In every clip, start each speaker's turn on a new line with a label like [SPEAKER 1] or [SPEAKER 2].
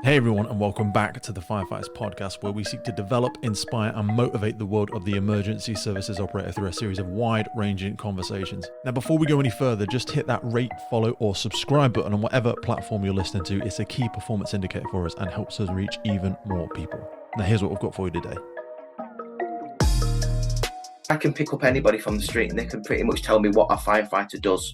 [SPEAKER 1] Hey everyone, and welcome back to the Firefighters podcast, where we seek to develop, inspire, and motivate the world of the emergency services operator through a series of wide-ranging conversations. Now, before we go any further, just hit that rate, follow, or subscribe button on whatever platform you're listening to. It's a key performance indicator for us and helps us reach even more people. Now, here's what we've got for you today.
[SPEAKER 2] I can pick up anybody from the street and they can pretty much tell me what a firefighter does.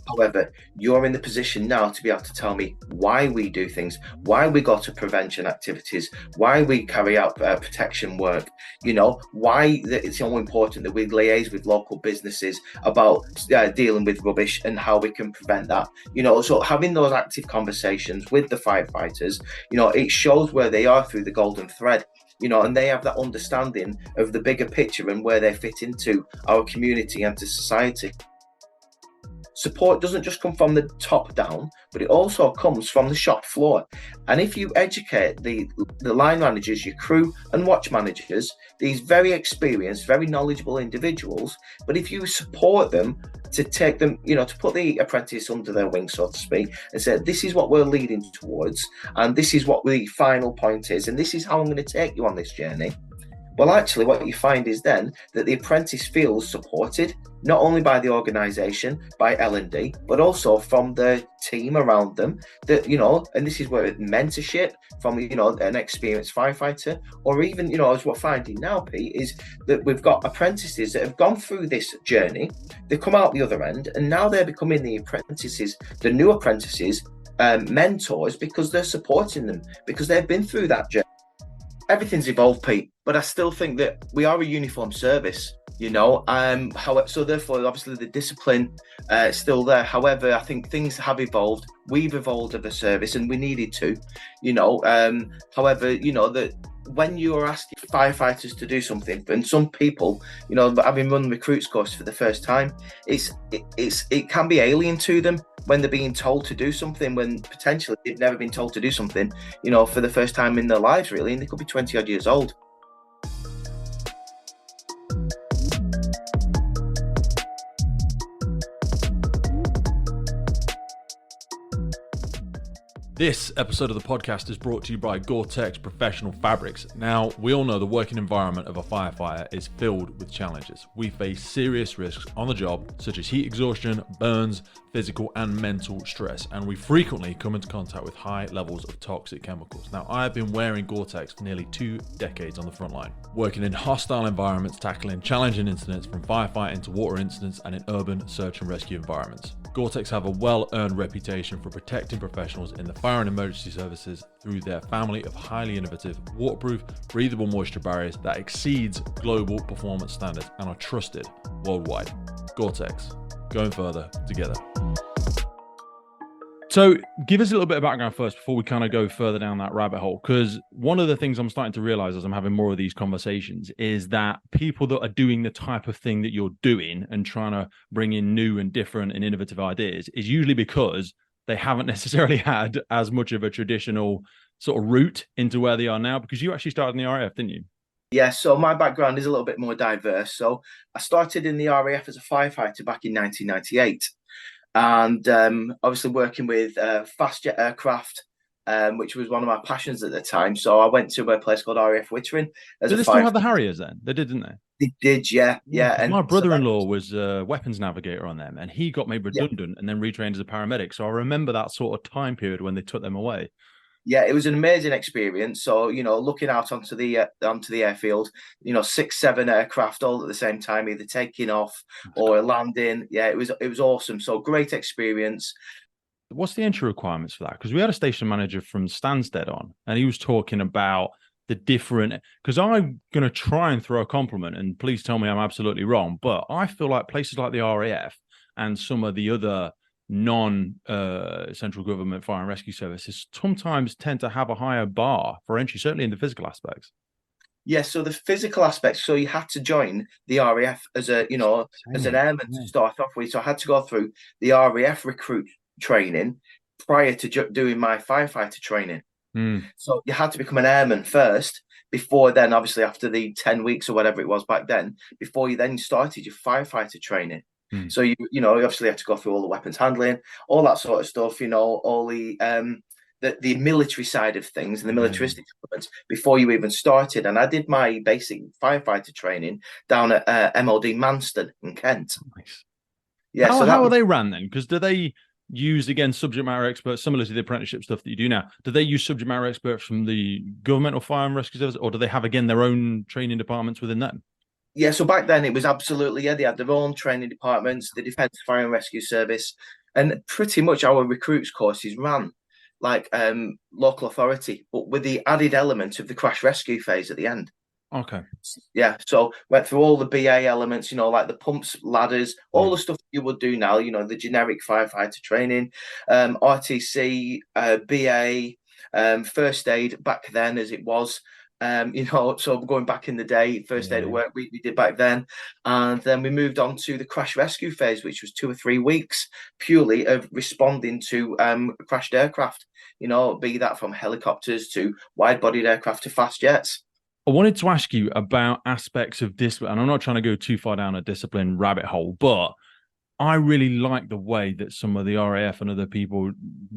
[SPEAKER 2] However, you're in the position now to be able to tell me why we do things, why we go to prevention activities, why we carry out protection work, why it's so important that we liaise with local businesses about dealing with rubbish and how we can prevent that. So having those active conversations with the firefighters, it shows where they are through the golden thread. And they have that understanding of the bigger picture and where they fit into our community and to society. Support doesn't just come from the top down, but it also comes from the shop floor. And if you educate the line managers, your crew and watch managers, these very experienced, very knowledgeable individuals, but if you support them to take them, to put the apprentice under their wing, so to speak, and say, this is what we're leading towards, and this is what the final point is, and this is how I'm going to take you on this journey. Well, actually, what you find is then that the apprentice feels supported, not only by the organisation, by L&D, but also from the team around them. That and this is where mentorship from an experienced firefighter, or even as we're finding now, Pete, is that we've got apprentices that have gone through this journey. They come out the other end, and now they're becoming the new apprentices, mentors, because they're supporting them, because they've been through that journey. Everything's evolved, Pete, but I still think that we are a uniform service, so therefore, obviously, the discipline is still there. However, I think things have evolved. We've evolved as a service, and we needed to, however, that when you are asking firefighters to do something, and some people, having run the recruits course for the first time, it can be alien to them when they're being told to do something, when potentially they've never been told to do something, for the first time in their lives, really, and they could be 20 odd years old.
[SPEAKER 1] This episode of the podcast is brought to you by Gore-Tex Professional Fabrics. Now, we all know the working environment of a firefighter is filled with challenges. We face serious risks on the job, such as heat exhaustion, burns, physical and mental stress, and we frequently come into contact with high levels of toxic chemicals. Now, I have been wearing Gore-Tex for nearly 2 decades on the front line, working in hostile environments, tackling challenging incidents from firefighting to water incidents and in urban search and rescue environments. Gore-Tex have a well-earned reputation for protecting professionals in the fire and emergency services through their family of highly innovative, waterproof, breathable moisture barriers that exceeds global performance standards and are trusted worldwide. Gore-Tex, going further together. So give us a little bit of background first before we kind of go further down that rabbit hole, because one of the things I'm starting to realize as I'm having more of these conversations is that people that are doing the type of thing that you're doing and trying to bring in new and different and innovative ideas is usually because they haven't necessarily had as much of a traditional sort of route into where they are now, because you actually started in the RAF, didn't you?
[SPEAKER 2] Yeah, so my background is a little bit more diverse. So I started in the RAF as a firefighter back in 1998. And obviously working with fast jet aircraft, which was one of my passions at the time. So I went to a place called RAF Wittering as
[SPEAKER 1] Did
[SPEAKER 2] a
[SPEAKER 1] they still have the Harriers then? They did, didn't they?
[SPEAKER 2] They did, yeah.
[SPEAKER 1] And my brother-in-law was a weapons navigator on them, and he got made redundant and then retrained as a paramedic. So I remember that sort of time period when they took them away.
[SPEAKER 2] Yeah, it was an amazing experience. So, looking out onto the airfield, 6-7 aircraft all at the same time, either taking off or landing. Yeah, it was awesome. So great experience.
[SPEAKER 1] What's the entry requirements for that? Because we had a station manager from Stansted on, and he was talking about the different, because I'm going to try and throw a compliment, and please tell me I'm absolutely wrong, but I feel like places like the RAF and some of the other non-central government fire and rescue services sometimes tend to have a higher bar for entry, certainly in the physical aspects.
[SPEAKER 2] Yeah, so the physical aspects, so you had to join the RAF as an airman to start off with. So I had to go through the RAF recruit training prior to doing my firefighter training. So you had to become an airman first, before then, obviously, after the 10 weeks or whatever it was back then, before you then started your firefighter training. So you obviously have to go through all the weapons handling, all that sort of stuff, all the the military side of things and the militaristic elements before you even started. And I did my basic firefighter training down at MOD Manston in Kent.
[SPEAKER 1] Nice.
[SPEAKER 2] Yeah.
[SPEAKER 1] How are they ran then? Because do they use, again, subject matter experts, similar to the apprenticeship stuff that you do now? Do they use subject matter experts from the governmental fire and rescue service, or do they have, again, their own training departments within them?
[SPEAKER 2] Yeah, so back then it was absolutely, yeah, they had their own training departments, the Defence Fire and Rescue Service, and pretty much our recruits courses ran like local authority, but with the added element of the crash rescue phase at the end.
[SPEAKER 1] Okay.
[SPEAKER 2] Yeah, so went through all the BA elements, like the pumps, ladders, all the stuff you would do now, the generic firefighter training, RTC, BA, first aid back then as it was. So going back in the day, first aid at work we did back then, and then we moved on to the crash rescue phase, which was 2 or 3 weeks purely of responding to crashed aircraft. Be that from helicopters to wide-bodied aircraft to fast jets.
[SPEAKER 1] I wanted to ask you about aspects of discipline, and I'm not trying to go too far down a discipline rabbit hole, but I really like the way that some of the RAF and other people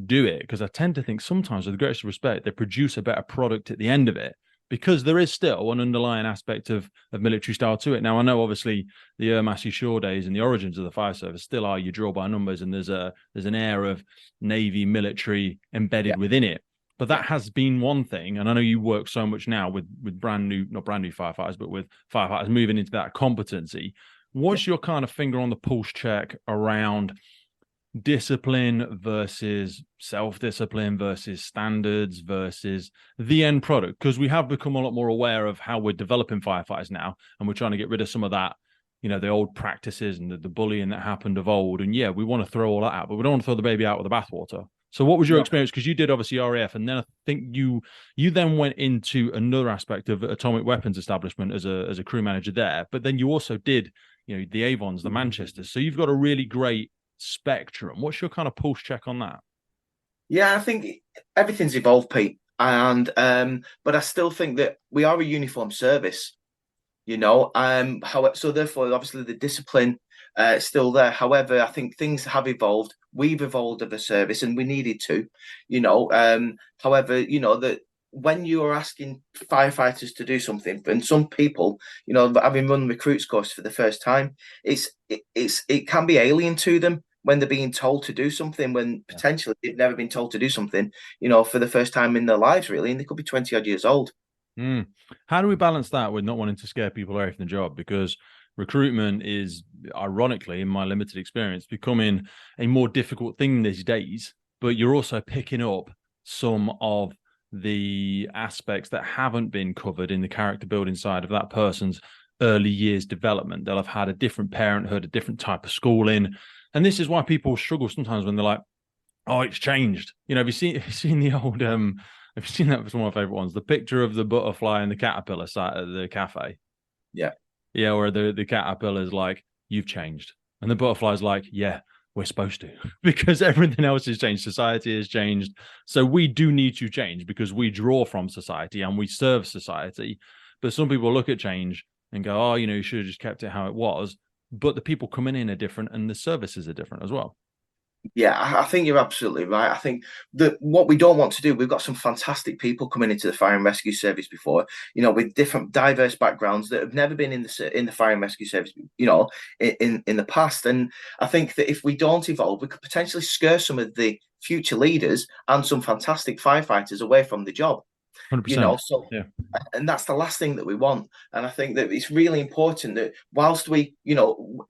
[SPEAKER 1] do it, because I tend to think sometimes, with the greatest respect, they produce a better product at the end of it, because there is still an underlying aspect of military style to it. Now, I know obviously the Massey Shore days and the origins of the fire service still are you draw by numbers, and there's an air of Navy military embedded within it. But that has been one thing, and I know you work so much now with not brand new firefighters, but with firefighters moving into that competency. What's your kind of finger on the pulse check around discipline versus self-discipline versus standards versus the end product? Because we have become a lot more aware of how we're developing firefighters now, and we're trying to get rid of some of that, the old practices and the bullying that happened of old. And yeah, we want to throw all that out, but we don't want to throw the baby out with the bathwater. So what was your experience? Because you did obviously RAF, and then I think you then went into another aspect of atomic weapons establishment as a crew manager there. But then you also did, the Avons, the Manchesters. So you've got a really great spectrum. What's your kind of pulse check on that?
[SPEAKER 2] Yeah, I think everything's evolved, Pete. And but I still think that we are a uniform service, so therefore, obviously, the discipline is still there. However, I think things have evolved. We've evolved as a service, and we needed to, however, that when you are asking firefighters to do something, and some people, having run recruits course for the first time, it can be alien to them when they're being told to do something, when potentially they've never been told to do something, for the first time in their lives, really, and they could be 20 odd years old.
[SPEAKER 1] How do we balance that with not wanting to scare people away from the job? Because recruitment is, ironically, in my limited experience, becoming a more difficult thing these days, but you're also picking up some of the aspects that haven't been covered in the character building side of that person's early years development. They'll have had a different parenthood, a different type of schooling. And this is why people struggle sometimes when they're like, oh, it's changed. Have you seen the old, have you seen that? Was one of my favorite ones, the picture of the butterfly and the caterpillar sat at the cafe.
[SPEAKER 2] Yeah.
[SPEAKER 1] Yeah, where the caterpillar's like, you've changed. And the butterfly's like, yeah, we're supposed to, because everything else has changed. Society has changed. So we do need to change because we draw from society and we serve society. But some people look at change and go, oh, you should have just kept it how it was. But the people coming in are different and the services are different as well.
[SPEAKER 2] Yeah, I think you're absolutely right. I think that what we don't want to do, we've got some fantastic people coming into the fire and rescue service before, with different diverse backgrounds that have never been in the fire and rescue service, in the past. And I think that if we don't evolve, we could potentially scare some of the future leaders and some fantastic firefighters away from the job.
[SPEAKER 1] 100%.
[SPEAKER 2] And that's the last thing that we want. And I think that it's really important that whilst we,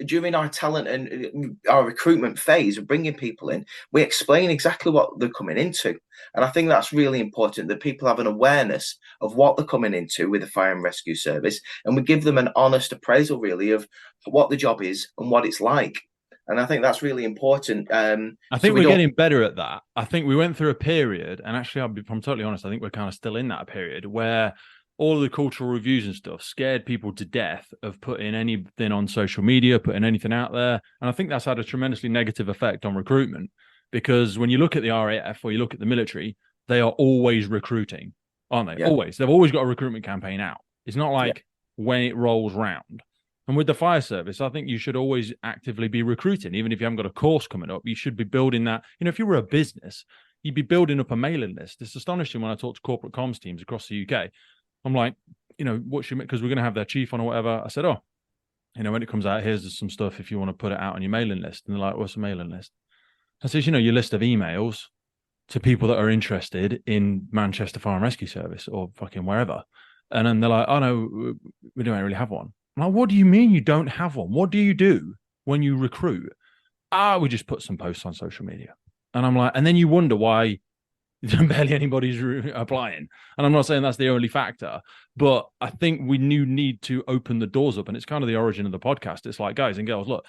[SPEAKER 2] during our talent and our recruitment phase of bringing people in, we explain exactly what they're coming into. And I think that's really important, that people have an awareness of what they're coming into with the fire and rescue service, and we give them an honest appraisal, really, of what the job is and what it's like. And I think that's really important.
[SPEAKER 1] I think we're getting better at that. I think we went through a period, and actually, if I'm totally honest, I think we're kind of still in that period where all of the cultural reviews and stuff scared people to death of putting anything on social media, putting anything out there. And I think that's had a tremendously negative effect on recruitment, because when you look at the RAF or you look at the military, they are always recruiting, aren't they? Yeah. Always. They've always got a recruitment campaign out. It's not like when it rolls round. And with the fire service, I think you should always actively be recruiting. Even if you haven't got a course coming up, you should be building that. If you were a business, you'd be building up a mailing list. It's astonishing when I talk to corporate comms teams across the UK. I'm like, what's your, because we're going to have their chief on or whatever. I said, oh, when it comes out, here's some stuff if you want to put it out on your mailing list. And they're like, what's a mailing list? I said, your list of emails to people that are interested in Manchester Fire and Rescue Service or fucking wherever. And then they're like, oh no, we don't really have one. I'm like, what do you mean you don't have one? What do you do when you recruit? We just put some posts on social media. And I'm like, and then you wonder why barely anybody's applying. And I'm not saying that's the only factor, but I think we need to open the doors up. And it's kind of the origin of the podcast. It's like, guys and girls, look,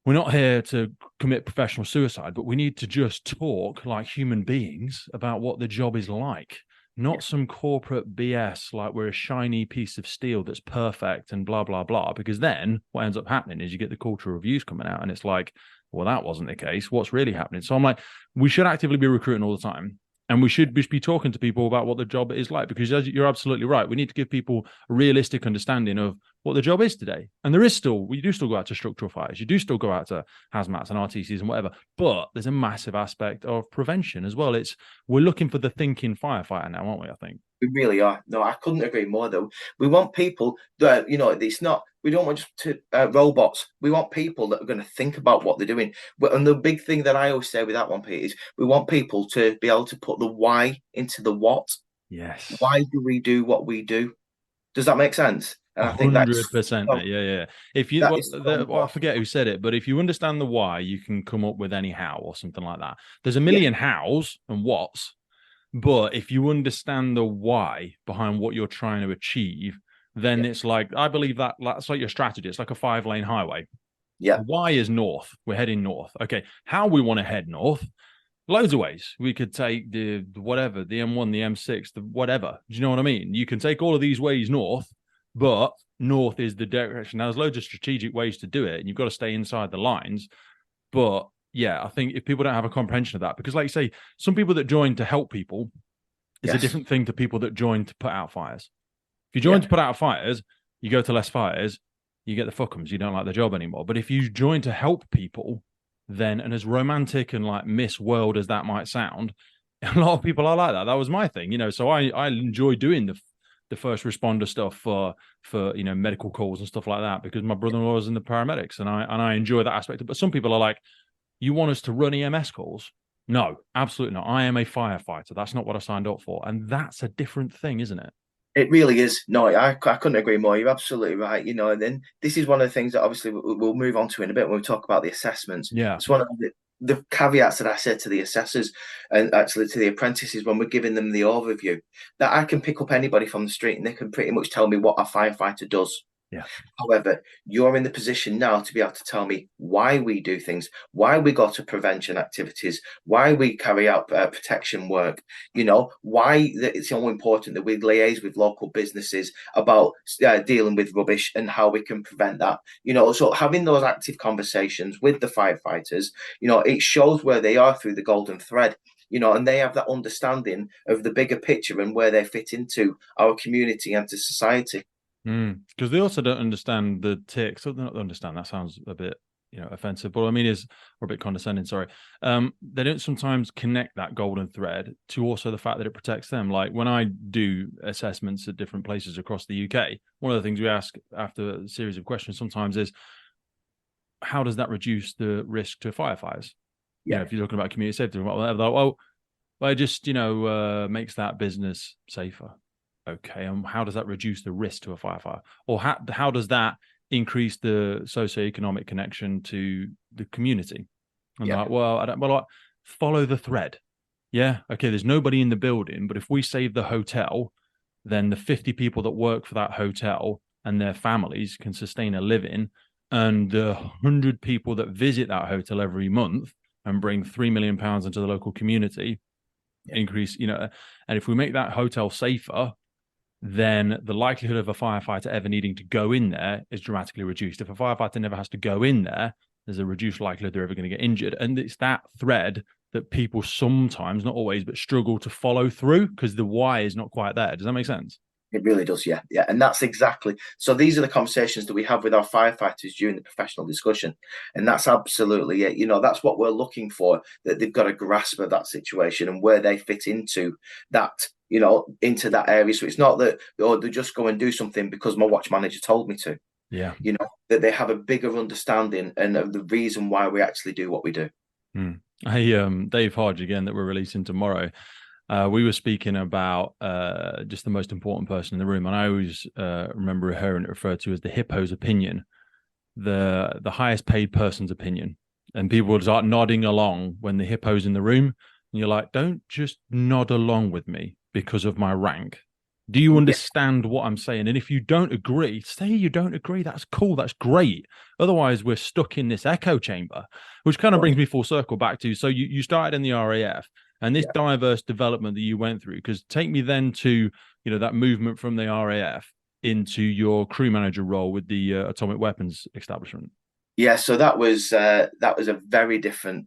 [SPEAKER 1] we're not here to commit professional suicide, but we need to just talk like human beings about what the job is like, not some corporate BS like we're a shiny piece of steel that's perfect and blah, blah, blah. Because then what ends up happening is you get the cultural reviews coming out and it's like, well, that wasn't the case. What's really happening? So I'm like, we should actively be recruiting all the time. And we should be talking to people about what the job is like, because you're absolutely right. We need to give people a realistic understanding of what the job is today. And we do still go out to structural fires. You do still go out to hazmats and RTCs and whatever. But there's a massive aspect of prevention as well. We're looking for the thinking firefighter now, aren't we? I think.
[SPEAKER 2] We really are. No, I couldn't agree more, though. We want people that, it's not, we don't want just robots. We want people that are going to think about what they're doing. And the big thing that I always say with that one, Pete, is we want people to be able to put the why into the what.
[SPEAKER 1] Yes.
[SPEAKER 2] Why do we do what we do? Does that make sense? And I think
[SPEAKER 1] 100%. Yeah. If you, I forget who said it, but if you understand the why, you can come up with any how or something like that. There's a million hows and whats. But if you understand the why behind what you're trying to achieve, then it's like, I believe that's like your strategy. It's like a 5-lane highway.
[SPEAKER 2] Yeah.
[SPEAKER 1] Why is north? We're heading north. Okay. How we want to head north? Loads of ways. We could take the whatever, the M1, the M6, the whatever. Do you know what I mean? You can take all of these ways north, but north is the direction. Now, there's loads of strategic ways to do it, and you've got to stay inside the lines. But yeah, I think if people don't have a comprehension of that, because like you say, some people that join to help people is a different thing to people that join to put out fires. If you join to put out fires, you go to less fires, you get the fuckums, you don't like the job anymore. But if you join to help people, then, and as romantic and like Miss World as that might sound, a lot of people are like that. That was my thing, so I enjoy doing the first responder stuff for medical calls and stuff like that, because my brother-in-law was in the paramedics, and I enjoy that aspect. But some people are like, you want us to run EMS calls? No, absolutely not. I am a firefighter. That's not what I signed up for. And that's a different thing, isn't it?
[SPEAKER 2] It really is. No, I couldn't agree more. You're absolutely right. And then this is one of the things that obviously we'll move on to in a bit when we talk about the assessments.
[SPEAKER 1] Yeah.
[SPEAKER 2] It's one of the caveats that I said to the assessors and actually to the apprentices when we're giving them the overview, that I can pick up anybody from the street and they can pretty much tell me what a firefighter does.
[SPEAKER 1] Yeah.
[SPEAKER 2] However, you're in the position now to be able to tell me why we do things, why we go to prevention activities, why we carry out protection work, why it's so important that we liaise with local businesses about dealing with rubbish and how we can prevent that. So having those active conversations with the firefighters, it shows where they are through the golden thread. And they have that understanding of the bigger picture and where they fit into our community and to society.
[SPEAKER 1] Because they also don't understand the tick. So they don't understand. That sounds a bit, offensive. But I mean, or a bit condescending. Sorry. They don't sometimes connect that golden thread to also the fact that it protects them. Like when I do assessments at different places across the UK, one of the things we ask after a series of questions sometimes is, how does that reduce the risk to firefighters?
[SPEAKER 2] Yeah.
[SPEAKER 1] If you're talking about community safety, well, it just makes that business safer. Okay, and how does that reduce the risk to a firefighter? Or how does that increase the socioeconomic connection to the community? And like, well, follow the thread. Yeah, okay, there's nobody in the building, but if we save the hotel, then the 50 people that work for that hotel and their families can sustain a living, and the 100 people that visit that hotel every month and bring £3 million into the local community increase, and if we make that hotel safer, then the likelihood of a firefighter ever needing to go in there is dramatically reduced. If a firefighter never has to go in there, there's a reduced likelihood they're ever going to get injured. And it's that thread that people sometimes, not always, but struggle to follow through because the why is not quite there. Does that make sense?
[SPEAKER 2] It really does, yeah, yeah, and that's exactly. So these are the conversations that we have with our firefighters during the professional discussion, and that's absolutely it. That's what we're looking for. That they've got a grasp of that situation and where they fit into that. Into that area. So it's not that they just go and do something because my watch manager told me to.
[SPEAKER 1] Yeah.
[SPEAKER 2] That they have a bigger understanding and of the reason why we actually do what we do.
[SPEAKER 1] Hey, Dave Hodge again that we're releasing tomorrow. We were speaking about just the most important person in the room, and I always remember hearing it referred to as the hippo's opinion, the highest paid person's opinion. And people would start nodding along when the hippo's in the room, and you're like, don't just nod along with me because of my rank. Do you understand what I'm saying? And if you don't agree, say you don't agree. That's cool. That's great. Otherwise, we're stuck in this echo chamber, which kind of brings me full circle back to, so you started in the RAF and this diverse development that you went through, because take me then to, that movement from the RAF into your crew manager role with the atomic weapons establishment.
[SPEAKER 2] Yeah, so that was a very different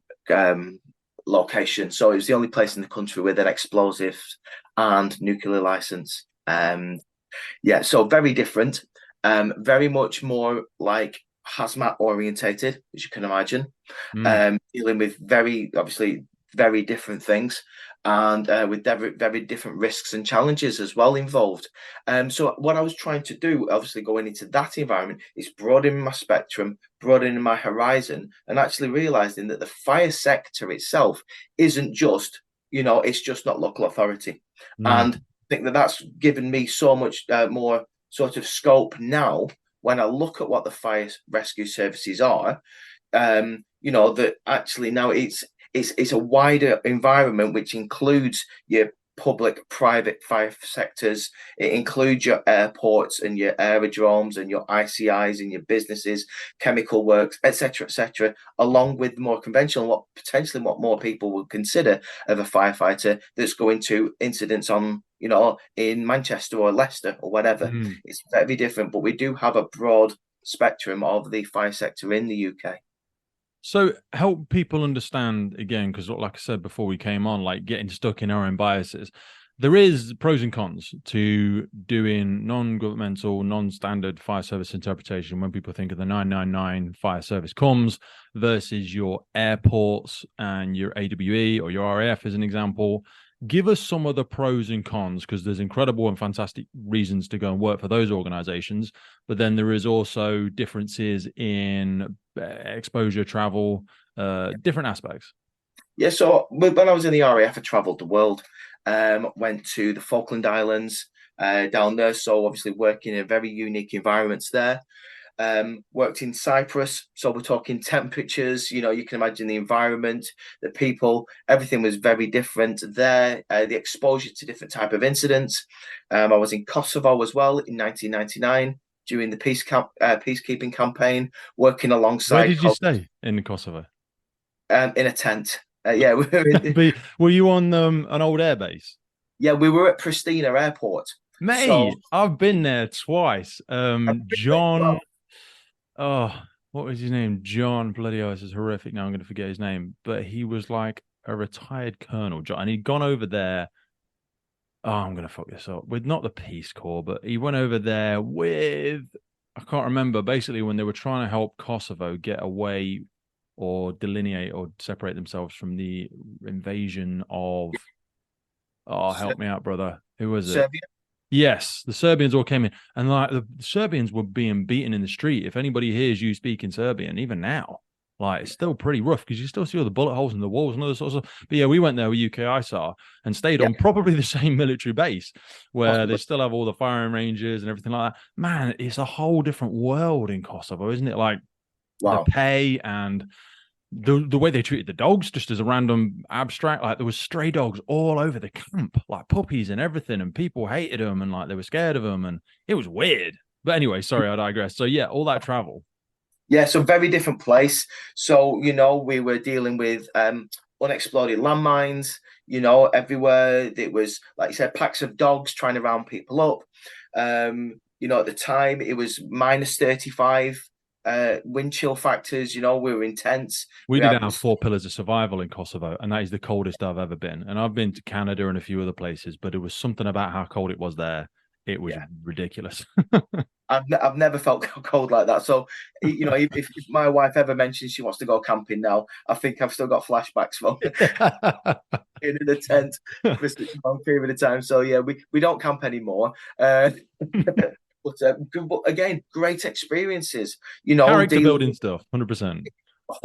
[SPEAKER 2] location. So it was the only place in the country with an explosives and nuclear license. So very different, very much more like hazmat orientated, as you can imagine, dealing with very different things, and with very different risks and challenges as well involved. So what I was trying to do, obviously going into that environment, is broadening my spectrum, broadening my horizon, and actually realizing that the fire sector itself isn't just, it's just not local authority. And I think that that's given me so much more sort of scope now when I look at what the fire rescue services are. That actually now it's a wider environment which includes your public, private fire sectors. It includes your airports and your aerodromes and your ICIs and your businesses, chemical works, etc., along with more conventional, what more people would consider of a firefighter that's going to incidents on, in Manchester or Leicester or whatever. It's very different, but we do have a broad spectrum of the fire sector in the UK.
[SPEAKER 1] So help people understand again, because like I said before we came on, like getting stuck in our own biases. There is pros and cons to doing non-governmental, non-standard fire service interpretation when people think of the 999 fire service comms versus your airports and your AWE or your RAF as an example. Give us some of the pros and cons, because there's incredible and fantastic reasons to go and work for those organizations. But then there is also differences in exposure, travel, different aspects.
[SPEAKER 2] Yeah, so when I was in the RAF, I traveled the world, went to the Falkland Islands down there. So obviously working in very unique environments there. Worked in Cyprus, so we're talking temperatures, you can imagine the environment, the people, everything was very different there. The exposure to different type of incidents. I was in Kosovo as well in 1999 during the peacekeeping campaign, working alongside.
[SPEAKER 1] Where did you stay in Kosovo?
[SPEAKER 2] In a tent. Yeah, we were,
[SPEAKER 1] were you on an old airbase?
[SPEAKER 2] Yeah, we were at Pristina Airport.
[SPEAKER 1] Mate,
[SPEAKER 2] so,
[SPEAKER 1] I've been there twice. John. Oh, what was his name? John. Bloody hell, this is horrific. Now I'm going to forget his name. But he was like a retired colonel, John, and he'd gone over there. Oh, I'm going to fuck this up. With not the Peace Corps, but he went over there with, I can't remember, basically when they were trying to help Kosovo get away or delineate or separate themselves from the invasion of, help me out, brother. Who was it?
[SPEAKER 2] Serbia.
[SPEAKER 1] Yes, the Serbians all came in, and like the Serbians were being beaten in the street. If anybody hears you speaking Serbian, even now, like it's still pretty rough because you still see all the bullet holes in the walls and all this sort of stuff. But yeah, we went there with UKISAR and stayed on probably the same military base where they still have all the firing ranges and everything like that. Man, it's a whole different world in Kosovo, isn't it? Like the pay and the way they treated the dogs, just as a random abstract, like there was stray dogs all over the camp, like puppies and everything, and people hated them and like they were scared of them, and it was weird. But anyway, sorry, I digress. So yeah, all that travel.
[SPEAKER 2] Yeah, so very different place. So, we were dealing with unexploded landmines, everywhere. It was, like you said, packs of dogs trying to round people up. At the time it was minus 35 wind chill factors. We were intense.
[SPEAKER 1] We did have 4 pillars of survival in Kosovo, and that is the coldest I've ever been. And I've been to Canada and a few other places, but it was something about how cold it was there. it was
[SPEAKER 2] Yeah.
[SPEAKER 1] ridiculous.
[SPEAKER 2] I've never felt cold like that. So, if my wife ever mentions she wants to go camping now, I think I've still got flashbacks from in the tent for such a long period of time. So yeah, we don't camp anymore. But again, great experiences.
[SPEAKER 1] Character
[SPEAKER 2] Dealing
[SPEAKER 1] building stuff, 100%.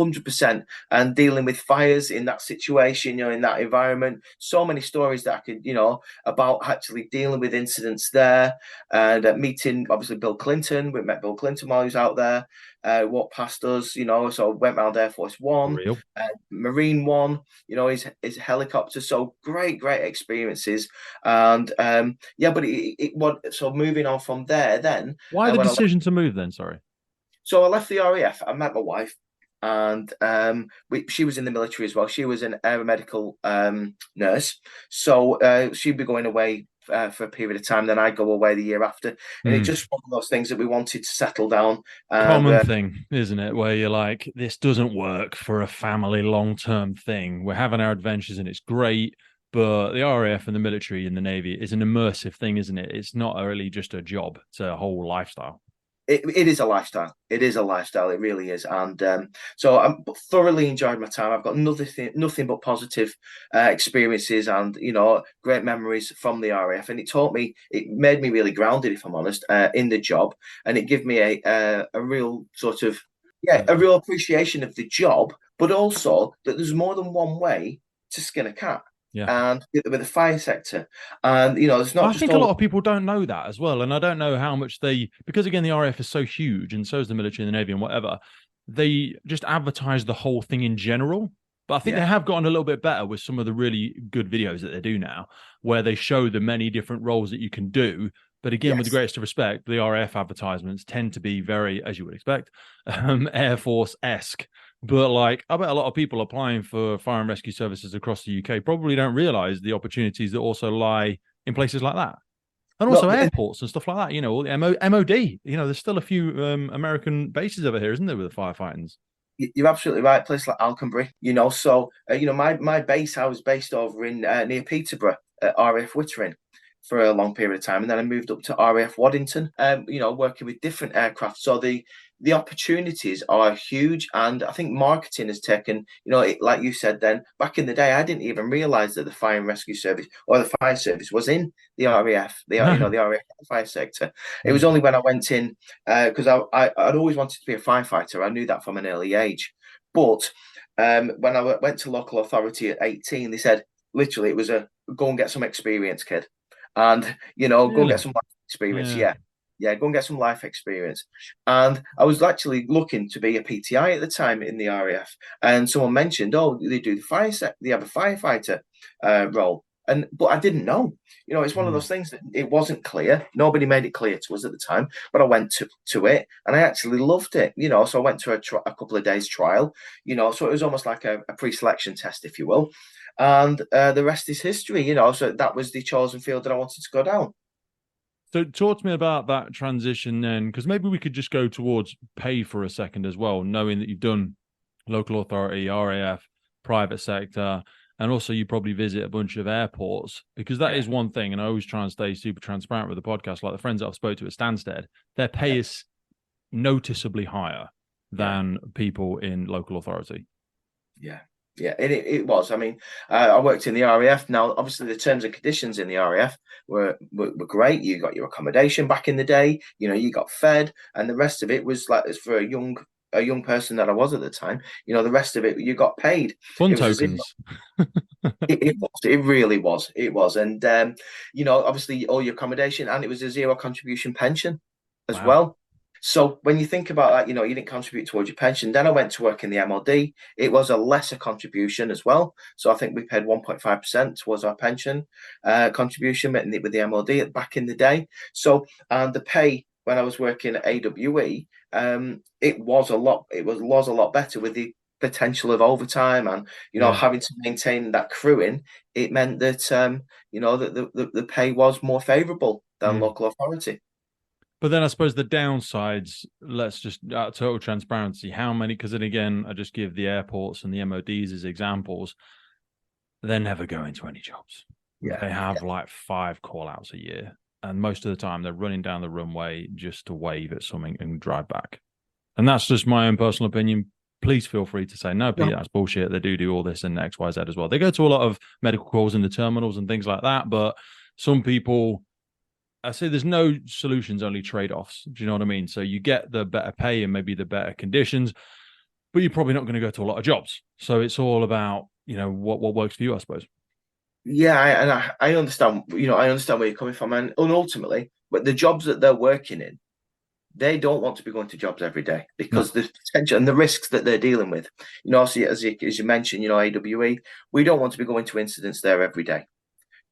[SPEAKER 2] 100% and dealing with fires in that situation, in that environment. So many stories that I could, about actually dealing with incidents there and meeting, obviously, Bill Clinton. We met Bill Clinton while he was out there, walked past us, so went round Air Force
[SPEAKER 1] For
[SPEAKER 2] One,
[SPEAKER 1] real.
[SPEAKER 2] Marine One, his helicopter. So great experiences. And yeah, but it was so moving on from there then.
[SPEAKER 1] Why the
[SPEAKER 2] When I left,
[SPEAKER 1] decision to move then? Sorry.
[SPEAKER 2] so I left the RAF, I met my wife and she was in the military as well. She was an aeromedical nurse, so she'd be going away for a period of time. Then I'd go away the year after, and it just one of those things that we wanted to settle down. And
[SPEAKER 1] Common thing, isn't it? Where you're like, this doesn't work for a family long-term thing. We're having our adventures and it's great, but the RAF and the military and the Navy is an immersive thing, isn't it? It's not really just a job; it's a whole lifestyle.
[SPEAKER 2] it is a lifestyle. It is a lifestyle. It really is. And so I'm thoroughly enjoyed my time. I've got nothing but positive experiences and, great memories from the RAF. And it made me really grounded, if I'm honest, in the job. And it gave me a real sort of, a real appreciation of the job, but also that there's more than one way to skin a cat.
[SPEAKER 1] Yeah.
[SPEAKER 2] And with the fire sector, and there's not.
[SPEAKER 1] I think a lot of people don't know that as well, and I don't know how much because again the RAF is so huge, and so is the military and the Navy and whatever. They just advertise the whole thing in general, but I think they have gotten a little bit better with some of the really good videos that they do now, where they show the many different roles that you can do. But again, with the greatest of respect, the RAF advertisements tend to be very, as you would expect, Air Force-esque. But I bet a lot of people applying for fire and rescue services across the UK probably don't realise the opportunities that also lie in places like that. And also airports and stuff like that, all the MOD. There's still a few American bases over here, isn't there, with the firefighters?
[SPEAKER 2] You're absolutely right. A place like Alconbury, so my base, I was based over in near Peterborough at RAF Wittering for a long period of time, and then I moved up to RAF Waddington. Working with different aircraft. So the opportunities are huge, and I think marketing has taken, like you said, then back in the day, I didn't even realise that the fire and rescue service or the fire service was in the RAF, the RAF fire sector. It was only when I went in because I'd always wanted to be a firefighter. I knew that from an early age, but when I went to local authority at 18, they said literally it was a go and get some experience, kid. And go and get some life experience. Yeah, go and get some life experience. And I was actually looking to be a PTI at the time in the RAF, and someone mentioned, oh, they do the fire set, they have a firefighter role, but I didn't know. It's one of those things that it wasn't clear. Nobody made it clear to us at the time, but I went to it, and I actually loved it. So I went to a couple of days trial. So it was almost like a pre-selection test, if you will. And the rest is history, so that was the chosen field that I wanted to go down.
[SPEAKER 1] So talk to me about that transition then, because maybe we could just go towards pay for a second as well, knowing that you've done local authority, RAF, private sector, and also you probably visit a bunch of airports, because that is one thing, and I always try and stay super transparent with the podcast, like the friends that I've spoke to at Stansted, their pay is noticeably higher than people in local authority.
[SPEAKER 2] Yeah, it was. I mean, I worked in the RAF. Now, obviously, the terms and conditions in the RAF were great. You got your accommodation back in the day. You got fed, and the rest of it was like for a young person that I was at the time. The rest of it you got paid.
[SPEAKER 1] Fun tokens.
[SPEAKER 2] It really was. It was, and obviously all your accommodation, and it was a zero contribution pension as well. So when you think about that, you didn't contribute towards your pension. Then I went to work in the MOD. It was a lesser contribution as well. So I think we paid 1.5% towards our pension contribution with the MOD back in the day. So, and the pay when I was working at AWE, it was a lot better with the potential of overtime and having to maintain that crewing. It meant that that the pay was more favourable than local authority.
[SPEAKER 1] But then I suppose the downsides, let's just total transparency, how many, because then again, I just give the airports and the MODs as examples, they're never going to any jobs. They have like 5 call outs a year. and most of the time they're running down the runway just to wave at something and drive back. And that's just my own personal opinion. Please feel free to say, no, Pete, that's bullshit. They do all this and X, Y, Z as well. They go to a lot of medical calls in the terminals and things like that. But some people, I say there's no solutions, only trade-offs. Do you know what I mean? So you get the better pay and maybe the better conditions, but you're probably not going to go to a lot of jobs. So it's all about, what works for you, I suppose.
[SPEAKER 2] Yeah, I understand. I understand where you're coming from, and ultimately, but the jobs that they're working in, they don't want to be going to jobs every day because the potential and the risks that they're dealing with. So as you mentioned, AWE, we don't want to be going to incidents there every day.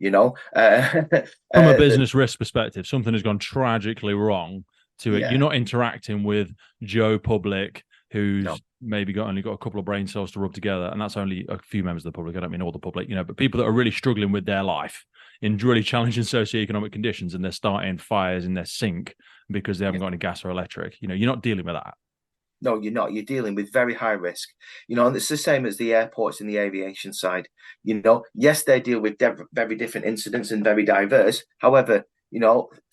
[SPEAKER 1] From a business risk perspective, something has gone tragically wrong to it. You're not interacting with Joe Public, who's maybe only got a couple of brain cells to rub together, and that's only a few members of the public. I don't mean all the public, but people that are really struggling with their life in really challenging socioeconomic conditions, and they're starting fires in their sink because they haven't got any gas or electric. You're not dealing with that.
[SPEAKER 2] No, you're not. You're dealing with very high risk. And it's the same as the airports and the aviation side. Yes, they deal with very different incidents and very diverse. However,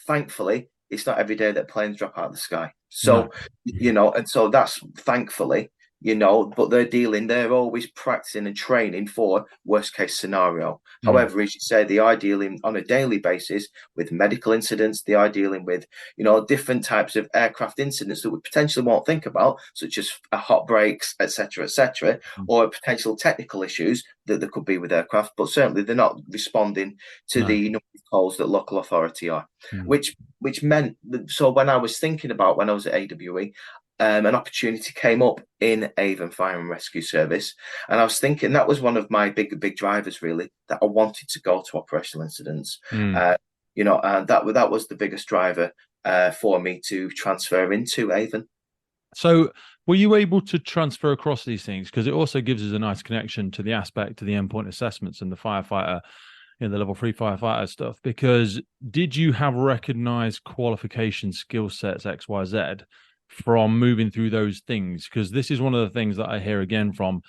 [SPEAKER 2] thankfully, it's not every day that planes drop out of the sky. So, and so that's thankfully, but they're always practicing and training for worst case scenario. However, as you say, they are dealing on a daily basis with medical incidents. They are dealing with, different types of aircraft incidents that we potentially won't think about, such as hot brakes, etc., or potential technical issues that there could be with aircraft. But certainly they're not responding to the number of calls that local authority are, which meant that, so when I was thinking about when I was at AWE, an opportunity came up in Avon Fire and Rescue Service, and I was thinking that was one of my big drivers, really, that I wanted to go to operational incidents. And that was the biggest driver for me to transfer into Avon.
[SPEAKER 1] So, were you able to transfer across these things? Because it also gives us a nice connection to the aspect to the endpoint assessments and the firefighter, the level 3 firefighter stuff. Because did you have recognized qualification skill sets XYZ from moving through those things? Because this is one of the things that I hear again from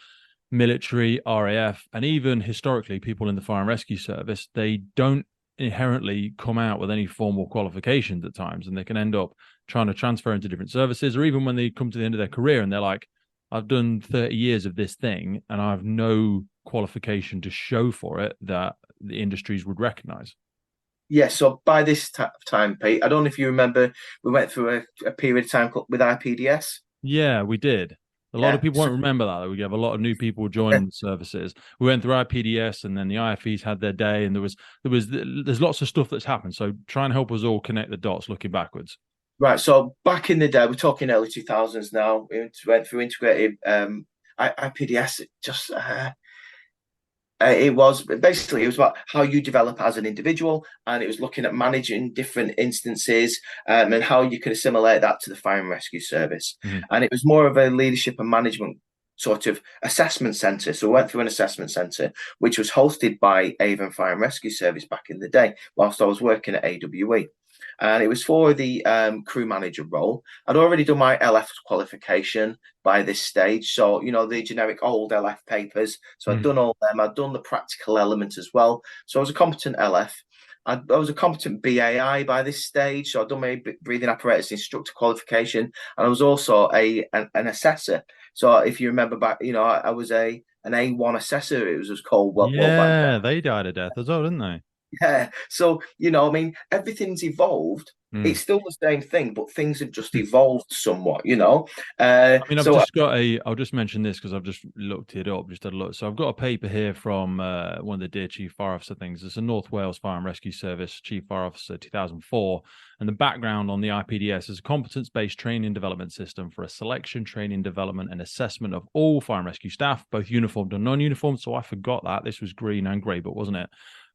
[SPEAKER 1] military, RAF, and even historically people in the fire and rescue service. They don't inherently come out with any formal qualifications at times, and they can end up trying to transfer into different services, or even when they come to the end of their career and they're like, I've done 30 years of this thing and I have no qualification to show for it that the industries would recognize.
[SPEAKER 2] Yeah, so by this time, Pete, I don't know if you remember, we went through a period of time with IPDS.
[SPEAKER 1] Yeah, we did. A lot of people won't remember that. We have a lot of new people joining the services. We went through IPDS, and then the IFEs had their day, and there's lots of stuff that's happened. So try and help us all connect the dots looking backwards.
[SPEAKER 2] Right. So back in the day, we're talking early 2000s now. We went through integrated IPDS. It was about how you develop as an individual, and it was looking at managing different instances and how you could assimilate that to the fire and rescue service. And it was more of a leadership and management sort of assessment centre. So we went through an assessment centre, which was hosted by Avon Fire and Rescue Service back in the day, whilst I was working at AWE. And it was for the crew manager role. I'd already done my LF qualification by this stage. So, the generic old LF papers. So I'd done all them. I'd done the practical element as well. So I was a competent LF. I was a competent BAI by this stage. So I'd done my breathing apparatus instructor qualification. And I was also an assessor. So if you remember back, I was an A1 assessor. It was called.
[SPEAKER 1] Yeah, they died a death as well, didn't they?
[SPEAKER 2] Yeah. So, everything's evolved. It's still the same thing, but things have just evolved somewhat,
[SPEAKER 1] I'll just mention this because I've just looked it up, just had a look. So I've got a paper here from one of the Dear Chief Fire Officer things. It's a North Wales Fire and Rescue Service Chief Fire Officer 2004. And the background on the IPDS is a competence-based training development system for a selection, training, development, and assessment of all fire and rescue staff, both uniformed and non-uniformed. So I forgot that. This was green and grey, but wasn't it?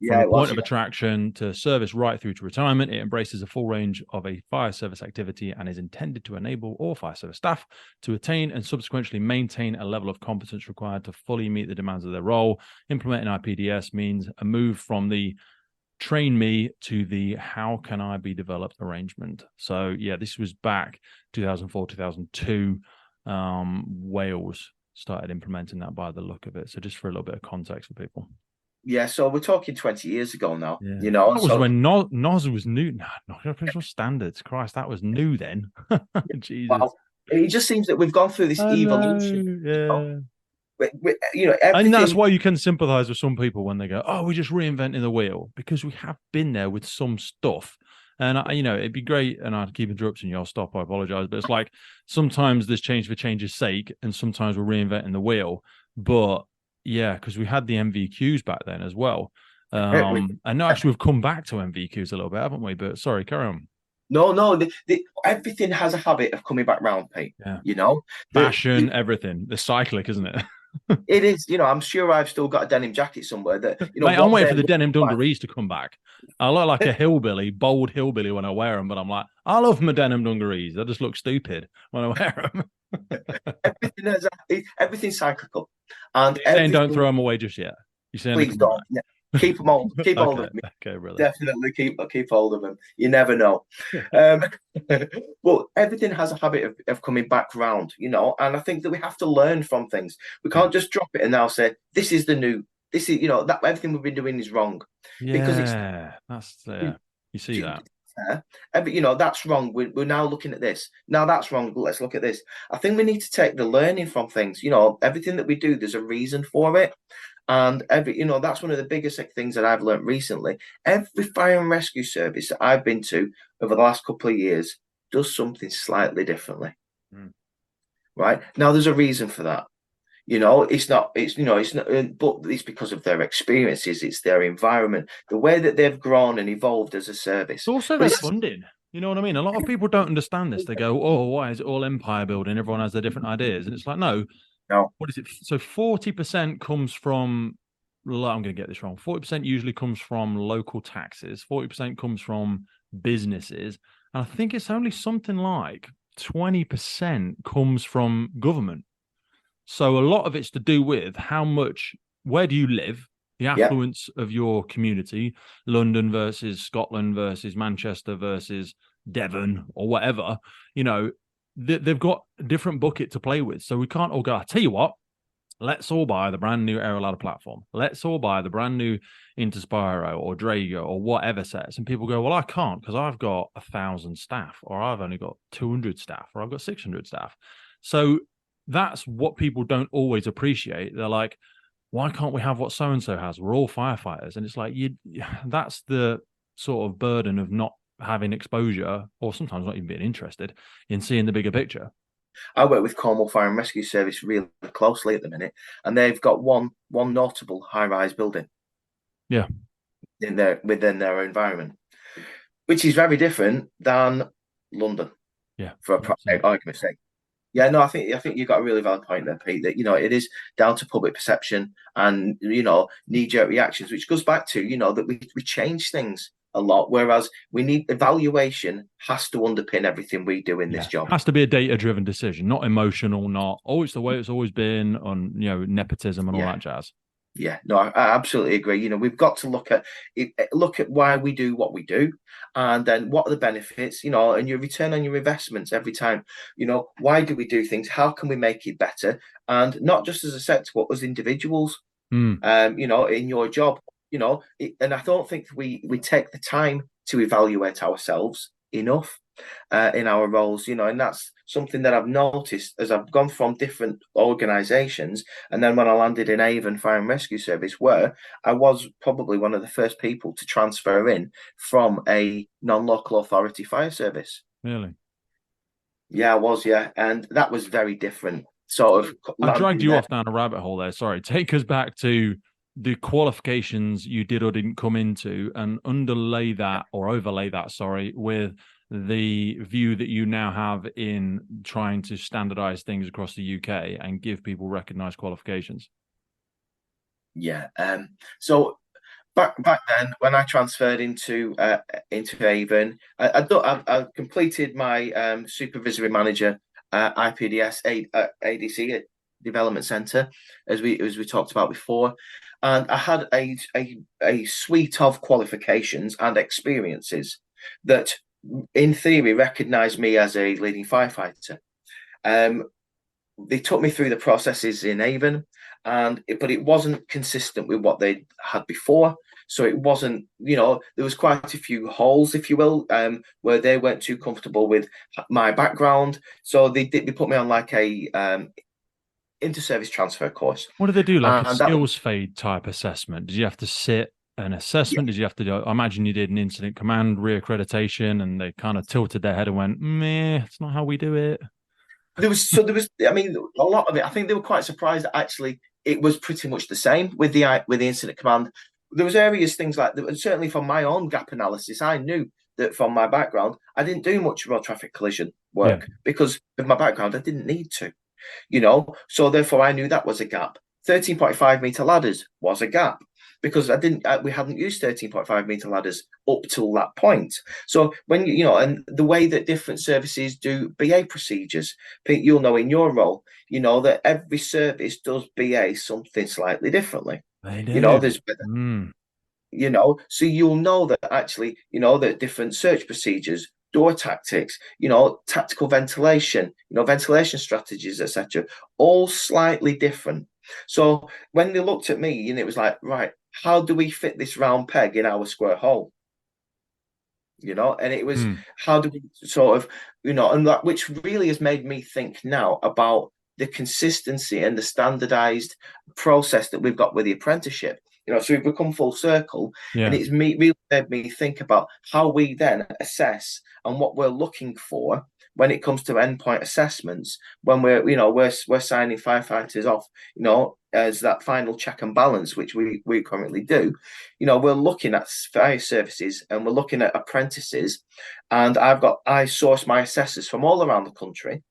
[SPEAKER 1] From a point of attraction to service right through to retirement, it embraces a full range of a fire service activity and is intended to enable all fire service staff to attain and subsequently maintain a level of competence required to fully meet the demands of their role. Implementing IPDS means a move from the train me to the how can I be developed arrangement. So yeah, this was back 2004, 2002. Wales started implementing that by the look of it. So just for a little bit of context for people.
[SPEAKER 2] Yeah, so we're talking 20 years ago now,
[SPEAKER 1] Yeah,
[SPEAKER 2] you know.
[SPEAKER 1] that was
[SPEAKER 2] So,
[SPEAKER 1] when NOS was new. No, not official standards. Christ, that was new then. Jesus.
[SPEAKER 2] well, it just seems that we've gone through this
[SPEAKER 1] I
[SPEAKER 2] evolution.
[SPEAKER 1] know.
[SPEAKER 2] You know,
[SPEAKER 1] Yeah. And that's
[SPEAKER 2] everything.
[SPEAKER 1] why you can sympathize with some people when they go, "Oh, we're just reinventing the wheel," because we have been there with some stuff. And it'd be great. And I'd keep interrupting you. I'll stop. I apologize. But it's like sometimes there's change for change's sake, and sometimes we're reinventing the wheel. But yeah, because we had the MVQs back then as well. And now actually we've come back to MVQs a little bit, haven't we? But sorry, carry on.
[SPEAKER 2] No, no, everything has a habit of coming back round, Pete.
[SPEAKER 1] Yeah,
[SPEAKER 2] You know,
[SPEAKER 1] fashion, everything. The cyclic, isn't it?
[SPEAKER 2] it is. You know, I'm sure I've still got a denim jacket somewhere that
[SPEAKER 1] Mate, I'm
[SPEAKER 2] one
[SPEAKER 1] waiting
[SPEAKER 2] day
[SPEAKER 1] for the denim
[SPEAKER 2] like,
[SPEAKER 1] dungarees to come back. I look like a hillbilly, bold hillbilly when I wear them, but I'm like, I love my denim dungarees. They just look stupid when I wear them.
[SPEAKER 2] everything's cyclical, and
[SPEAKER 1] You're saying don't
[SPEAKER 2] everything.
[SPEAKER 1] throw them away just yet. You're saying they're
[SPEAKER 2] Please
[SPEAKER 1] coming
[SPEAKER 2] don't.
[SPEAKER 1] back.
[SPEAKER 2] Yeah. Keep them all. Keep hold
[SPEAKER 1] Okay,
[SPEAKER 2] of me.
[SPEAKER 1] okay, brother.
[SPEAKER 2] Definitely keep hold of them. You never know. Um, but everything has a habit of coming back round, you know. And I think that we have to learn from things. We can't just drop it and now say this is the new. This is that everything we've been doing is wrong, because it's
[SPEAKER 1] Yeah, that's you see that.
[SPEAKER 2] that's wrong. We're now looking at this. Now that's wrong. Let's look at this. I think we need to take the learning from things. You know, everything that we do, there's a reason for it. And that's one of the biggest things that I've learned recently. Every fire and rescue service that I've been to over the last couple of years does something slightly differently.
[SPEAKER 1] Mm.
[SPEAKER 2] Right now, there's a reason for that. It's not, but it's because of their experiences, it's their environment, the way that they've grown and evolved as a service.
[SPEAKER 1] It's also
[SPEAKER 2] But
[SPEAKER 1] their
[SPEAKER 2] it's
[SPEAKER 1] funding. You know what I mean? A lot of people don't understand this. They go, "Oh, why is it all empire building? Everyone has their different ideas," and it's like, no,
[SPEAKER 2] no,
[SPEAKER 1] what is it? So 40% comes from, I'm going to get this wrong. 40% usually comes from local taxes. 40% comes from businesses. And I think it's only something like 20% comes from government. So a lot of it's to do with where do you live? The
[SPEAKER 2] yeah,
[SPEAKER 1] affluence of your community, London versus Scotland versus Manchester versus Devon or whatever, they've got a different bucket to play with. So we can't all go, I tell you what, let's all buy the brand new Aeroladder platform. Let's all buy the brand new Interspiro or Drago or whatever sets. And people go, well, I can't because I've got 1,000 staff, or I've only got 200 staff, or I've got 600 staff. So that's what people don't always appreciate. They're like, why can't we have what so-and-so has? We're all firefighters. And it's like, that's the sort of burden of not having exposure, or sometimes not even being interested in seeing the bigger picture.
[SPEAKER 2] I work with Cornwall Fire and Rescue Service really closely at the minute, and they've got one notable high-rise building.
[SPEAKER 1] Yeah.
[SPEAKER 2] Within their environment, which is very different than London.
[SPEAKER 1] Yeah.
[SPEAKER 2] For a argument's sake. Yeah, no, I think you've got a really valid point there, Pete, that it is down to public perception and knee-jerk reactions, which goes back to that we change things a lot, whereas we need evaluation has to underpin everything we do in this job.
[SPEAKER 1] It has to be a data-driven decision, not emotional, not it's the way it's always been on nepotism and all that jazz.
[SPEAKER 2] Yeah, no, I absolutely agree. We've got to look at why we do what we do, and then what are the benefits, and your return on your investments every time. Why do we do things? How can we make it better? And not just as a sector, but as individuals. In your job, and I don't think we take the time to evaluate ourselves enough in our roles, and that's something that I've noticed as I've gone from different organisations, and then when I landed in Avon Fire and Rescue Service, where I was probably one of the first people to transfer in from a non-local authority fire service.
[SPEAKER 1] Really?
[SPEAKER 2] Yeah, I was, yeah, and that was very different. Sort of.
[SPEAKER 1] I dragged you off down a rabbit hole there. Sorry. Take us back to the qualifications you did or didn't come into, and overlay that, sorry, with the view that you now have in trying to standardize things across the UK and give people recognized qualifications.
[SPEAKER 2] Yeah. So back then, when I transferred into Avon, I completed my supervisory manager IPDS ADC Development Centre, as we talked about before, and I had a suite of qualifications and experiences that, in theory, recognised me as a leading firefighter. They took me through the processes in Avon, but it wasn't consistent with what they had before. So it wasn't, there was quite a few holes, if you will, where they weren't too comfortable with my background. So they put me on like a inter-service transfer course.
[SPEAKER 1] What did they do? Like a
[SPEAKER 2] And that,
[SPEAKER 1] skills fade type assessment? Did you have to sit an
[SPEAKER 2] yeah,
[SPEAKER 1] assessment? Did you have to do, I imagine you did an incident command reaccreditation and they kind of tilted their head and went, meh, it's not how we do it.
[SPEAKER 2] I mean, a lot of it, I think they were quite surprised that actually it was pretty much the same with the incident command. There was areas, things like that, certainly from my own gap analysis, I knew that from my background, I didn't do much road traffic collision
[SPEAKER 1] Yeah.
[SPEAKER 2] work because of my background, I didn't need to, so therefore I knew that was a gap. 13.5 meter ladders was a gap because we hadn't used 13.5 meter ladders up till that point. So when and the way that different services do BA procedures, you'll know in your role, that every service does BA something slightly differently.
[SPEAKER 1] They do.
[SPEAKER 2] There's
[SPEAKER 1] Mm.
[SPEAKER 2] so you'll know that actually, that different search procedures, door tactics, tactical ventilation, ventilation strategies, etc., all slightly different. So when they looked at me, and it was like, right, how do we fit this round peg in our square hole? And it was,
[SPEAKER 1] Mm.
[SPEAKER 2] how do we sort of, and that, which really has made me think now about the consistency and the standardized process that we've got with the apprenticeship. So we've become full circle, and
[SPEAKER 1] Yeah.
[SPEAKER 2] it's really made me think about how we then assess and what we're looking for when it comes to endpoint assessments, when we're signing firefighters off, as that final check and balance, which we currently do. We're looking at fire services and we're looking at apprentices, and I source my assessors from all around the country.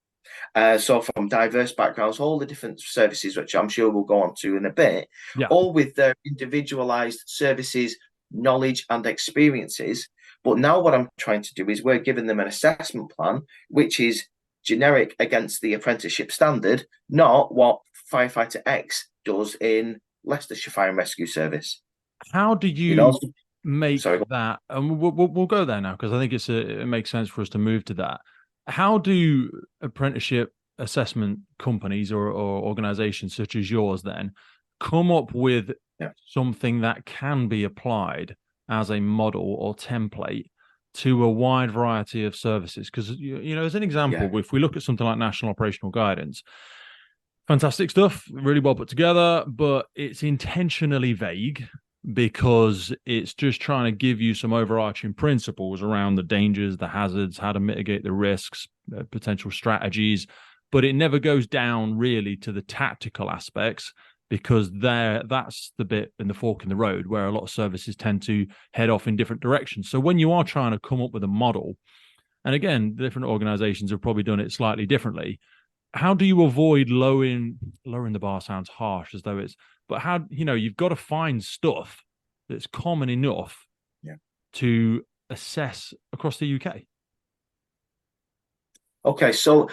[SPEAKER 2] So from diverse backgrounds, all the different services, which I'm sure we'll go on to in a bit,
[SPEAKER 1] Yeah.
[SPEAKER 2] all with their individualized services, knowledge and experiences. But now what I'm trying to do is we're giving them an assessment plan, which is generic against the apprenticeship standard, not what Firefighter X does in Leicestershire Fire and Rescue Service.
[SPEAKER 1] How do
[SPEAKER 2] You know,
[SPEAKER 1] you make
[SPEAKER 2] sorry.
[SPEAKER 1] that? And we'll go there now because I think it makes sense for us to move to that. How do apprenticeship assessment companies or organizations such as yours then come up with
[SPEAKER 2] Yeah.
[SPEAKER 1] something that can be applied as a model or template to a wide variety of services? Because, as an example,
[SPEAKER 2] Yeah.
[SPEAKER 1] if we look at something like National Operational Guidance, fantastic stuff, really well put together, but it's intentionally vague because it's just trying to give you some overarching principles around the dangers, the hazards, how to mitigate the risks, potential strategies, but it never goes down really to the tactical aspects, because that's the bit in the fork in the road where a lot of services tend to head off in different directions. So when you are trying to come up with a model, and again, different organizations have probably done it slightly differently, how do you avoid lowering the bar? Sounds harsh, as though it's, but how, you've got to find stuff that's common enough to assess across the UK.
[SPEAKER 2] Okay, so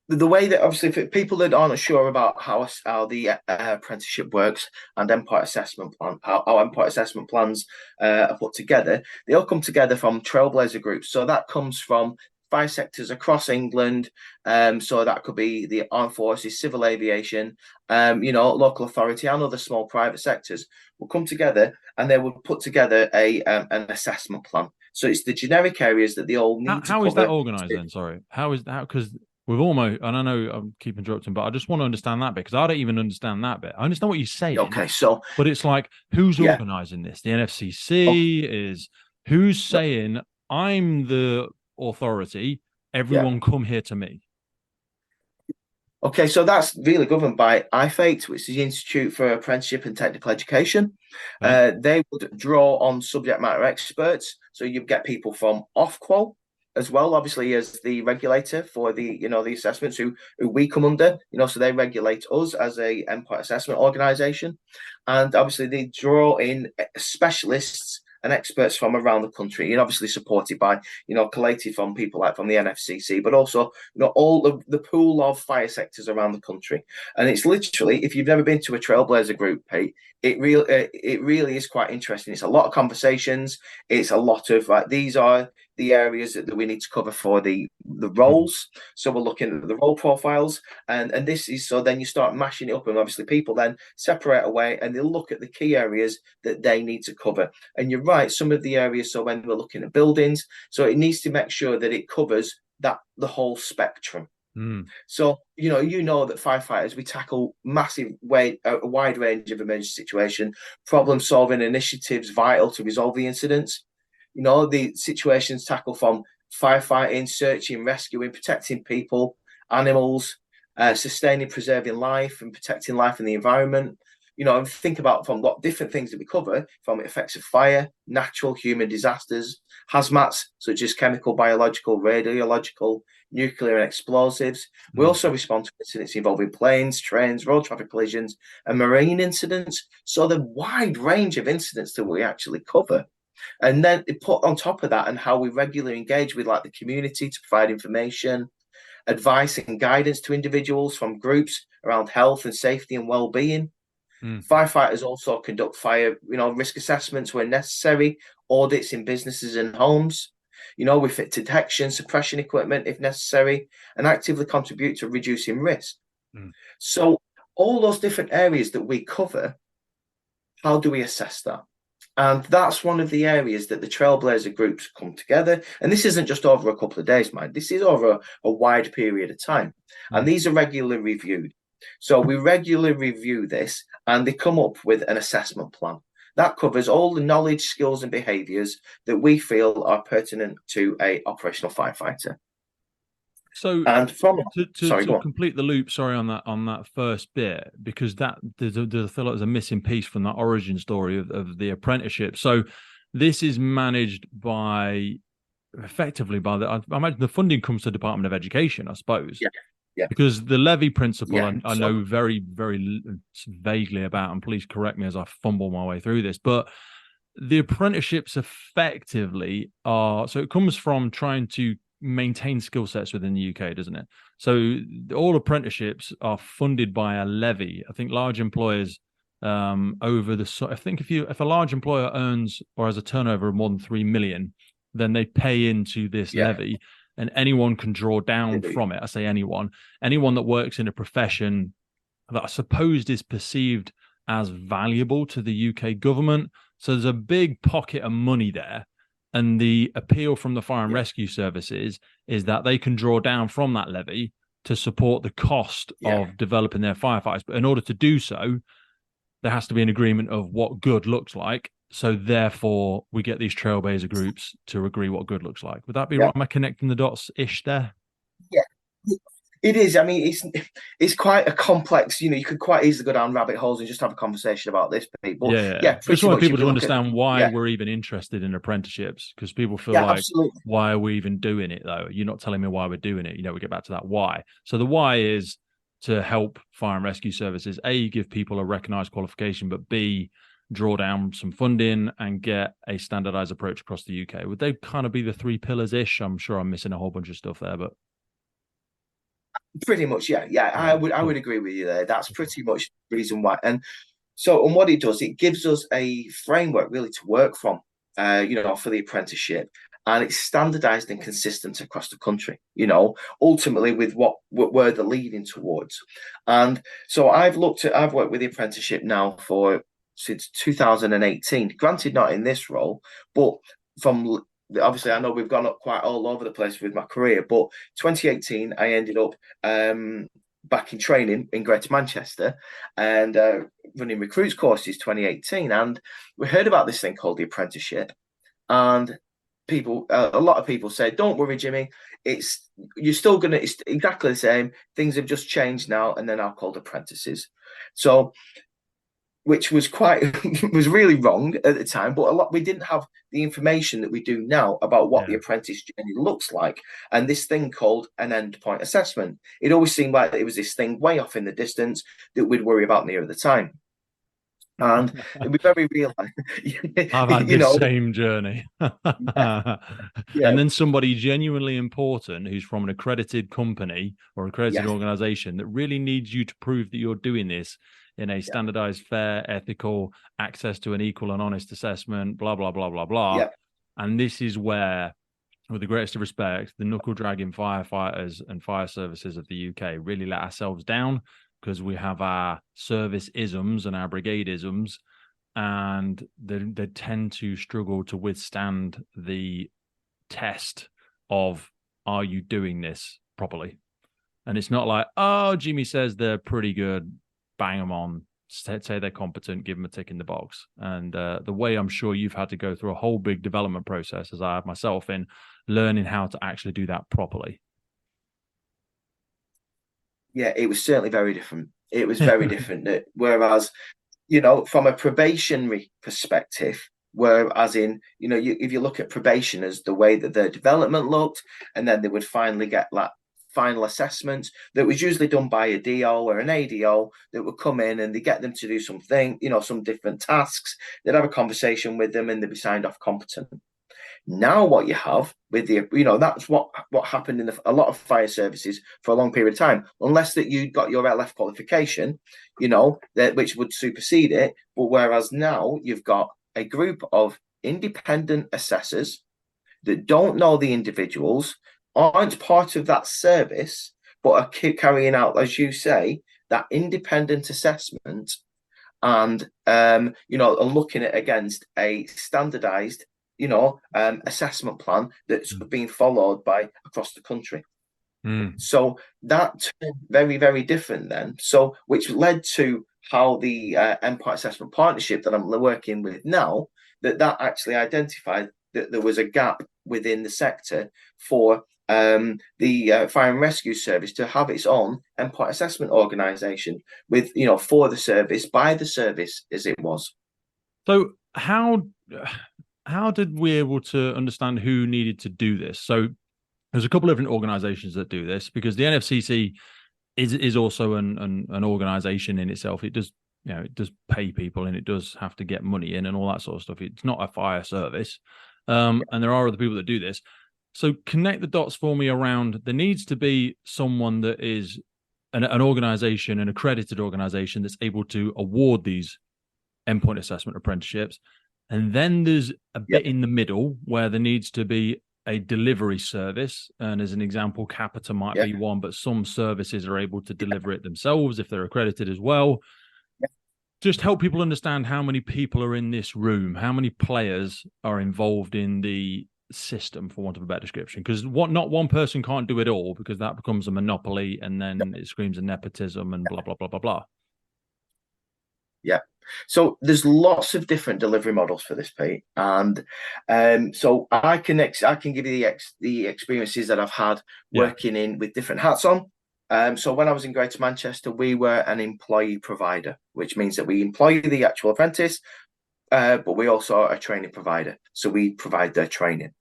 [SPEAKER 2] the way that, obviously, for people that aren't sure about how the apprenticeship works and endpoint assessment plan, how endpoint assessment plans are put together, they all come together from trailblazer groups. So that comes from fire sectors across England. So that could be the armed forces, civil aviation, local authority, and other small private sectors will come together and they will put together an assessment plan. So it's the generic areas that they all need to cover.
[SPEAKER 1] How is that organized then? Sorry. How is that? Because we've almost, and I know I'm keep interrupting, but I just want to understand that bit because I don't even understand that bit. I understand what you're saying.
[SPEAKER 2] Okay, so
[SPEAKER 1] but it's like, who's organizing this? The NFCC is who's saying I'm the authority. Everyone come here to me.
[SPEAKER 2] Okay, so that's really governed by IFATE, which is the Institute for Apprenticeship and Technical Education.
[SPEAKER 1] Okay.
[SPEAKER 2] They would draw on subject matter experts. So you get people from OFQUAL as well, obviously, as the regulator for the assessments who we come under, so they regulate us as a endpoint assessment organization. And obviously they draw in specialists and experts from around the country, and obviously supported by, collated from people like from the NFCC, but also, all of the pool of fire sectors around the country. And it's literally, if you've never been to a trailblazer group, Pete, it really is quite interesting. It's a lot of conversations. It's a lot of like, these are the areas that we need to cover for the roles. So we're looking at the role profiles, and this is, so then you start mashing it up, and obviously people then separate away and they'll look at the key areas that they need to cover. And you're right, some of the areas, so when we're looking at buildings, so it needs to make sure that it covers that the whole spectrum. So you know that firefighters, we tackle a wide range of emergency situation, problem solving initiatives vital to resolve the incidents. The situations tackle from firefighting, searching, rescuing, protecting people, animals, sustaining, preserving life, and protecting life and the environment. Think about from what different things that we cover, from effects of fire, natural, human disasters, hazmats such as chemical, biological, radiological, nuclear, and explosives. We also respond to incidents involving planes, trains, road traffic collisions, and marine incidents. So the wide range of incidents that we actually cover. And then put on top of that, and how we regularly engage with the community to provide information, advice, and guidance to individuals from groups around health and safety and well-being. Firefighters also conduct fire, risk assessments where necessary, audits in businesses and homes. We fit detection, suppression equipment if necessary, and actively contribute to reducing risk. So all those different areas that we cover, how do we assess that? And that's one of the areas that the Trailblazer groups come together. And this isn't just over a couple of days, mind. This is over a wide period of time. And these are regularly reviewed. So we regularly review this, and they come up with an assessment plan that covers all the knowledge, skills, and behaviours that we feel are pertinent to a operational firefighter.
[SPEAKER 1] So,
[SPEAKER 2] and from
[SPEAKER 1] to complete the loop, on that first bit, because that there's I feel like there's a missing piece from that origin story of the apprenticeship. So this is managed effectively by I imagine the funding comes to the Department of Education, I suppose.
[SPEAKER 2] Yeah.
[SPEAKER 1] Because the levy principle, I know very, very vaguely about, and please correct me as I fumble my way through this, but the apprenticeships effectively are, so it comes from trying to maintain skill sets within the UK, doesn't it? So all apprenticeships are funded by a levy. I think large employers if a large employer earns or has a turnover of more than 3 million, then they pay into this levy. And anyone can draw down from it. I say anyone that works in a profession that I suppose is perceived as valuable to the UK government. So there's a big pocket of money there. And the appeal from the fire and rescue services is that they can draw down from that levy to support the cost of developing their firefighters. But in order to do so, there has to be an agreement of what good looks like. So therefore, we get these Trailblazer groups to agree what good looks like. Would that be right? Am I connecting the dots-ish there?
[SPEAKER 2] Yeah, it is. I mean, it's quite a complex. You could quite easily go down rabbit holes and just have a conversation about this. But
[SPEAKER 1] just want people to understand why we're even interested in apprenticeships, because people feel like,
[SPEAKER 2] absolutely.
[SPEAKER 1] Why are we even doing it though? You're not telling me why we're doing it. We get back to that why. So the why is to help fire and rescue services, A, give people a recognised qualification, but B, draw down some funding and get a standardized approach across the UK. Would they kind of be the three pillars-ish? I'm sure I'm missing a whole bunch of stuff there, but
[SPEAKER 2] pretty much, yeah. I would agree with you there. That's pretty much the reason why. And what it does, it gives us a framework really to work from, for the apprenticeship. And it's standardized and consistent across the country, ultimately with what we're the leading towards. And so I've worked with the apprenticeship now since 2018, granted not in this role, but from, obviously I know we've gone up quite all over the place with my career, but 2018 I ended up back in training in Greater Manchester and running recruits courses 2018, and we heard about this thing called the apprenticeship, and a lot of people say, don't worry, Jimmy, it's exactly the same, things have just changed now, and they're now called apprentices. So which was was really wrong at the time, but we didn't have the information that we do now about what the apprentice journey looks like. And this thing called an endpoint assessment, it always seemed like it was this thing way off in the distance that we'd worry about near the time. And it'd be very real.
[SPEAKER 1] I've had the same journey. And then somebody genuinely important who's from an accredited company or accredited organization that really needs you to prove that you're doing this in a standardized, fair, ethical, access to an equal and honest assessment, blah, blah, blah, blah, blah. And this is where with the greatest of respect, the knuckle dragging firefighters and fire services of the UK really let ourselves down because we have our service isms and our brigade isms, and they tend to struggle to withstand the test of, are you doing this properly? And it's not like, oh, Jimmy says they're pretty good, bang them on, say they're competent, give them a tick in the box. And the way I'm sure you've had to go through a whole big development process, as I have myself, in learning how to actually do that properly.
[SPEAKER 2] Yeah, it was certainly very different. It was very different. Whereas, from a probationary perspective, whereas in, if you look at probationers, the way that their development looked, and then they would finally get like final assessments that was usually done by a DO or an ADO that would come in and they get them to do something, some different tasks. They'd have a conversation with them and they'd be signed off competent. Now what you have with that's what happened in a lot of fire services for a long period of time, unless that you got your LF qualification, which would supersede it. But whereas now you've got a group of independent assessors that don't know the individuals, aren't part of that service, but are carrying out, as you say, that independent assessment and, and looking at against a standardised assessment plan that's being followed by across the country. So that turned very, very different then. So which led to how the Endpoint Assessment Partnership that I'm working with now, that actually identified that there was a gap within the sector for the Fire and Rescue Service to have its own endpoint assessment organisation with, for the service, by the service as it was.
[SPEAKER 1] So how did we able to understand who needed to do this? So there's a couple of different organizations that do this, because the NFCC is also an organization in itself. It does, it does pay people and it does have to get money in and all that sort of stuff. It's not a fire service. And there are other people that do this. So connect the dots for me around, there needs to be someone that is an organization, an accredited organization that's able to award these endpoint assessment apprenticeships. And then there's a bit in the middle where there needs to be a delivery service. And as an example, Capita might be one, but some services are able to deliver it themselves if they're accredited as well. Just help people understand how many people are in this room, how many players are involved in the system, for want of a better description, because not one person can't do it all, because that becomes a monopoly and then it screams of nepotism and blah, blah, blah, blah, blah.
[SPEAKER 2] Yeah. So there's lots of different delivery models for this, Pete, and so I can give you the experiences that I've had working in with different hats on. So when I was in Greater Manchester, we were an employee provider, which means that we employ the actual apprentice, but we also are a training provider. So we provide their training.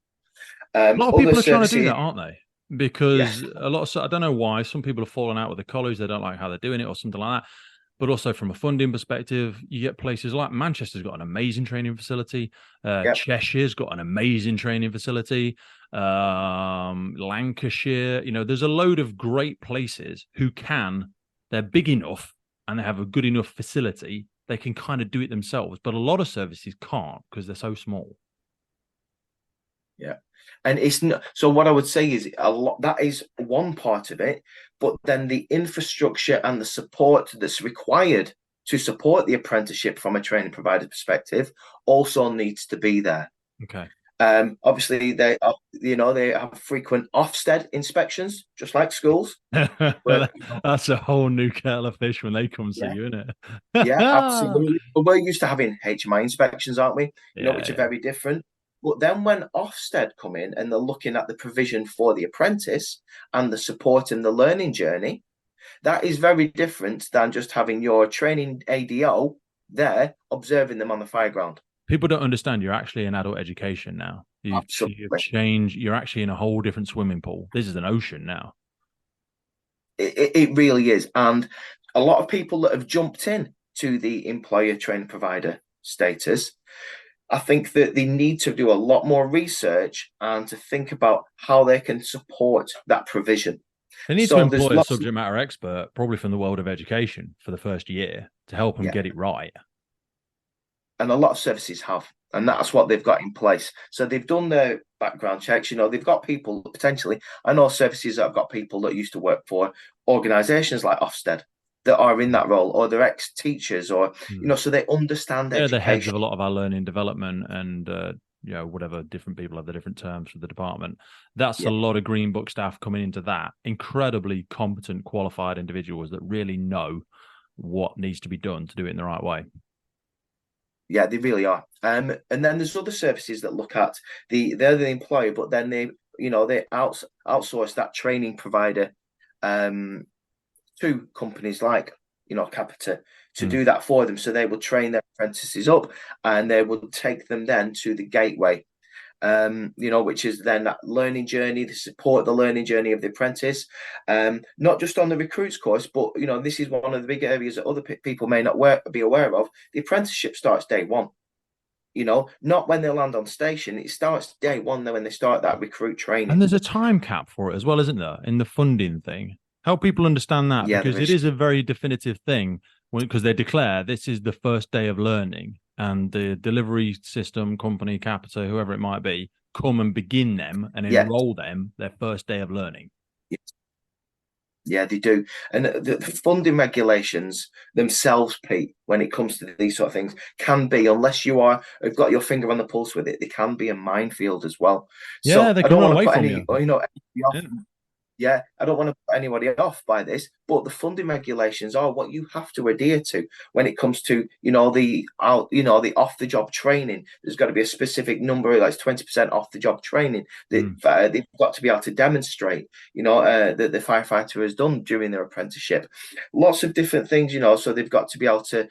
[SPEAKER 1] A lot of people are trying to do that, aren't they? Because a lot of, I don't know why, some people are falling out with the college. They don't like how they're doing it or something like that. But also from a funding perspective, you get places like Manchester's got an amazing training facility. Cheshire's got an amazing training facility. Lancashire, there's a load of great places they're big enough and they have a good enough facility. They can kind of do it themselves. But a lot of services can't because they're so small.
[SPEAKER 2] Yeah. And it's not, so what I would say is a lot, that is one part of it, but then the infrastructure and the support that's required to support the apprenticeship from a training provider perspective also needs to be there.
[SPEAKER 1] Okay.
[SPEAKER 2] Obviously they are, they have frequent Ofsted inspections, just like schools.
[SPEAKER 1] That's a whole new kettle of fish when they come see you, isn't it?
[SPEAKER 2] Yeah, absolutely. But we're used to having HMI inspections, aren't we? Which are very different. But then when Ofsted come in and they're looking at the provision for the apprentice and the support in the learning journey, that is very different than just having your training ADO there observing them on the fire ground.
[SPEAKER 1] People don't understand you're actually in adult education now. You've changed. You're actually in a whole different swimming pool. This is an ocean now.
[SPEAKER 2] It really is. And a lot of people that have jumped in to the employer training provider status, I think that they need to do a lot more research and to think about how they can support that provision.
[SPEAKER 1] They need to employ a subject matter expert, probably from the world of education, for the first year to help them get it right.
[SPEAKER 2] And a lot of services have. And that's what they've got in place. So they've done their background checks. They've got people potentially. I know services that have got people that used to work for organisations like Ofsted that are in that role, or they're ex-teachers, or so they understand
[SPEAKER 1] They're the heads
[SPEAKER 2] education.
[SPEAKER 1] of a lot of our learning development and whatever different people have the different terms for the department. That's
[SPEAKER 2] Yeah,
[SPEAKER 1] a lot of green book staff coming into that. Incredibly competent, qualified individuals that really know what needs to be done to do it in the right way.
[SPEAKER 2] yeah, they really are. And then there's other services that look at they're the employer, but then they outsource that training provider to companies like Capita to do that for them. So they will train their apprentices up, and they will take them then to the gateway, which is then that learning journey, to support the learning journey of the apprentice, not just on the recruits course, but this is one of the big areas that other people may not be aware of. The apprenticeship starts day one. Not when they land on station. It starts day one when they start that recruit
[SPEAKER 1] And
[SPEAKER 2] training.
[SPEAKER 1] there's a time cap for it as well, isn't there, in the funding thing? Help people understand that,
[SPEAKER 2] Yeah,
[SPEAKER 1] because
[SPEAKER 2] there
[SPEAKER 1] it
[SPEAKER 2] is.
[SPEAKER 1] is a very definitive thing because they declare this is the first day of learning, and the delivery system company, Capita, whoever it might be, come and begin them and
[SPEAKER 2] Yeah.
[SPEAKER 1] enroll them their first day of learning.
[SPEAKER 2] Yeah, they do. And the funding regulations themselves, Pete, when it comes to these sort of things, can be, unless have got your finger on the pulse with it, they can be a minefield as well.
[SPEAKER 1] Yeah,
[SPEAKER 2] So
[SPEAKER 1] they
[SPEAKER 2] I
[SPEAKER 1] can
[SPEAKER 2] don't
[SPEAKER 1] run
[SPEAKER 2] want to
[SPEAKER 1] away
[SPEAKER 2] put
[SPEAKER 1] from
[SPEAKER 2] any,
[SPEAKER 1] you.
[SPEAKER 2] anybody off.
[SPEAKER 1] Yeah.
[SPEAKER 2] Yeah, I don't want to put anybody off by this, but the funding regulations are what you have to adhere to when it comes to the off the job training. There's got to be a specific number, like 20% off the job training that they've got to be able to demonstrate. That the firefighter has done during their apprenticeship. Lots of different things, so they've got to be able to.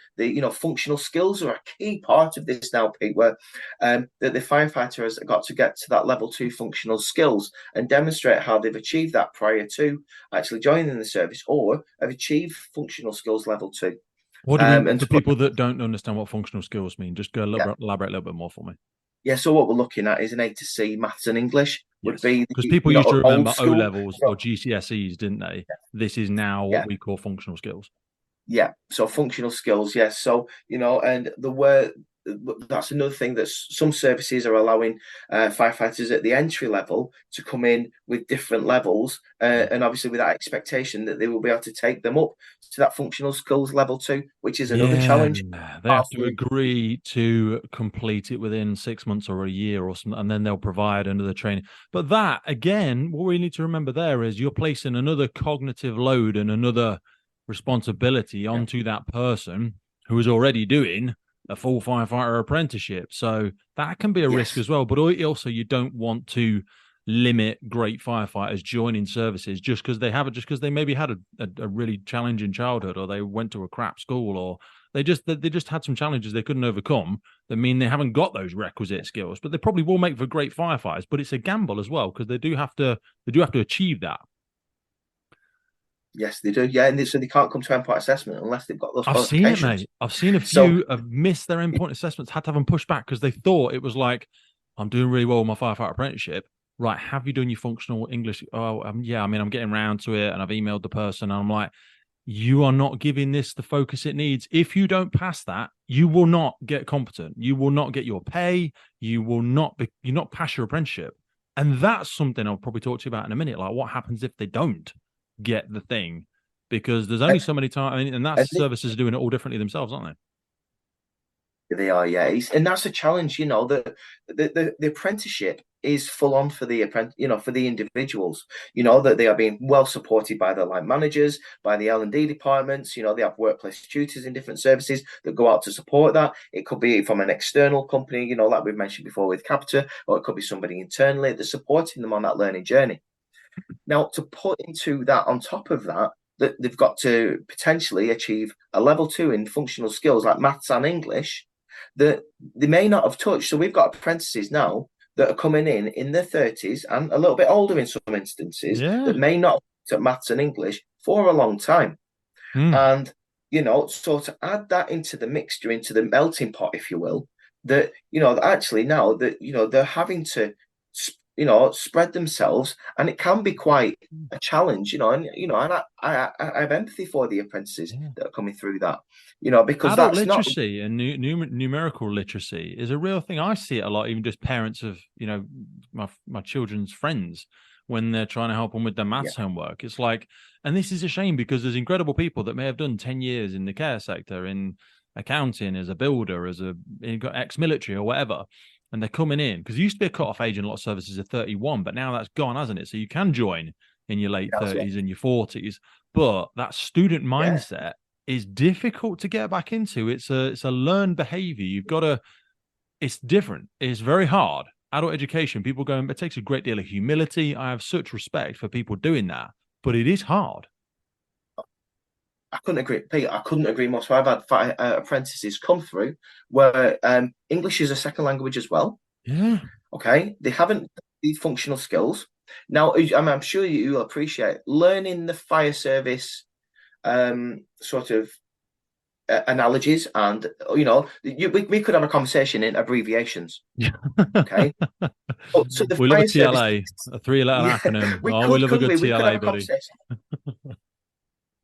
[SPEAKER 2] Functional skills are a key part of this now, Pete. Where that the firefighter has got to get to that level 2 functional skills and demonstrate how they've achieved that prior to actually joining the service, or have achieved functional skills level 2.
[SPEAKER 1] What do we,
[SPEAKER 2] And
[SPEAKER 1] for people that don't understand what functional skills mean, just go elaborate a little bit more for me.
[SPEAKER 2] yeah, so what we're looking at is an A to C maths and English would
[SPEAKER 1] Yes,
[SPEAKER 2] be
[SPEAKER 1] because
[SPEAKER 2] the
[SPEAKER 1] people used to
[SPEAKER 2] old
[SPEAKER 1] remember O
[SPEAKER 2] school.
[SPEAKER 1] levels or GCSEs, didn't they? This is now what
[SPEAKER 2] Yeah,
[SPEAKER 1] we call functional skills.
[SPEAKER 2] yeah. So functional skills, yes. So and the word that's another thing that some services are allowing firefighters at the entry level to come in with different levels, and obviously with that expectation that they will be able to take them up to that functional skills level 2, which is another
[SPEAKER 1] Yeah,
[SPEAKER 2] challenge.
[SPEAKER 1] they have to agree to complete it within 6 months or a year or something, and then they'll provide another training. But that, again, what we need to remember there is you're placing another cognitive load and another responsibility onto that person who is already doing a full firefighter apprenticeship. So that can be a risk as well. But also, you don't want to limit great firefighters joining services just because they maybe had a really challenging childhood, or they went to a crap school, or they just had some challenges they couldn't overcome that mean they haven't got those requisite skills. But they probably will make for great firefighters. But it's a gamble as well, because they do have to achieve that.
[SPEAKER 2] Yes, they do. Yeah, and so they can't come to endpoint assessment unless they've got those
[SPEAKER 1] I've seen it,
[SPEAKER 2] qualifications.
[SPEAKER 1] mate. I've seen a
[SPEAKER 2] So
[SPEAKER 1] few have missed their endpoint assessments, had to have them pushed back because they thought it was like, I'm doing really well with my firefighter apprenticeship. Right, have you done your functional English? Oh, yeah. I mean, I'm getting around to it, and I've emailed the person, and I'm like, you are not giving this the focus it needs. If you don't pass that, you will not get competent. You will not get your pay. You will not pass your apprenticeship. And that's something I'll probably talk to you about in a minute. Like, what happens if they don't get the thing? Because there's only so many times, and that's services are doing it all differently themselves, aren't they?
[SPEAKER 2] they are, yeah, and that's a challenge. The apprenticeship is full on for the for the individuals. That they are being well supported by their line managers, by the L&D departments. They have workplace tutors in different services that go out to support that. It could be from an external company, like we've mentioned before with Capita, or it could be somebody internally that's supporting them on that learning journey. Now, to put into that on top of that they've got to potentially achieve a level 2 in functional skills like maths and English that they may not have touched. So we've got apprentices now that are coming in their 30s and a little bit older in some instances that may not have maths and English for a long time. And, so to add that into the mixture, into the melting pot, if you will, that, actually now that, they're having to spread themselves, and it can be quite a challenge, and I have empathy for the apprentices that are coming through that, because
[SPEAKER 1] Adult
[SPEAKER 2] that's not.
[SPEAKER 1] literacy and numerical literacy is a real thing. I see it a lot, even just parents of, my children's friends, when they're trying to help them with their maths homework. It's like, and this is a shame because there's incredible people that may have done 10 years in the care sector, in accounting, as a builder, ex-military or whatever. And they're coming in because there used to be a cut-off age in a lot of services of 31, but now that's gone, hasn't it? So you can join in your late 30s and your 40s, but that student mindset is difficult to get back into. It's a learned behavior. You've got to. It's different. It's very hard. Adult education, people going, it takes a great deal of humility. I have such respect for people doing that, but it is hard.
[SPEAKER 2] I couldn't agree, Pete. I couldn't agree more. So I've had apprentices come through where English is a second language as well.
[SPEAKER 1] Yeah.
[SPEAKER 2] Okay. They haven't these functional skills. Now, I'm sure you'll appreciate learning the fire service sort of analogies, and we could have a conversation in abbreviations. Okay. So
[SPEAKER 1] we love a TLA, a three-letter acronym. We love a good TLA, buddy.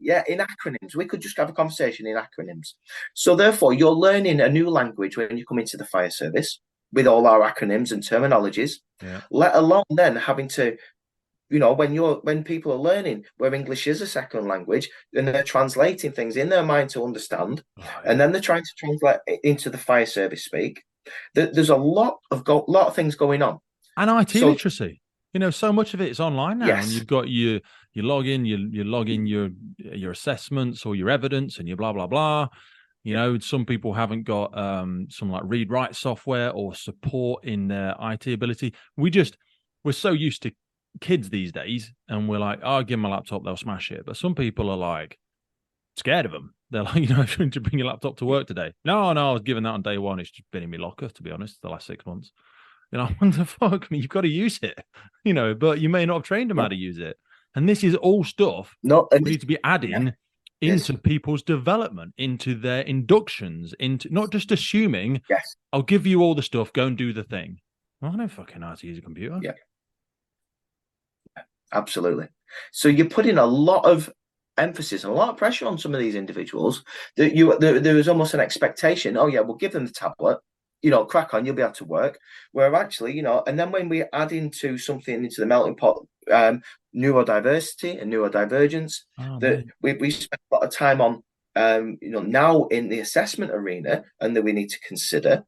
[SPEAKER 2] Yeah, in acronyms. We could just have a conversation in acronyms. So therefore, you're learning a new language when you come into the fire service with all our acronyms and terminologies, let alone then having to, when people are learning where English is a second language, and they're translating things in their mind to understand, and then they're trying to translate it into the fire service speak. There's a lot of things going on.
[SPEAKER 1] And IT literacy. So much of it is online now, and you've got you log in your assessments or your evidence and your blah blah blah. Some people haven't got some like read write software or support in their IT ability. We're so used to kids these days, and we're like, oh, give them a laptop, they'll smash it. But some people are like scared of them. They're like, trying to bring your laptop to work today. No, I was given that on day one. It's just been in my locker, to be honest, the last 6 months. What the fuck? You've got to use it, but you may not have trained them how to use it. And this is all stuff we need to be adding into people's development, into their inductions, into not just assuming, I'll give you all the stuff, go and do the thing. Well, I don't fucking know how to use a computer.
[SPEAKER 2] Yeah. Absolutely. So you're putting a lot of emphasis and a lot of pressure on some of these individuals that there is almost an expectation. Oh yeah, we'll give them the tablet, crack on, you'll be able to work. Where actually, and then when we add into the melting pot, neurodiversity and neurodivergence, we spend a lot of time on, now in the assessment arena, and that we need to consider.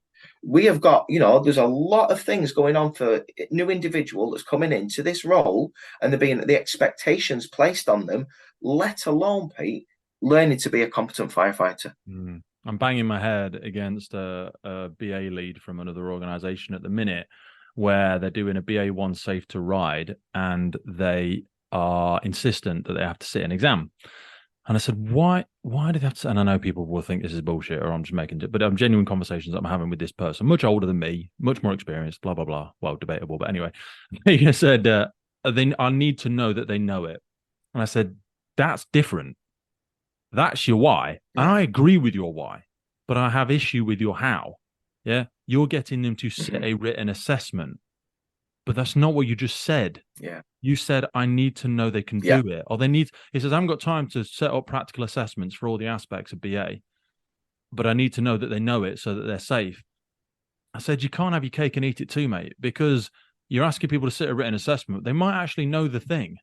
[SPEAKER 2] We have got, there's a lot of things going on for new individual that's coming into this role, and there being the expectations placed on them, let alone, Pete, learning to be a competent firefighter.
[SPEAKER 1] I'm banging my head against a BA lead from another organization at the minute, where they're doing a BA1 safe to ride, and they are insistent that they have to sit an exam. And I said, why do they have to? And I know people will think this is bullshit or I'm just making it, but I'm genuine conversations that I'm having with this person, much older than me, much more experienced, blah, blah, blah. Well, debatable. But anyway, he said, I need to know that they know it. And I said, that's different. That's your why. And I agree with your why, but I have issue with your how. Yeah. You're getting them to sit a written assessment, but that's not what you just said.
[SPEAKER 2] Yeah.
[SPEAKER 1] You said, I need to know they can do it. Or he says, I haven't got time to set up practical assessments for all the aspects of BA, but I need to know that they know it so that they're safe. I said, you can't have your cake and eat it too, mate, because you're asking people to sit a written assessment. They might actually know the thing.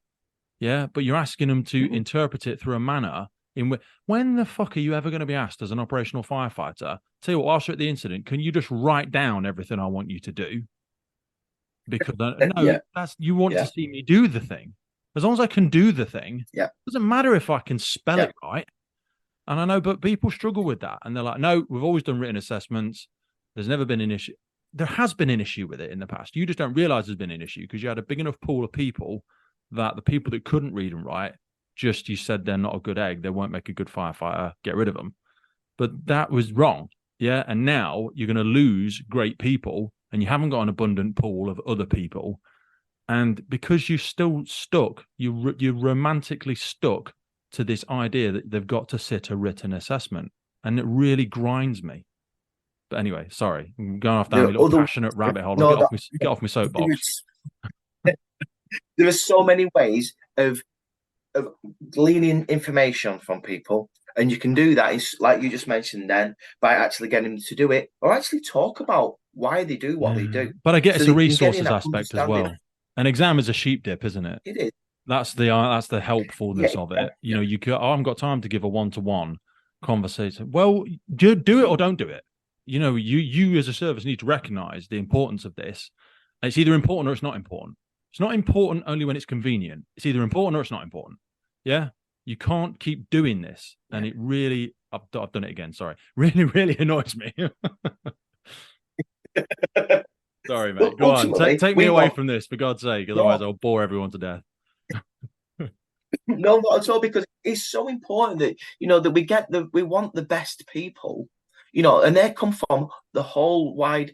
[SPEAKER 1] Yeah. But you're asking them to interpret it through a manner in which, when the fuck are you ever going to be asked as an operational firefighter, tell you what, whilst you're at the incident, can you just write down everything I want you to do? Because that's you want to see me do the thing. As long as I can do the thing, doesn't matter if I can spell it right. And I know, but people struggle with that, and they're like, "No, we've always done written assessments. There's never been an issue. There has been an issue with it in the past. You just don't realize there's been an issue because you had a big enough pool of people that the people that couldn't read and write, just you said they're not a good egg, they won't make a good firefighter. Get rid of them. But that was wrong, And now you're going to lose great people. And you haven't got an abundant pool of other people. And because you're still stuck, you're romantically stuck to this idea that they've got to sit a written assessment. And it really grinds me. But anyway, sorry, I'm going off down
[SPEAKER 2] There
[SPEAKER 1] a
[SPEAKER 2] are
[SPEAKER 1] little
[SPEAKER 2] other
[SPEAKER 1] passionate rabbit hole. I'll
[SPEAKER 2] no,
[SPEAKER 1] get off my soapbox.
[SPEAKER 2] there are so many ways of gleaning information from people, and you can do that, like you just mentioned, then by actually getting them to do it or actually talk about why they do what they do.
[SPEAKER 1] But I get
[SPEAKER 2] So
[SPEAKER 1] it's a
[SPEAKER 2] that you can get in
[SPEAKER 1] resources
[SPEAKER 2] that
[SPEAKER 1] aspect as
[SPEAKER 2] understanding.
[SPEAKER 1] well. An exam is a sheep dip, isn't it?
[SPEAKER 2] It is.
[SPEAKER 1] That's the helpfulness of it. You know,
[SPEAKER 2] Yeah.
[SPEAKER 1] you could, I haven't got time to give a one-to-one conversation. Well, do it or don't do it. You know, you as a service need to recognize the importance of this. It's either important or it's not important. It's not important only when it's convenient. It's either important or it's not important. Yeah. You can't keep doing this. And it really, I've done it again. Sorry. Really, really annoys me. Sorry, mate. Go on. Take me away from this, for God's sake. Otherwise, I'll bore everyone to death.
[SPEAKER 2] No, not at all, because it's so important that, you know, that we want the best people, you know, and they come from the whole wide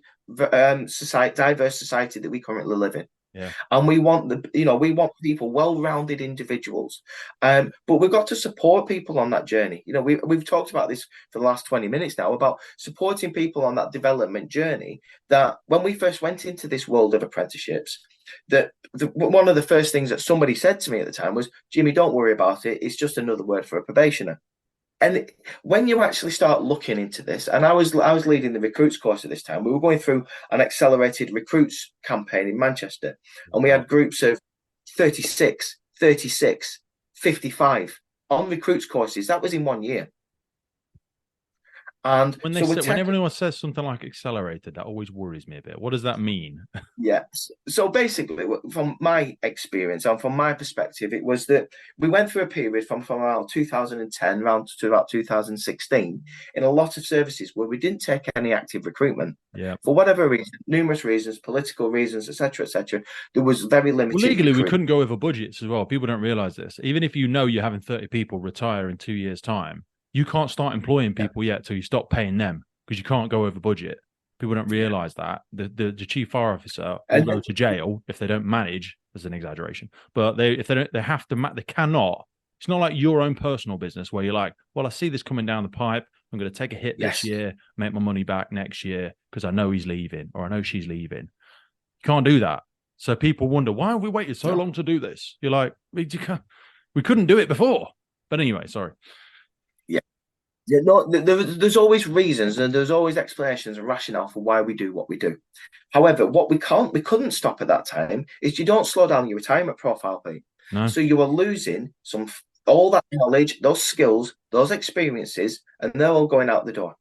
[SPEAKER 2] society, diverse society that we currently live in.
[SPEAKER 1] Yeah.
[SPEAKER 2] And we want we want people, well-rounded individuals. But we've got to support people on that journey. You know, we've talked about this for the last 20 minutes now, about supporting people on that development journey, that when we first went into this world of apprenticeships, that one of the first things that somebody said to me at the time was, Jimmy, don't worry about it. It's just another word for a probationer. And when you actually start looking into this, and I was leading the recruits course at this time, we were going through an accelerated recruits campaign in Manchester, and we had groups of 36, 36, 55 on recruits courses. That was in 1 year. And
[SPEAKER 1] when everyone says something like accelerated, that always worries me a bit. What does that mean?
[SPEAKER 2] Yes. So basically, from my experience and from my perspective, it was that we went through a period from around 2010 round to about 2016 in a lot of services where we didn't take any active recruitment.
[SPEAKER 1] Yeah.
[SPEAKER 2] For whatever reason, numerous reasons, political reasons, etc., etc. There was very limited.
[SPEAKER 1] Well, legally, we couldn't go over budgets as well. People don't realize this. Even if you know you're having 30 people retire in 2 years' time, you can't start employing people yet till you stop paying them, because you can't go over budget. People don't realize that the chief fire officer will go to jail if they don't manage. As an exaggeration, but they have to. They cannot. It's not like your own personal business where you're like, well, I see this coming down the pipe. I'm going to take a hit this year, make my money back next year because I know he's leaving or I know she's leaving. You can't do that. So people wonder, why have we waited so long to do this? You're like, we couldn't do it before. But anyway, sorry.
[SPEAKER 2] Yeah, no, there's always reasons and there's always explanations and rationale for why we do what we do. However, what we couldn't stop at that time is you don't slow down your retirement profile, Pete. No. So you are losing all that knowledge, those skills, those experiences, and they're all going out the door.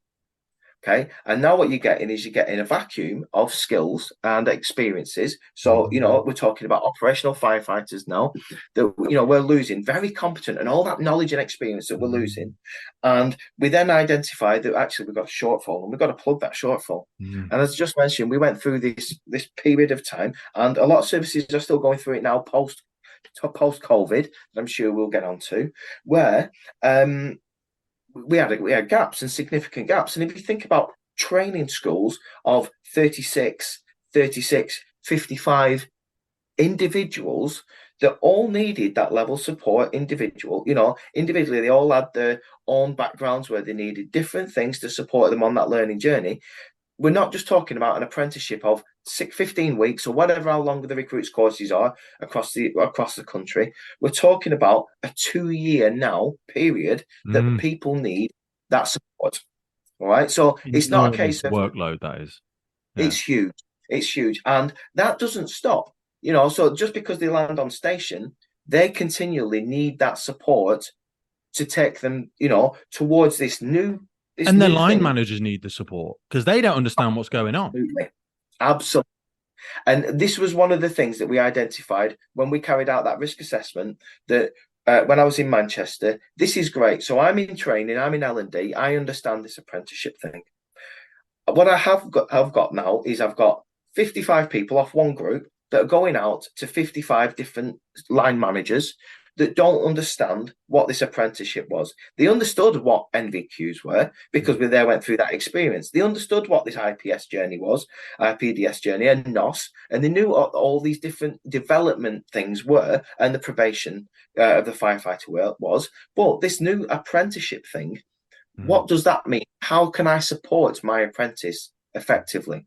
[SPEAKER 2] Okay. And now what you're getting a vacuum of skills and experiences. So, you know, we're talking about operational firefighters now that, you know, we're losing very competent and all that knowledge and experience that we're losing. And we then identified that actually we've got a shortfall and we've got to plug that shortfall. And as I just mentioned, we went through this period of time, and a lot of services are still going through it now post-COVID, I'm sure we'll get on to, where we had gaps and significant gaps. And if you think about training schools of 36, 55 individuals that all needed that level of support, individually, they all had their own backgrounds where they needed different things to support them on that learning journey. We're not just talking about an apprenticeship of 15 weeks or whatever, how long the recruits courses are across the country. We're talking about a 2-year now period that people need that support. All right. So it's not a case of
[SPEAKER 1] workload, that is.
[SPEAKER 2] Yeah. It's huge. And that doesn't stop. You know, so just because they land on station, they continually need that support to take them, you know, towards this new.
[SPEAKER 1] And their line managers need the support because they don't understand what's going on.
[SPEAKER 2] Absolutely. And this was one of the things that we identified when we carried out that risk assessment, that when I was in Manchester, this is great. So I'm in training, I'm in L&D, I understand this apprenticeship thing. What I have got now is I've got 55 people off one group that are going out to 55 different line managers that don't understand what this apprenticeship was. They understood what NVQs were because they went through that experience. They understood what this IPS journey was, PDS journey, and NOS, and they knew what all these different development things were, and the probation of the firefighter was. But this new apprenticeship thing, what does that mean? how can I support my apprentice effectively?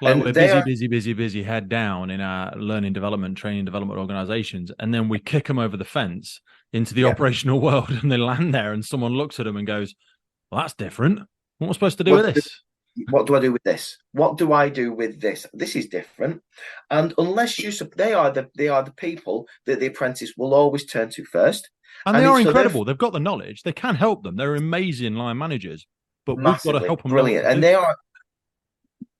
[SPEAKER 1] Like
[SPEAKER 2] And
[SPEAKER 1] we're
[SPEAKER 2] they
[SPEAKER 1] busy,
[SPEAKER 2] are,
[SPEAKER 1] busy, busy, busy, head down in our learning development, training development organizations. And then we kick them over the fence into the
[SPEAKER 2] yeah.
[SPEAKER 1] operational world and they land there and someone looks at them and goes, well, that's different. What am I supposed to do with
[SPEAKER 2] What
[SPEAKER 1] this?
[SPEAKER 2] what do I do with this? What do I do with this? This is different. And unless they are the people that the apprentice will always turn to first.
[SPEAKER 1] And they
[SPEAKER 2] And
[SPEAKER 1] are
[SPEAKER 2] it's so they're
[SPEAKER 1] incredible. They've got the knowledge. They can help them. They're amazing line managers, but we've got to
[SPEAKER 2] massively
[SPEAKER 1] help them know what
[SPEAKER 2] brilliant.
[SPEAKER 1] to
[SPEAKER 2] And
[SPEAKER 1] do.
[SPEAKER 2] they are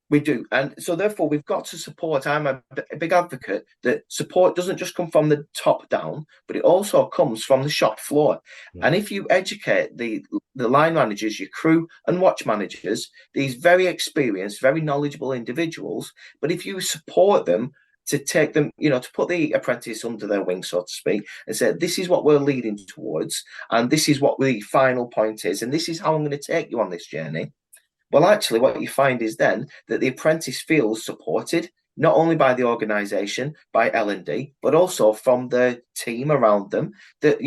[SPEAKER 2] we do. And so therefore we've got to support. I'm a big advocate that support doesn't just come from the top down, but it also comes from the shop floor.
[SPEAKER 1] Yeah.
[SPEAKER 2] And if you educate the line managers, your crew and watch managers, these very experienced, very knowledgeable individuals, but if you support them to take them, to put the apprentice under their wing, so to speak, and say, this is what we're leading towards, and this is what the final point is, and this is how I'm going to take you on this journey. Well, actually, what you find is then that the apprentice feels supported, not only by the organisation, by L&D, but also from the team around them. That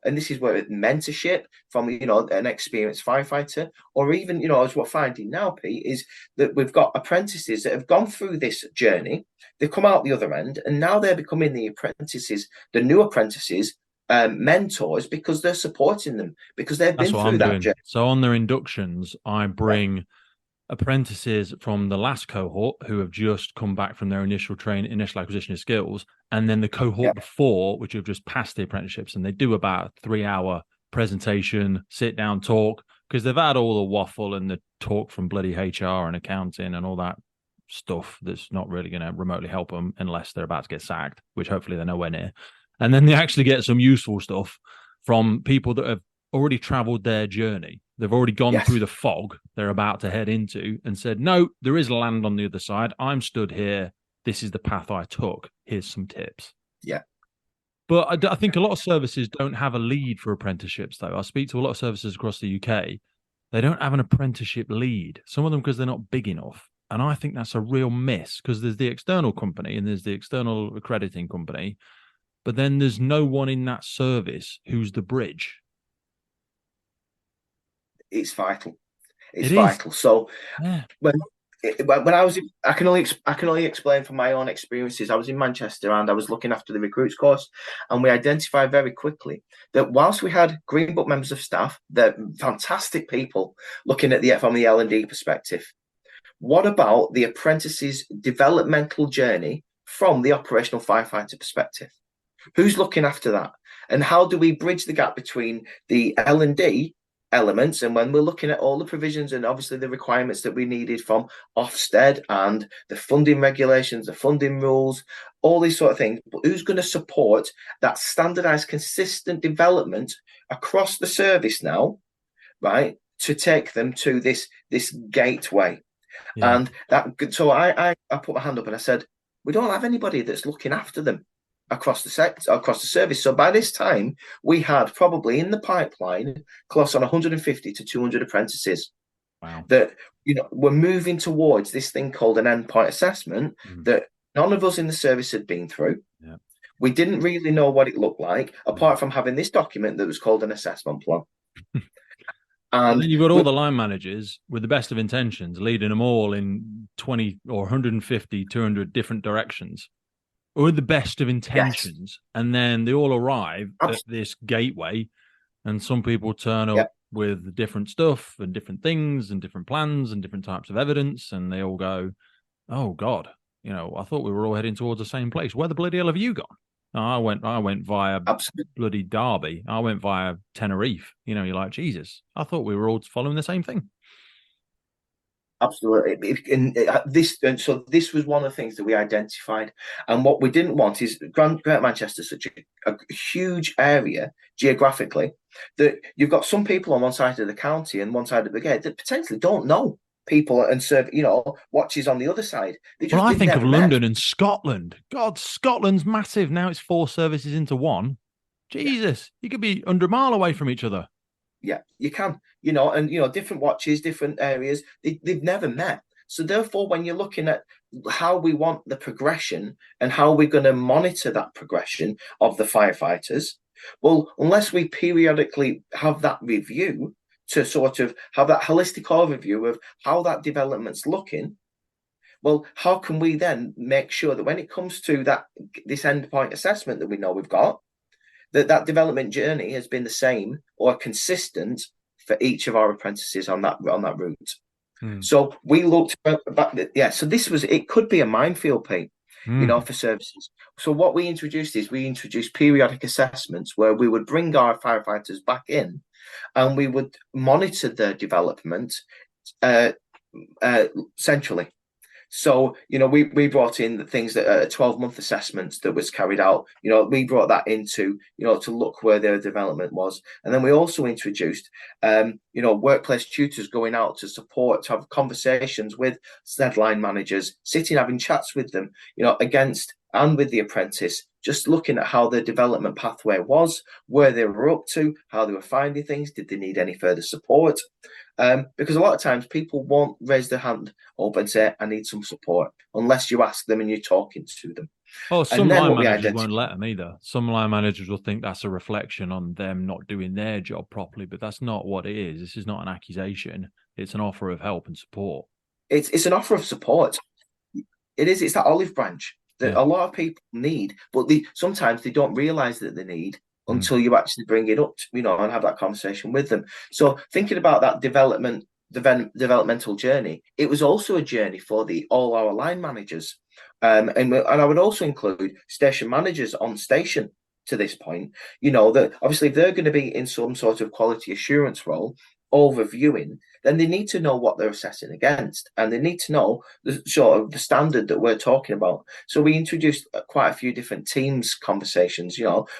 [SPEAKER 2] and this is where mentorship from an experienced firefighter, or even as we're finding now, Pete, is that we've got apprentices that have gone through this journey. They've come out the other end, and now they're becoming the new apprentices, mentors, because they're supporting them because they've
[SPEAKER 1] That's
[SPEAKER 2] been
[SPEAKER 1] what
[SPEAKER 2] through
[SPEAKER 1] I'm
[SPEAKER 2] that
[SPEAKER 1] doing.
[SPEAKER 2] journey.
[SPEAKER 1] So on their inductions, I bring apprentices from the last cohort who have just come back from their initial acquisition of skills, and then the cohort
[SPEAKER 2] Yeah.
[SPEAKER 1] before, which have just passed the apprenticeships, and they do about a 3-hour presentation, sit down, talk, because they've had all the waffle and the talk from bloody HR and accounting and all that stuff that's not really going to remotely help them unless they're about to get sacked, which hopefully they're nowhere near. And then they actually get some useful stuff from people that have already traveled their journey. They've already gone through the fog they're about to head into and said, no, there is land on the other side. I'm stood here. This is the path I took. Here's some tips.
[SPEAKER 2] Yeah.
[SPEAKER 1] But I think a lot of services don't have a lead for apprenticeships, though. I speak to a lot of services across the UK. They don't have an apprenticeship lead. Some of them because they're not big enough. And I think that's a real miss because there's the external company and there's the external accrediting company. But then there's no one in that service who's the bridge.
[SPEAKER 2] It's vital. It's
[SPEAKER 1] It is.
[SPEAKER 2] vital. So
[SPEAKER 1] Yeah.
[SPEAKER 2] when I was, I can only explain from my own experiences. I was in Manchester and I was looking after the recruits course, and we identified very quickly that whilst we had Green Book members of staff, they're fantastic people looking at from the L&D perspective. What about the apprentices' developmental journey from the operational firefighter perspective? Who's looking after that? And how do we bridge the gap between the L&D elements, and when we're looking at all the provisions and obviously the requirements that we needed from Ofsted and the funding regulations, the funding rules, all these sort of things, but who's going to support that standardized, consistent development across the service now, right, to take them to this gateway?
[SPEAKER 1] Yeah.
[SPEAKER 2] And that, so I put my hand up and I said, we don't have anybody that's looking after them across the sector, across the service. So by this time, we had probably in the pipeline close on 150 to 200 apprentices.
[SPEAKER 1] Wow.
[SPEAKER 2] That we're moving towards this thing called an endpoint assessment that none of us in the service had been through.
[SPEAKER 1] Yeah.
[SPEAKER 2] We didn't really know what it looked like, apart from having this document that was called an assessment plan.
[SPEAKER 1] And then you've got all the line managers with the best of intentions, leading them all in 20 or 150, 200 different directions, or with the best of intentions. Yes. And then they all arrive at this gateway, and some people turn up with different stuff and different things and different plans and different types of evidence. And they all go, oh God, I thought we were all heading towards the same place. Where the bloody hell have you gone? Oh, I went via bloody Derby. I went via Tenerife. You're like, Jesus, I thought we were all following the same thing.
[SPEAKER 2] Absolutely. So this was one of the things that we identified. And what we didn't want is Greater Manchester is such a huge area geographically that you've got some people on one side of the county and one side of the brigade that potentially don't know people and serve, watches on the other side.
[SPEAKER 1] Well, I think of London and Scotland. God, Scotland's massive. Now it's 4 services into one. Jesus, you could be 100 miles away from each other.
[SPEAKER 2] Yeah, you can, and, different watches, different areas, they've never met. So therefore, when you're looking at how we want the progression and how we're going to monitor that progression of the firefighters, well, unless we periodically have that review to sort of have that holistic overview of how that development's looking. Well, how can we then make sure that when it comes to this endpoint assessment that we know we've got, that development journey has been the same or consistent for each of our apprentices on that route. So we looked back. So it could be a minefield, Pete, for services. So what we introduced periodic assessments where we would bring our firefighters back in, and we would monitor their development centrally. So, we brought in the things that a 12-month assessment that was carried out. We brought that into, to look where their development was. And then we also introduced, workplace tutors going out to support, to have conversations with said line managers, sitting, having chats with them, against and with the apprentice, just looking at how their development pathway was, where they were up to, how they were finding things, did they need any further support? Because a lot of times people won't raise their hand up and say, I need some support, unless you ask them and you're talking to them.
[SPEAKER 1] Oh, some line managers won't let them either. Some line managers will think that's a reflection on them not doing their job properly, but that's not what it is. This is not an accusation. It's an offer of help and support.
[SPEAKER 2] It's an offer of support. It is. It's that olive branch that a lot of people need, but sometimes they don't realise that they need until you actually bring it up, and have that conversation with them. So thinking about that developmental journey, it was also a journey for all our line managers. And I would also include station managers on station to this point, that obviously if they're going to be in some sort of quality assurance role, overviewing, then they need to know what they're assessing against, and they need to know the sort of the standard that we're talking about. So we introduced quite a few different teams conversations,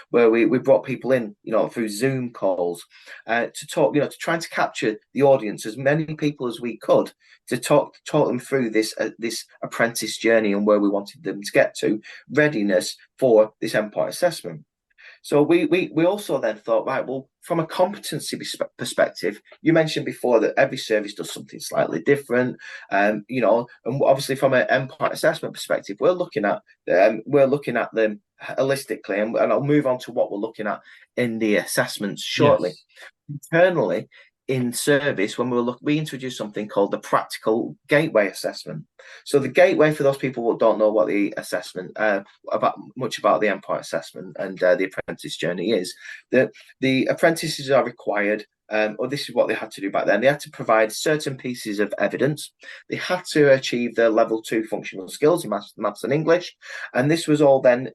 [SPEAKER 2] where we brought people in, through Zoom calls, to talk, to try to capture the audience, as many people as we could, to talk them through this apprentice journey and where we wanted them to get to, readiness for this endpoint assessment. So we also then thought, right, well, from a competency perspective, you mentioned before that every service does something slightly different, and obviously from an endpoint assessment perspective, we're looking at them holistically, and I'll move on to what we're looking at in the assessments shortly. Yes. Internally, in service, when we introduced something called the practical gateway assessment. So the gateway, for those people who don't know what the assessment much about the endpoint assessment and the apprentice journey is, that the apprentices are required, or this is what they had to do back then. They had to provide certain pieces of evidence. They had to achieve their level 2 functional skills in maths and English, and this was all then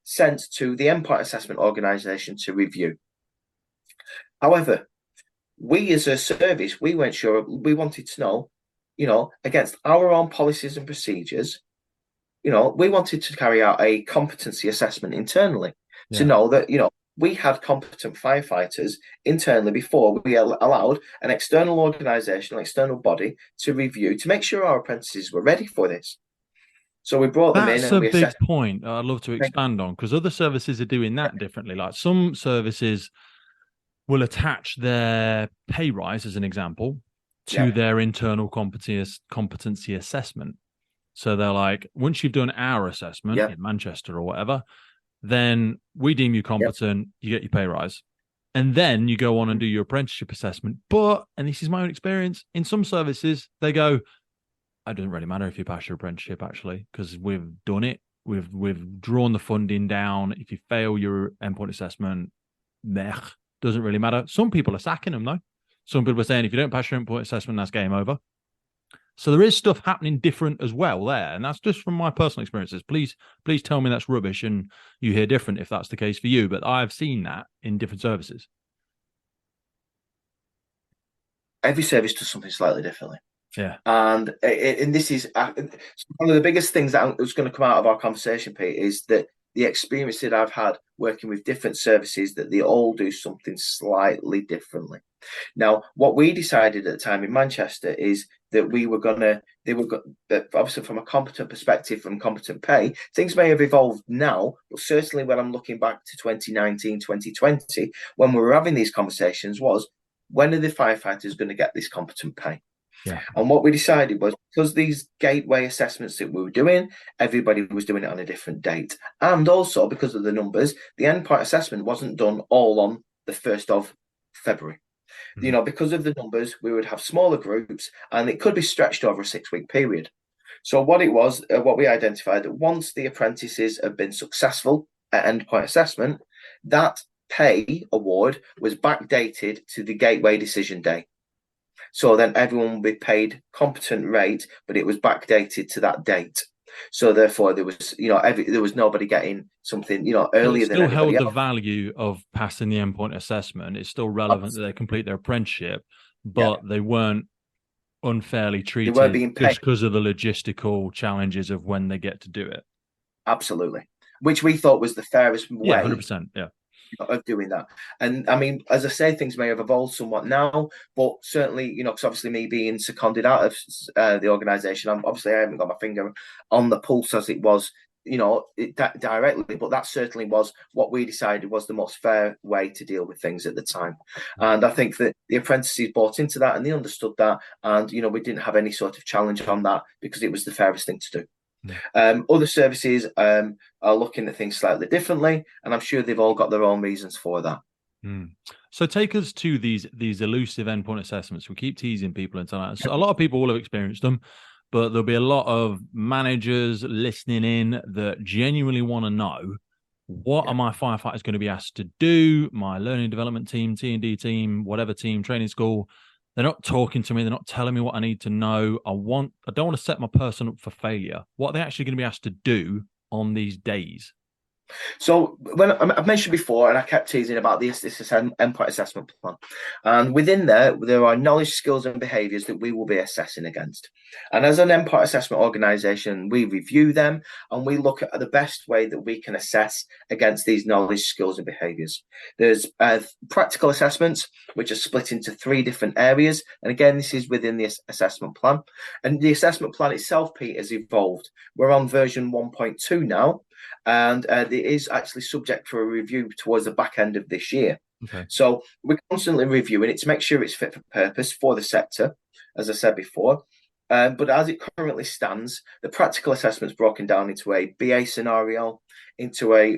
[SPEAKER 2] sent to the endpoint assessment organisation to review. However, we as a service, we weren't sure. We wanted to know, against our own policies and procedures, we wanted to carry out a competency assessment internally to know that, we had competent firefighters internally before we allowed an external organisation, an external body to review, to make sure our apprentices were ready for this. So we brought them in.
[SPEAKER 1] That's a big point I'd love to expand on, because other services are doing that differently. Like some services will attach their pay rise, as an example, to their internal competency assessment. So they're like, once you've done our assessment in Manchester or whatever, then we deem you competent, you get your pay rise. And then you go on and do your apprenticeship assessment. But, and this is my own experience, in some services, they go, it doesn't really matter if you pass your apprenticeship, actually, because we've done it. We've drawn the funding down. If you fail your endpoint assessment, doesn't really matter. Some people are sacking them, though. Some people are saying, if you don't pass your endpoint assessment, that's game over. So there is stuff happening different as well there. And that's just from my personal experiences. Please tell me that's rubbish and you hear different if that's the case for you. But I've seen that in different services.
[SPEAKER 2] Every service does something slightly differently.
[SPEAKER 1] Yeah.
[SPEAKER 2] And this is one of the biggest things that was going to come out of our conversation, Pete, is that the experience that I've had working with different services, that they all do something slightly differently. Now, what we decided at the time in Manchester is that obviously from a competent perspective, from competent pay, things may have evolved now, but certainly when I'm looking back to 2019, 2020, when we were having these conversations, was when are the firefighters going to get this competent pay? Yeah. And what we decided was, because these gateway assessments that we were doing, everybody was doing it on a different date. And also because of the numbers, the endpoint assessment wasn't done all on the 1st of February. Because of the numbers, we would have smaller groups, and it could be stretched over a 6-week period. So what we identified, that once the apprentices have been successful at endpoint assessment, that pay award was backdated to the gateway decision day. So then everyone would be paid competent rate, but it was backdated to that date. So therefore, there was, there was nobody getting something, earlier than
[SPEAKER 1] anybody else. Still
[SPEAKER 2] anybody
[SPEAKER 1] held the
[SPEAKER 2] else.
[SPEAKER 1] value of passing the endpoint assessment. It's still relevant that they complete their apprenticeship, but they weren't unfairly treated
[SPEAKER 2] being paid
[SPEAKER 1] just because of the logistical challenges of when they get to do it.
[SPEAKER 2] Absolutely. Which we thought was the fairest way
[SPEAKER 1] 100%,
[SPEAKER 2] of doing that. And I mean, as I say, things may have evolved somewhat now, but certainly, because obviously me being seconded out of the organisation, I haven't got my finger on the pulse as it was, directly, but that certainly was what we decided was the most fair way to deal with things at the time. And I think that the apprentices bought into that and they understood that, and we didn't have any sort of challenge on that because it was the fairest thing to do. Other services are looking at things slightly differently, and I'm sure they've all got their own reasons for that.
[SPEAKER 1] So take us to these elusive endpoint assessments. We keep teasing people into that. So a lot of people will have experienced them, but there'll be a lot of managers listening in that genuinely want to know, what are my firefighters going to be asked to do? My learning development team, T&D team, whatever team, training school. They're not talking to me. They're not telling me what I need to know. I don't want to set my person up for failure. What are they actually going to be asked to do on these days?
[SPEAKER 2] So when I've mentioned before, and I kept teasing about this endpoint assessment plan, and within there are knowledge, skills, and behaviours that we will be assessing against. And as an endpoint assessment organisation, we review them and we look at the best way that we can assess against these knowledge, skills, and behaviours. There's practical assessments, which are split into 3 different areas, and again, this is within the assessment plan. And the assessment plan itself, Pete, has evolved. We're on version 1.2 now. And it is actually subject for a review towards the back end of this year.
[SPEAKER 1] Okay.
[SPEAKER 2] So we're constantly reviewing it to make sure it's fit for purpose for the sector, as I said before. But as it currently stands, the practical assessment's broken down into a BA scenario, into a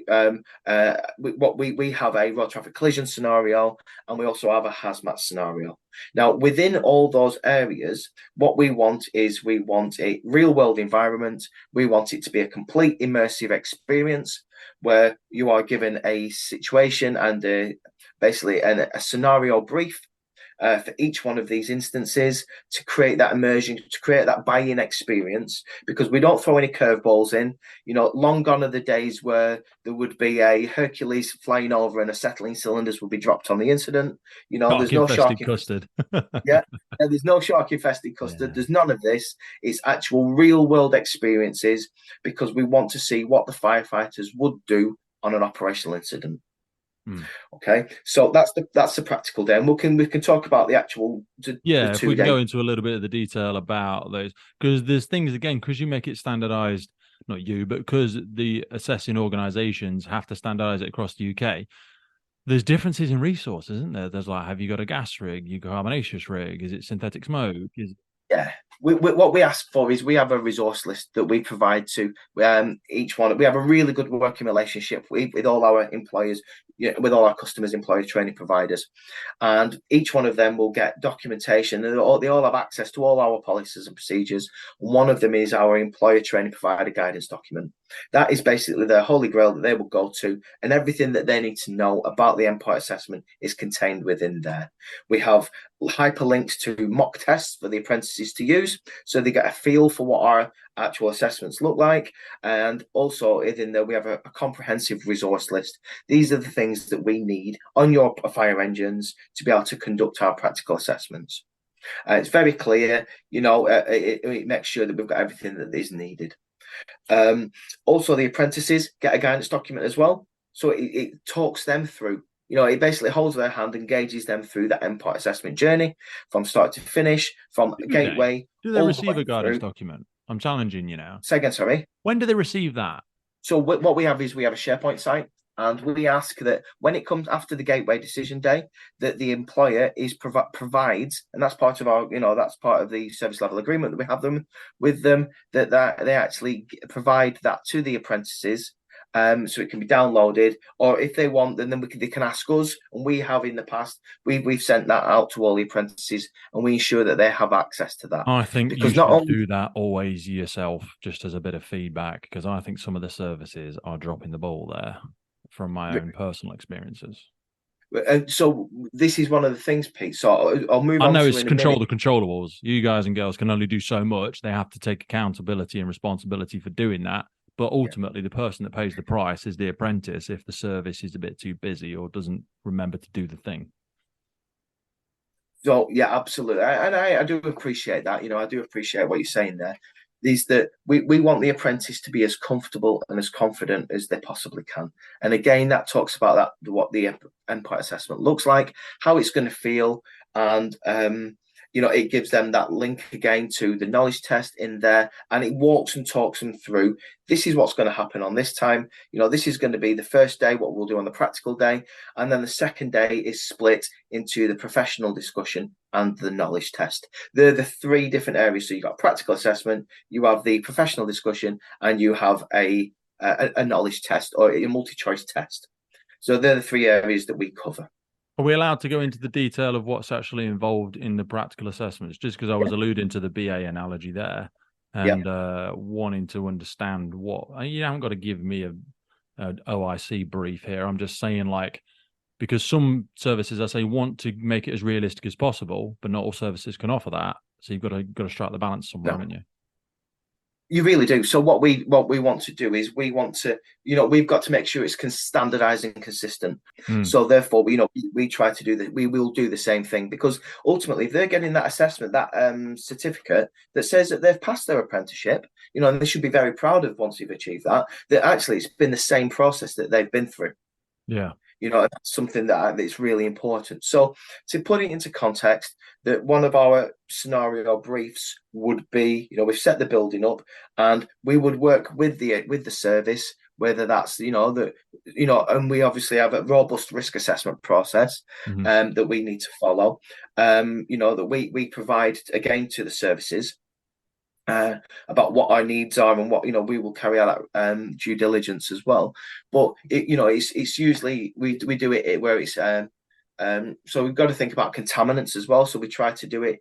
[SPEAKER 2] we have a road traffic collision scenario, and we also have a hazmat scenario. Now, within all those areas, what we want is a real world environment. We want it to be a complete immersive experience where you are given a situation and basically a scenario brief for each one of these instances to create that immersion, to create that buy-in experience, because we don't throw any curveballs in. Long gone are the days where there would be a Hercules flying over and acetylene cylinders would be dropped on the incident. There's no shark
[SPEAKER 1] custard.
[SPEAKER 2] There's no shark infested custard. There's none of this. It's actual real world experiences, because we want to see what the firefighters would do on an operational incident. Okay, so that's the practical day, and we can talk about the actual.
[SPEAKER 1] If we can go into a little bit of the detail about those, because there's things, again, because you make it standardized, not you, but because the assessing organizations have to standardize it across the UK. There's differences in resources, isn't there? There's like, have you got a gas rig? You got a carbonaceous rig? Is it synthetic smoke?
[SPEAKER 2] What we ask for is we have a resource list that we provide to each one. We have a really good working relationship with all our employers, with all our customers, employer training providers, and each one of them will get documentation, and they all have access to all our policies and procedures. One of them is our employer training provider guidance document. That is basically their holy grail that they will go to, and everything that they need to know about the endpoint assessment is contained within there. We have hyperlinks to mock tests for the apprentices to use, so they get a feel for what our actual assessments look like. And also within there, we have a comprehensive resource list. These are the things that we need on your fire engines to be able to conduct our practical assessments. It's very clear, it makes sure that we've got everything that is needed. Also, the apprentices get a guidance document as well, so it talks them through. It basically holds their hand and gauges them through that endpoint assessment journey from start to finish, from gateway.
[SPEAKER 1] Do they receive a guidance document? I'm challenging you now.
[SPEAKER 2] Say again, sorry.
[SPEAKER 1] When do they receive that?
[SPEAKER 2] So what we have is we have a SharePoint site, and we ask that when it comes after the gateway decision day, that the employer provides, and that's part of our, that's part of the service level agreement that we have with them, that they actually provide that to the apprentices so it can be downloaded, or if they want, then they can ask us, and we have in the past we've sent that out to all the apprentices, and we ensure that they have access to that.
[SPEAKER 1] I think you
[SPEAKER 2] Because not
[SPEAKER 1] should
[SPEAKER 2] only
[SPEAKER 1] do that always yourself, just as a bit of feedback, because I think some of the services are dropping the ball there from my own personal experiences.
[SPEAKER 2] so this is one of the things, Pete. So I'll move
[SPEAKER 1] I
[SPEAKER 2] on
[SPEAKER 1] know
[SPEAKER 2] to
[SPEAKER 1] it's
[SPEAKER 2] in a
[SPEAKER 1] control
[SPEAKER 2] minute.
[SPEAKER 1] the controllables. You guys and girls can only do so much. They have to take accountability and responsibility for doing that. But ultimately, the person that pays the price is the apprentice if the service is a bit too busy or doesn't remember to do the thing.
[SPEAKER 2] So yeah, absolutely, and I do appreciate that. I do appreciate what you're saying there. Is that we want the apprentice to be as comfortable and as confident as they possibly can. And again, that talks about that what the endpoint assessment looks like, how it's going to feel, and it gives them that link again to the knowledge test in there, and it walks and talks them through. This is what's going to happen on this time. This is going to be the first day, what we'll do on the practical day, and then the second day is split into the professional discussion and the knowledge test. They're the three different areas. So you've got practical assessment, you have the professional discussion, and you have a knowledge test or a multi-choice test. So they're the three areas that we cover.
[SPEAKER 1] Are we allowed to go into the detail of what's actually involved in the practical assessments? Just because I was alluding to the BA analogy there and wanting to understand what you haven't got to give me an OIC brief here. I'm just saying, because some services, I say, want to make it as realistic as possible, but not all services can offer that. So you've got to strike the balance somewhere, haven't you?
[SPEAKER 2] You really do. So what we want to do is we want to, we've got to make sure it's standardized and consistent. So therefore, we try to do that. We will do the same thing, because ultimately, if they're getting that assessment, that certificate that says that they've passed their apprenticeship, and they should be very proud of once they've achieved that actually it's been the same process that they've been through.
[SPEAKER 1] Yeah.
[SPEAKER 2] That's something that's really important. So to put it into context, that one of our scenario briefs would be, we've set the building up, and we would work with the service, whether that's and we obviously have a robust risk assessment process that we need to follow. That we provide again to the services. About what our needs are and what we will carry out due diligence as well. But it's usually we do it where it's so we've got to think about contaminants as well. So we try to do it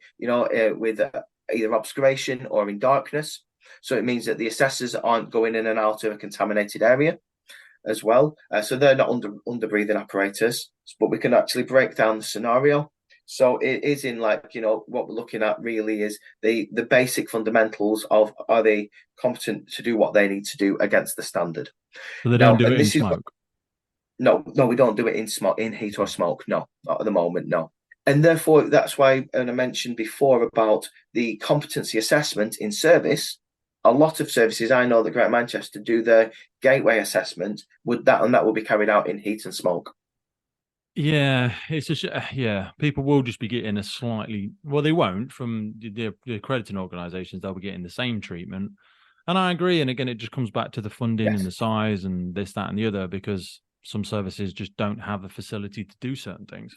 [SPEAKER 2] with either obscuration or in darkness. So it means that the assessors aren't going in and out of a contaminated area as well. So they're not under breathing apparatus, but we can actually break down the scenario. So it is in what we're looking at really is the basic fundamentals of, are they competent to do what they need to do against the standard?
[SPEAKER 1] So they don't do it in smoke?
[SPEAKER 2] No, we don't do it in heat or smoke. No, not at the moment, no. And therefore, that's why, and I mentioned before about the competency assessment in service. A lot of services, I know that Greater Manchester do their gateway assessment that will be carried out in heat and smoke.
[SPEAKER 1] Yeah, it's just people will just be getting a slightly, well, they won't from the accrediting organisations. They'll be getting the same treatment, and I agree. And again, it just comes back to the funding and the size and this, that, and the other, because some services just don't have the facility to do certain things.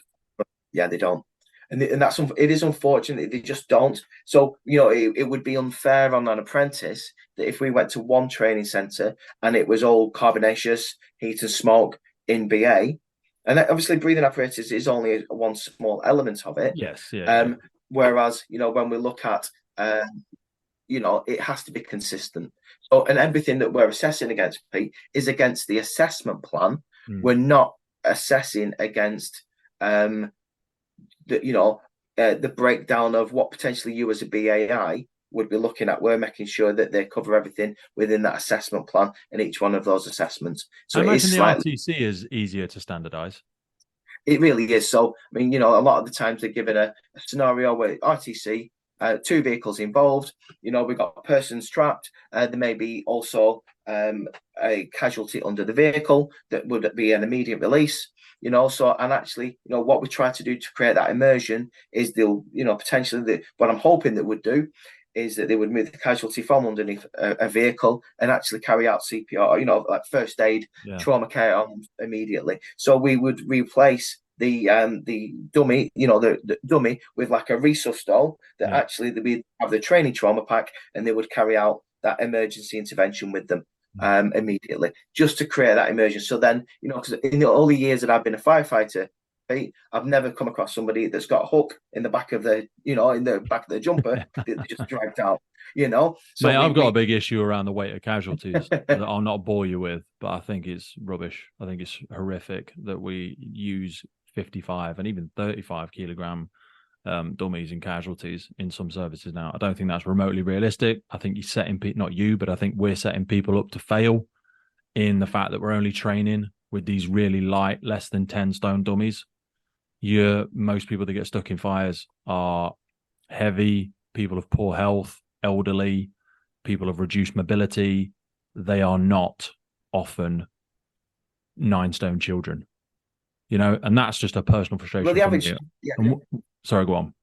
[SPEAKER 2] Yeah, they don't, and it is unfortunate they just don't. So it would be unfair on an apprentice that if we went to one training centre and it was all carbonaceous heat and smoke in BA. And obviously, breathing apparatus is only one small element of it.
[SPEAKER 1] Yes, yeah.
[SPEAKER 2] Whereas, when we look at, it has to be consistent. So, and everything that we're assessing against, Pete, is against the assessment plan. We're not assessing against, the breakdown of what potentially you as a BAI would be looking at. We're making sure that they cover everything within that assessment plan and each one of those assessments. So
[SPEAKER 1] I imagine the RTC is easier to standardise.
[SPEAKER 2] It really is. So, I mean, a lot of the times they're given a scenario where RTC, 2 vehicles involved, we've got a person strapped. There may be also a casualty under the vehicle that would be an immediate release. So, and actually, what we try to do to create that immersion is they'll, potentially, what I'm hoping that would do is that they would move the casualty from underneath a vehicle and actually carry out CPR, like first aid, trauma care immediately. So we would replace the dummy, the dummy with like a resuscital that actually we have the training trauma pack, and they would carry out that emergency intervention with them. immediately, just to create that immersion. So then, because in all the years that I've been a firefighter, Pete, I've never come across somebody that's got a hook in the back of the, in the back of the jumper that they just dragged out, So
[SPEAKER 1] Mate, I've got a big issue around the weight of casualties that I'll not bore you with, but I think it's rubbish. I think it's horrific that we use 55 and even 35 kilogram dummies and casualties in some services now. I don't think that's remotely realistic. I think you're setting people, not you, but I think we're setting people up to fail in the fact that we're only training with these really light, less than 10 stone dummies. Most people that get stuck in fires are heavy, people of poor health, elderly, people of reduced mobility. They are not often 9 stone children, and that's just a personal frustration.
[SPEAKER 2] Well, the average,
[SPEAKER 1] sorry, go on.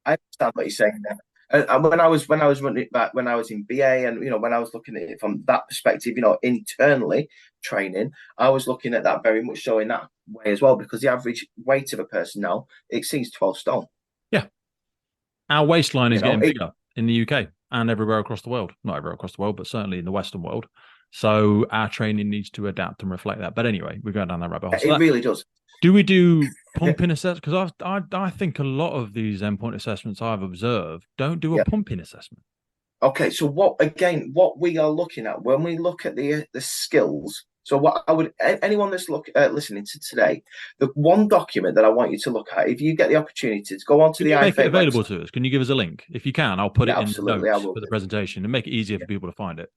[SPEAKER 2] I understand what you're saying there. And when I was running it back, when I was in BA, and when I was looking at it from that perspective, internally training, I was looking at that very much so in that way as well, because the average weight of a person now exceeds 12 stone.
[SPEAKER 1] Yeah, our waistline is getting bigger in the UK and everywhere across the world. Not everywhere across the world, but certainly in the Western world. So our training needs to adapt and reflect that. But anyway, we're going down that rabbit hole. So
[SPEAKER 2] it really does.
[SPEAKER 1] Do we do pumping assessment? Because I think a lot of these endpoint assessments I've observed don't do a pumping assessment.
[SPEAKER 2] Okay, so what we are looking at when we look at the skills. So what I would, anyone that's listening to today, the one document that I want you to look at, if you get the opportunity to go onto the IFA
[SPEAKER 1] make it available to us. Can you give us a link? If you can, I'll put it in the notes for the presentation and make it easier for people to find it.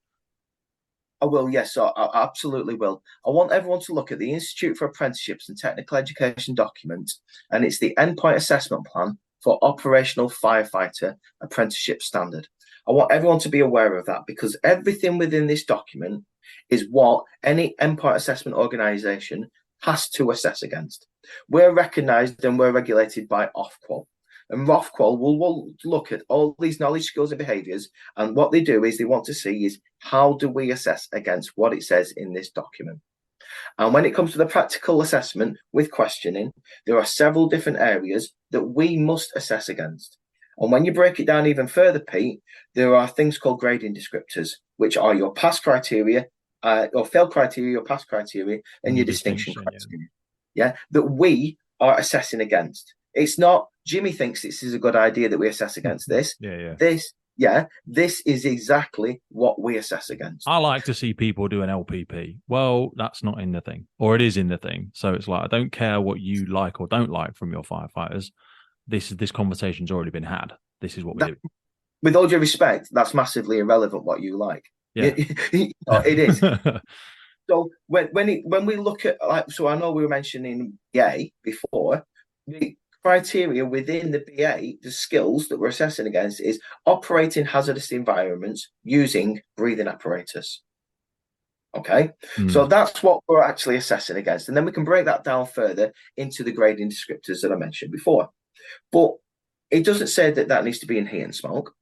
[SPEAKER 2] I will, yes, so I absolutely will. I want everyone to look at the Institute for Apprenticeships and Technical Education document, and it's the Endpoint Assessment Plan for Operational Firefighter Apprenticeship Standard. I want everyone to be aware of that, because everything within this document is what any endpoint assessment organisation has to assess against. We're recognised and we're regulated by OFQUAL. And OFQUAL will look at all these knowledge, skills and behaviours, and what they do is they want to see is how do we assess against what it says in this document. And when it comes to the practical assessment with questioning, there are several different areas that we must assess against. And when you break it down even further, Pete, there are things called grading descriptors, which are your pass criteria, or fail criteria, your pass criteria, and your distinction criteria. Yeah, that we are assessing against. It's not Jimmy thinks this is a good idea that we assess against this. This is exactly what we assess against.
[SPEAKER 1] I like to see people do an LPP. Well, that's not in the thing, or it is in the thing. So it's like, I don't care what you like or don't like from your firefighters. This conversation's already been had. This is what we do.
[SPEAKER 2] With all due respect, that's massively irrelevant what you like.
[SPEAKER 1] Yeah,
[SPEAKER 2] it is. So when we look at, so I know we were mentioning BA before. The criteria within the BA, the skills that we're assessing against, is operating hazardous environments using breathing apparatus. Okay, so that's what we're actually assessing against, and then we can break that down further into the grading descriptors that I mentioned before. But it doesn't say that needs to be in heat and smoke.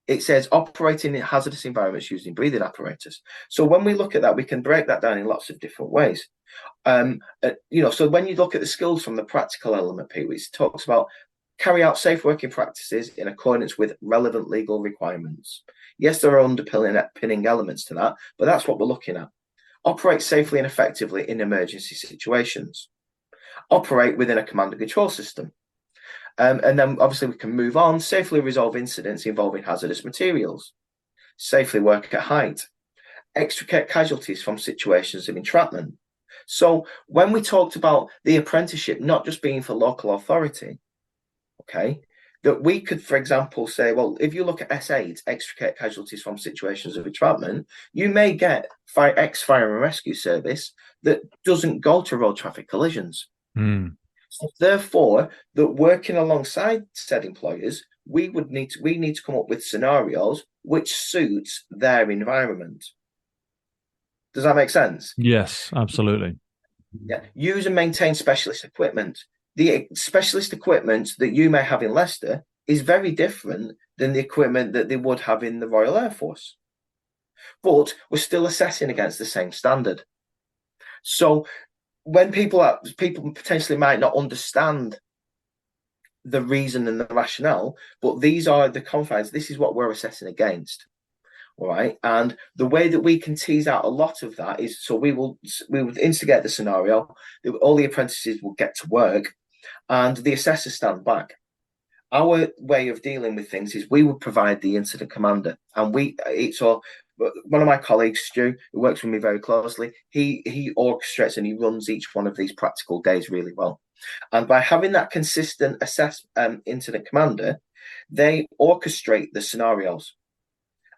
[SPEAKER 2] It says operating in hazardous environments using breathing apparatus. So when we look at that, we can break that down in lots of different ways. So when you look at the skills from the practical element, Pete, which talks about carry out safe working practices in accordance with relevant legal requirements. Yes, there are underpinning elements to that, but that's what we're looking at. Operate safely and effectively in emergency situations. Operate within a command and control system. And then obviously we can move on. Safely resolve incidents involving hazardous materials. Safely work at height. Extricate casualties from situations of entrapment. So when we talked about the apprenticeship not just being for local authority, okay, that we could, for example, say, well, if you look at S8, extricate casualties from situations of entrapment, you may get fire and rescue service that doesn't go to road traffic collisions. So therefore, that working alongside said employers, we need to come up with scenarios which suits their environment. Does that make sense?
[SPEAKER 1] Yes, absolutely.
[SPEAKER 2] Yeah. Use and maintain specialist equipment. The specialist equipment that you may have in Leicester is very different than the equipment that they would have in the Royal Air Force. But we're still assessing against the same standard. So when people potentially might not understand the reason and the rationale, but these are the confines. This is what we're assessing against. All right, and the way that we can tease out a lot of that is, so we would instigate the scenario, all the apprentices will get to work, and the assessors stand back. Our way of dealing with things is we would provide the incident commander, and so one of my colleagues, Stu, who works with me very closely, he orchestrates and he runs each one of these practical days really well. And by having that consistent incident commander, they orchestrate the scenarios,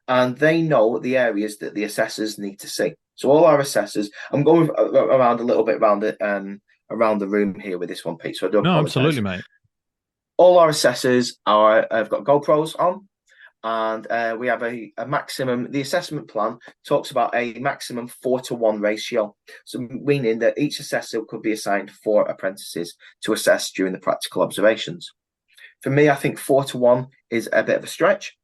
[SPEAKER 2] and they know the areas that the assessors need to see. So all our assessors, I'm going around a little bit around the room here with this one, Pete. So I do apologize.
[SPEAKER 1] Absolutely, mate.
[SPEAKER 2] All our assessors have got GoPros on, and we have a maximum. The assessment plan talks about a maximum 4-to-1 ratio, so meaning that each assessor could be assigned 4 apprentices to assess during the practical observations. For me, I think 4-to-1 is a bit of a stretch.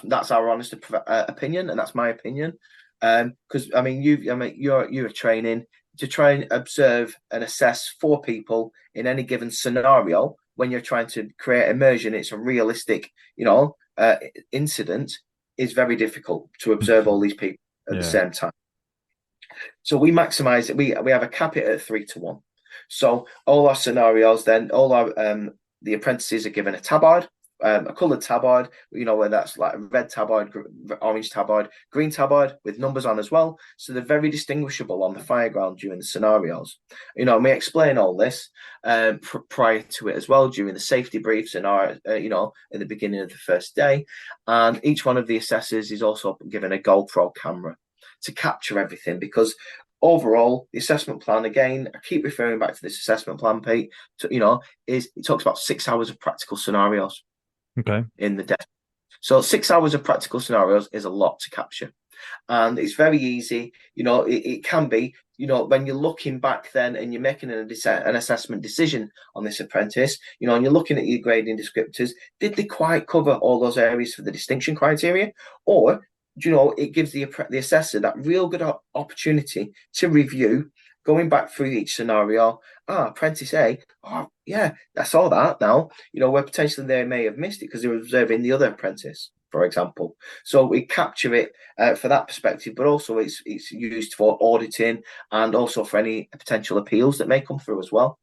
[SPEAKER 2] That's our honest opinion, and that's my opinion. Because you're training to try and observe and assess 4 people in any given scenario. When you're trying to create immersion, it's a realistic, incident, is very difficult to observe all these people at the same time. So we maximize it. We have a cap it at 3-to-1. So all our scenarios, then all our the apprentices are given a tabard, a coloured tabard, where that's like a red tabard, orange tabard, green tabard with numbers on as well. So they're very distinguishable on the fireground during the scenarios. And we explain all this prior to it as well during the safety briefs and our, in the beginning of the first day. And each one of the assessors is also given a GoPro camera to capture everything, because overall, the assessment plan, again, I keep referring back to this assessment plan, Pete, it talks about 6 hours of practical scenarios.
[SPEAKER 1] Okay.
[SPEAKER 2] In the day. So 6 hours of practical scenarios is a lot to capture. And it's very easy, it can be, when you're looking back then and you're making an assessment decision on this apprentice, and you're looking at your grading descriptors, did they quite cover all those areas for the distinction criteria? Or, it gives the assessor that real good opportunity to review, going back through each scenario. Apprentice A, I saw that now, where potentially they may have missed it because they were observing the other apprentice, for example. So we capture it for that perspective, but also it's used for auditing and also for any potential appeals that may come through as well.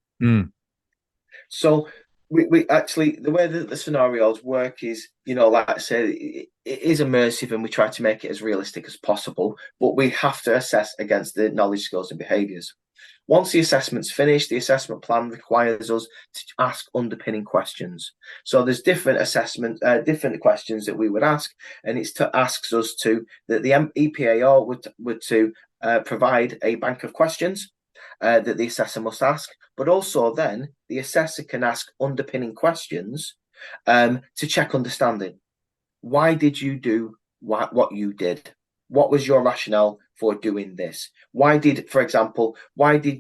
[SPEAKER 2] So we actually, the way that the scenarios work is, like I said, it is immersive, and we try to make it as realistic as possible, but we have to assess against the knowledge, skills and behaviours. Once the assessment's finished, the assessment plan requires us to ask underpinning questions. So there's different different questions that we would ask, and asks us to, that the EPAO would to provide a bank of questions that the assessor must ask, but also then the assessor can ask underpinning questions to check understanding. Why did you do what you did? What was your rationale for doing this? Why did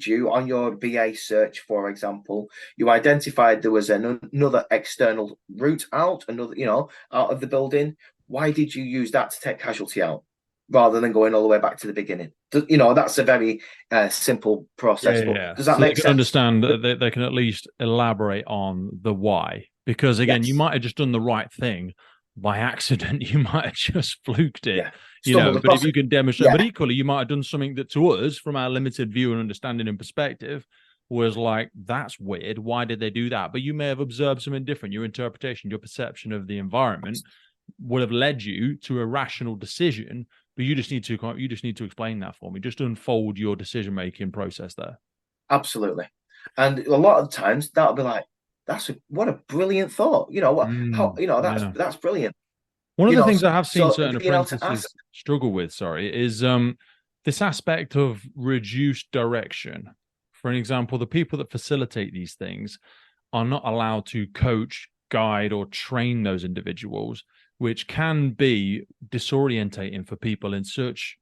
[SPEAKER 2] you, on your BA search, for example, you identified there was another external route out, out of the building? Why did you use that to take casualty out, rather than going all the way back to the beginning? That's a very simple process.
[SPEAKER 1] Yeah.
[SPEAKER 2] Does that make sense?
[SPEAKER 1] Understand that they can at least elaborate on the why, because again, you might have just done the right thing by accident. You might have just fluked it. But if you can demonstrate, but equally, you might have done something that to us, from our limited view and understanding and perspective, was like, that's weird. Why did they do that? But you may have observed something different. Your interpretation, your perception of the environment would have led you to a rational decision, but you just need to explain that for me. Just unfold your decision-making process there.
[SPEAKER 2] Absolutely. And a lot of times that'll be like, what a brilliant thought. That's brilliant.
[SPEAKER 1] One of the things I have seen certain apprentices struggle with, is this aspect of reduced direction. For an example, the people that facilitate these things are not allowed to coach, guide, or train those individuals, which can be disorientating for people in such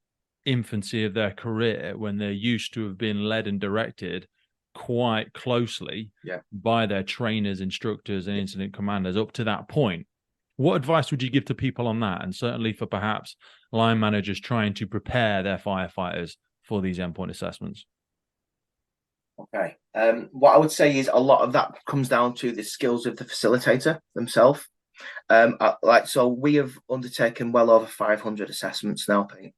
[SPEAKER 1] infancy of their career, when they're used to have been led and directed quite closely by their trainers, instructors, and incident commanders up to that point. What advice would you give to people on that? And certainly for perhaps line managers trying to prepare their firefighters for these endpoint assessments?
[SPEAKER 2] Okay. What I would say is a lot of that comes down to the skills of the facilitator themselves. So we have undertaken well over 500 assessments now, Pete,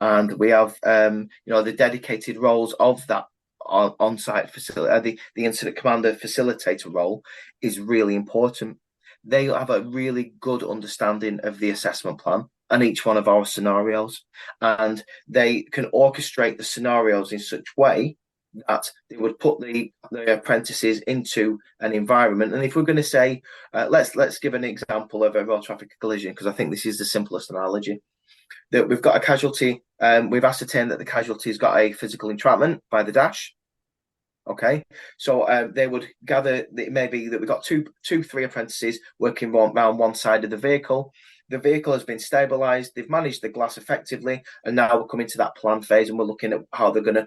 [SPEAKER 2] and we have the dedicated roles of that on-site facility. The incident commander facilitator role is really important. They have a really good understanding of the assessment plan and each one of our scenarios, and they can orchestrate the scenarios in such way that they would put the apprentices into an environment. And if we're going to say, let's give an example of a road traffic collision, because I think this is the simplest analogy. That we've got a casualty, we've ascertained that the casualty's got a physical entrapment by the dash. Okay, so they would gather that it may be that we've got three apprentices working around one side of the vehicle. The vehicle has been stabilized, they've managed the glass effectively, and now we're coming to that plan phase and we're looking at how they're going to,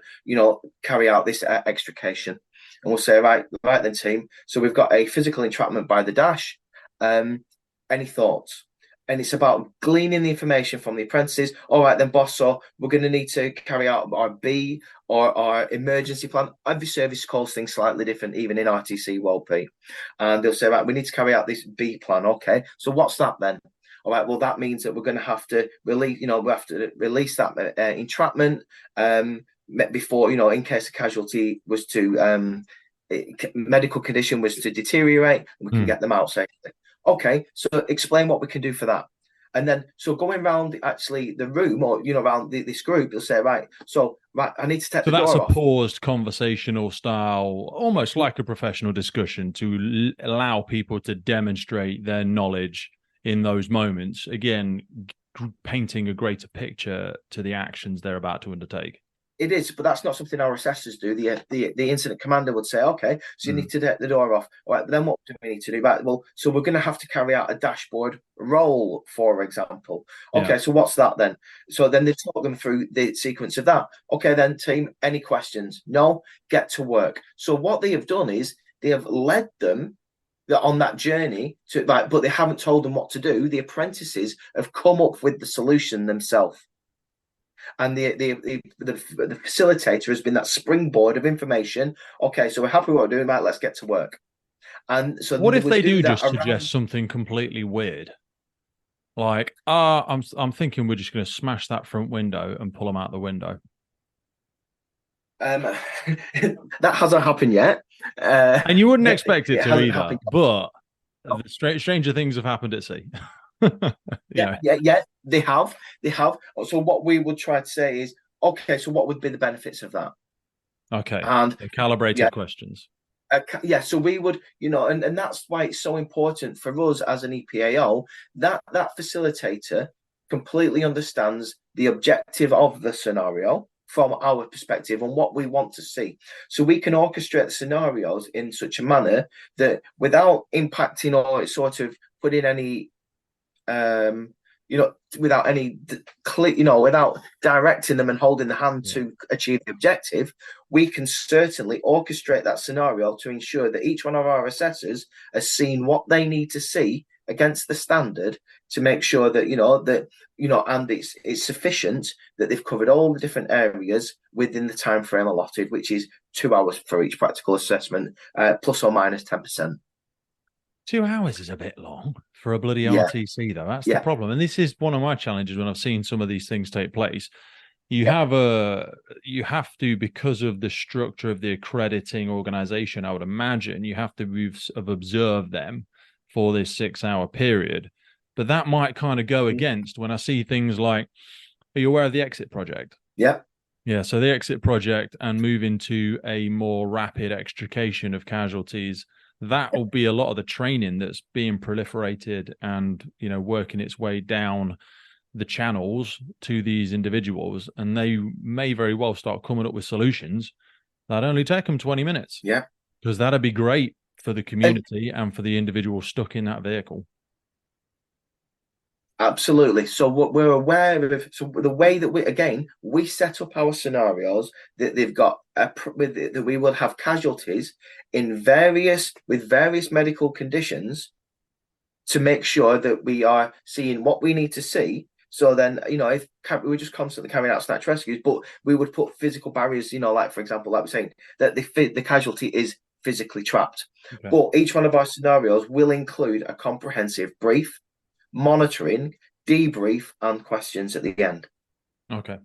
[SPEAKER 2] carry out this extrication. And we'll say, right then, team. So we've got a physical entrapment by the dash. Any thoughts? And it's about gleaning the information from the apprentices. All right, then, boss, so we're going to need to carry out our B or our emergency plan. Every service calls things slightly different, even in RTC world, Pete. And they'll say, right, we need to carry out this B plan. Okay, so what's that then? All right, well, that means that we're going to have to release, we have to release that entrapment before, in case a casualty was to, medical condition was to deteriorate, we can get them out safely. Okay, so explain what we can do for that. And then, so going around actually the room or, around this group, you'll say, right, I need to take the door off.
[SPEAKER 1] So that's a paused conversational style, almost like a professional discussion to allow people to demonstrate their knowledge in those moments. Again, painting a greater picture to the actions they're about to undertake.
[SPEAKER 2] It is, but that's not something our assessors do. The incident commander would say, okay, so you need to take the door off. All right, but then what do we need to do? Right, well, so we're going to have to carry out a dashboard roll, for example. Okay, so what's that then? So then they talk them through the sequence of that. Okay, then, team, any questions? No? Get to work. So what they have done is they have led them on that journey but they haven't told them what to do. The apprentices have come up with the solution themselves. And the facilitator has been that springboard of information. Okay, so we're happy with what we're doing, right? Let's get to work. And so,
[SPEAKER 1] what if they do just suggest something completely weird? Like, I'm thinking we're just going to smash that front window and pull them out the window.
[SPEAKER 2] That hasn't happened yet.
[SPEAKER 1] And you wouldn't expect it to either. But stranger things have happened at sea.
[SPEAKER 2] Yeah, they have. So what we would try to say is, okay, so what would be the benefits of that?
[SPEAKER 1] Okay, and calibrated questions.
[SPEAKER 2] So we would, and that's why it's so important for us as an EPAO that facilitator completely understands the objective of the scenario from our perspective and what we want to see. So we can orchestrate the scenarios in such a manner that without impacting or sort of putting any without any without directing them and holding the hand to achieve the objective, we can certainly orchestrate that scenario to ensure that each one of our assessors has seen what they need to see against the standard to make sure that and it's sufficient that they've covered all the different areas within the time frame allotted, which is 2 hours for each practical assessment, plus or minus 10%.
[SPEAKER 1] 2 hours is a bit long for a bloody RTC, though. That's the problem. And this is one of my challenges when I've seen some of these things take place. You have to, because of the structure of the accrediting organization, I would imagine, you have to have observed them for this 6 hour period. But that might kind of go against when I see things like, are you aware of the exit project?
[SPEAKER 2] Yeah.
[SPEAKER 1] Yeah, so the exit project and move into a more rapid extrication of casualties. That will be a lot of the training that's being proliferated and, working its way down the channels to these individuals. And they may very well start coming up with solutions that only take them 20 minutes.
[SPEAKER 2] Yeah.
[SPEAKER 1] Because that'd be great for the community and for the individual stuck in that vehicle.
[SPEAKER 2] Absolutely. So what we're aware of, so the way that we set up our scenarios that they've got that we will have casualties with various medical conditions to make sure that we are seeing what we need to see. So then, if we're just constantly carrying out snatch rescues, but we would put physical barriers, like, for example, like we're saying, that the casualty is physically trapped.
[SPEAKER 1] Okay.
[SPEAKER 2] But each one of our scenarios will include a comprehensive brief, monitoring, debrief, and questions at the end.
[SPEAKER 1] Okay.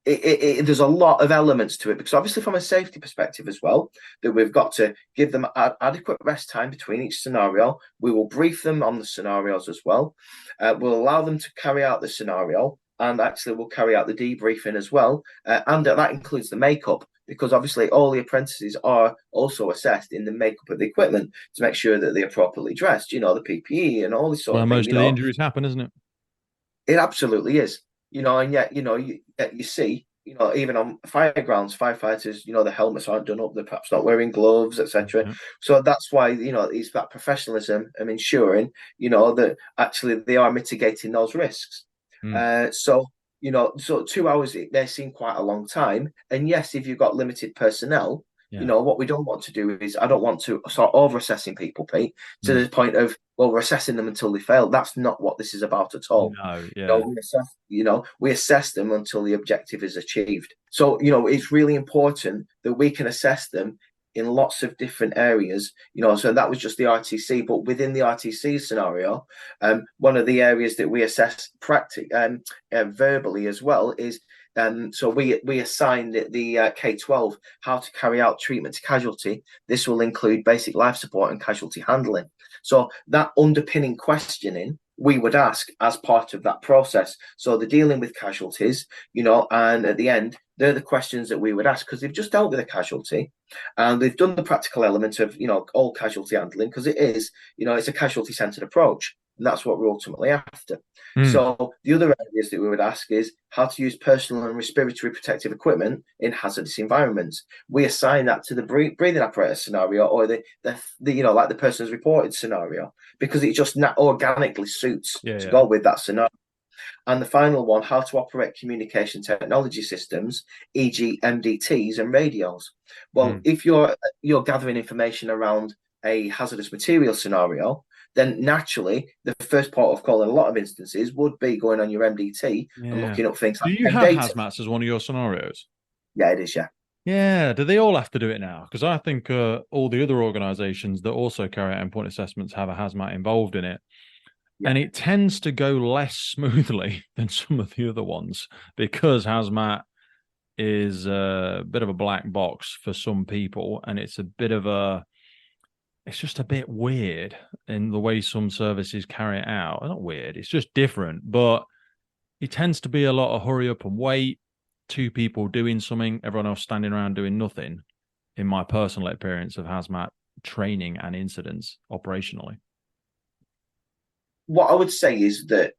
[SPEAKER 2] There's a lot of elements to it, because obviously from a safety perspective as well, that we've got to give them adequate rest time between each scenario. We will brief them on the scenarios as well. We'll allow them to carry out the scenario, and actually we'll carry out the debriefing as well. And that includes the makeup, because obviously all the apprentices are also assessed in the makeup of the equipment to make sure that they are properly dressed, the PPE and all this sort of thing.
[SPEAKER 1] Most of the injuries happen, isn't it?
[SPEAKER 2] It absolutely is. And yet, you see, even on fire grounds, firefighters, the helmets aren't done up, they're perhaps not wearing gloves, etc.
[SPEAKER 1] Yeah.
[SPEAKER 2] So that's why, it's that professionalism and ensuring, that actually they are mitigating those risks. So 2 hours, they seem quite a long time. And yes, if you've got limited personnel, what we don't want to do is, I don't want to start over-assessing people, Pete, to the point of, well, we're assessing them until they fail. That's not what this is about at all.
[SPEAKER 1] No, yeah.
[SPEAKER 2] We assess them until the objective is achieved. So, it's really important that we can assess them in lots of different areas, so that was just the RTC, but within the RTC scenario, one of the areas that we assess verbally as well is, so we assigned the K-12 how to carry out treatment to casualty. This will include basic life support and casualty handling. So that underpinning questioning we would ask as part of that process. So they're dealing with casualties, and at the end, they're the questions that we would ask, because they've just dealt with a casualty and they've done the practical element of, all casualty handling, because it is, it's a casualty centered approach. And that's what we're ultimately after. So the other areas that we would ask is how to use personal and respiratory protective equipment in hazardous environments. We assign that to the breathing apparatus scenario, or the like the person's reported scenario, because it just organically suits to go with that scenario. And the final one, how to operate communication technology systems, e.g. MDTs and radios. Well, if you're gathering information around a hazardous material scenario, then naturally the first port of call in a lot of instances would be going on your MDT and looking up things like
[SPEAKER 1] Do you have hazmats as one of your scenarios?
[SPEAKER 2] Yeah, it is, yeah.
[SPEAKER 1] Yeah, do they all have to do it now? Because I think all the other organisations that also carry out endpoint assessments have a hazmat involved in it. Yeah. And it tends to go less smoothly than some of the other ones, because hazmat is a bit of a black box for some people, and it's just a bit weird in the way some services carry it out. Not weird, it's just different, but it tends to be a lot of hurry up and wait, two people doing something, everyone else standing around doing nothing, in my personal experience of hazmat training and incidents operationally.
[SPEAKER 2] What I would say is that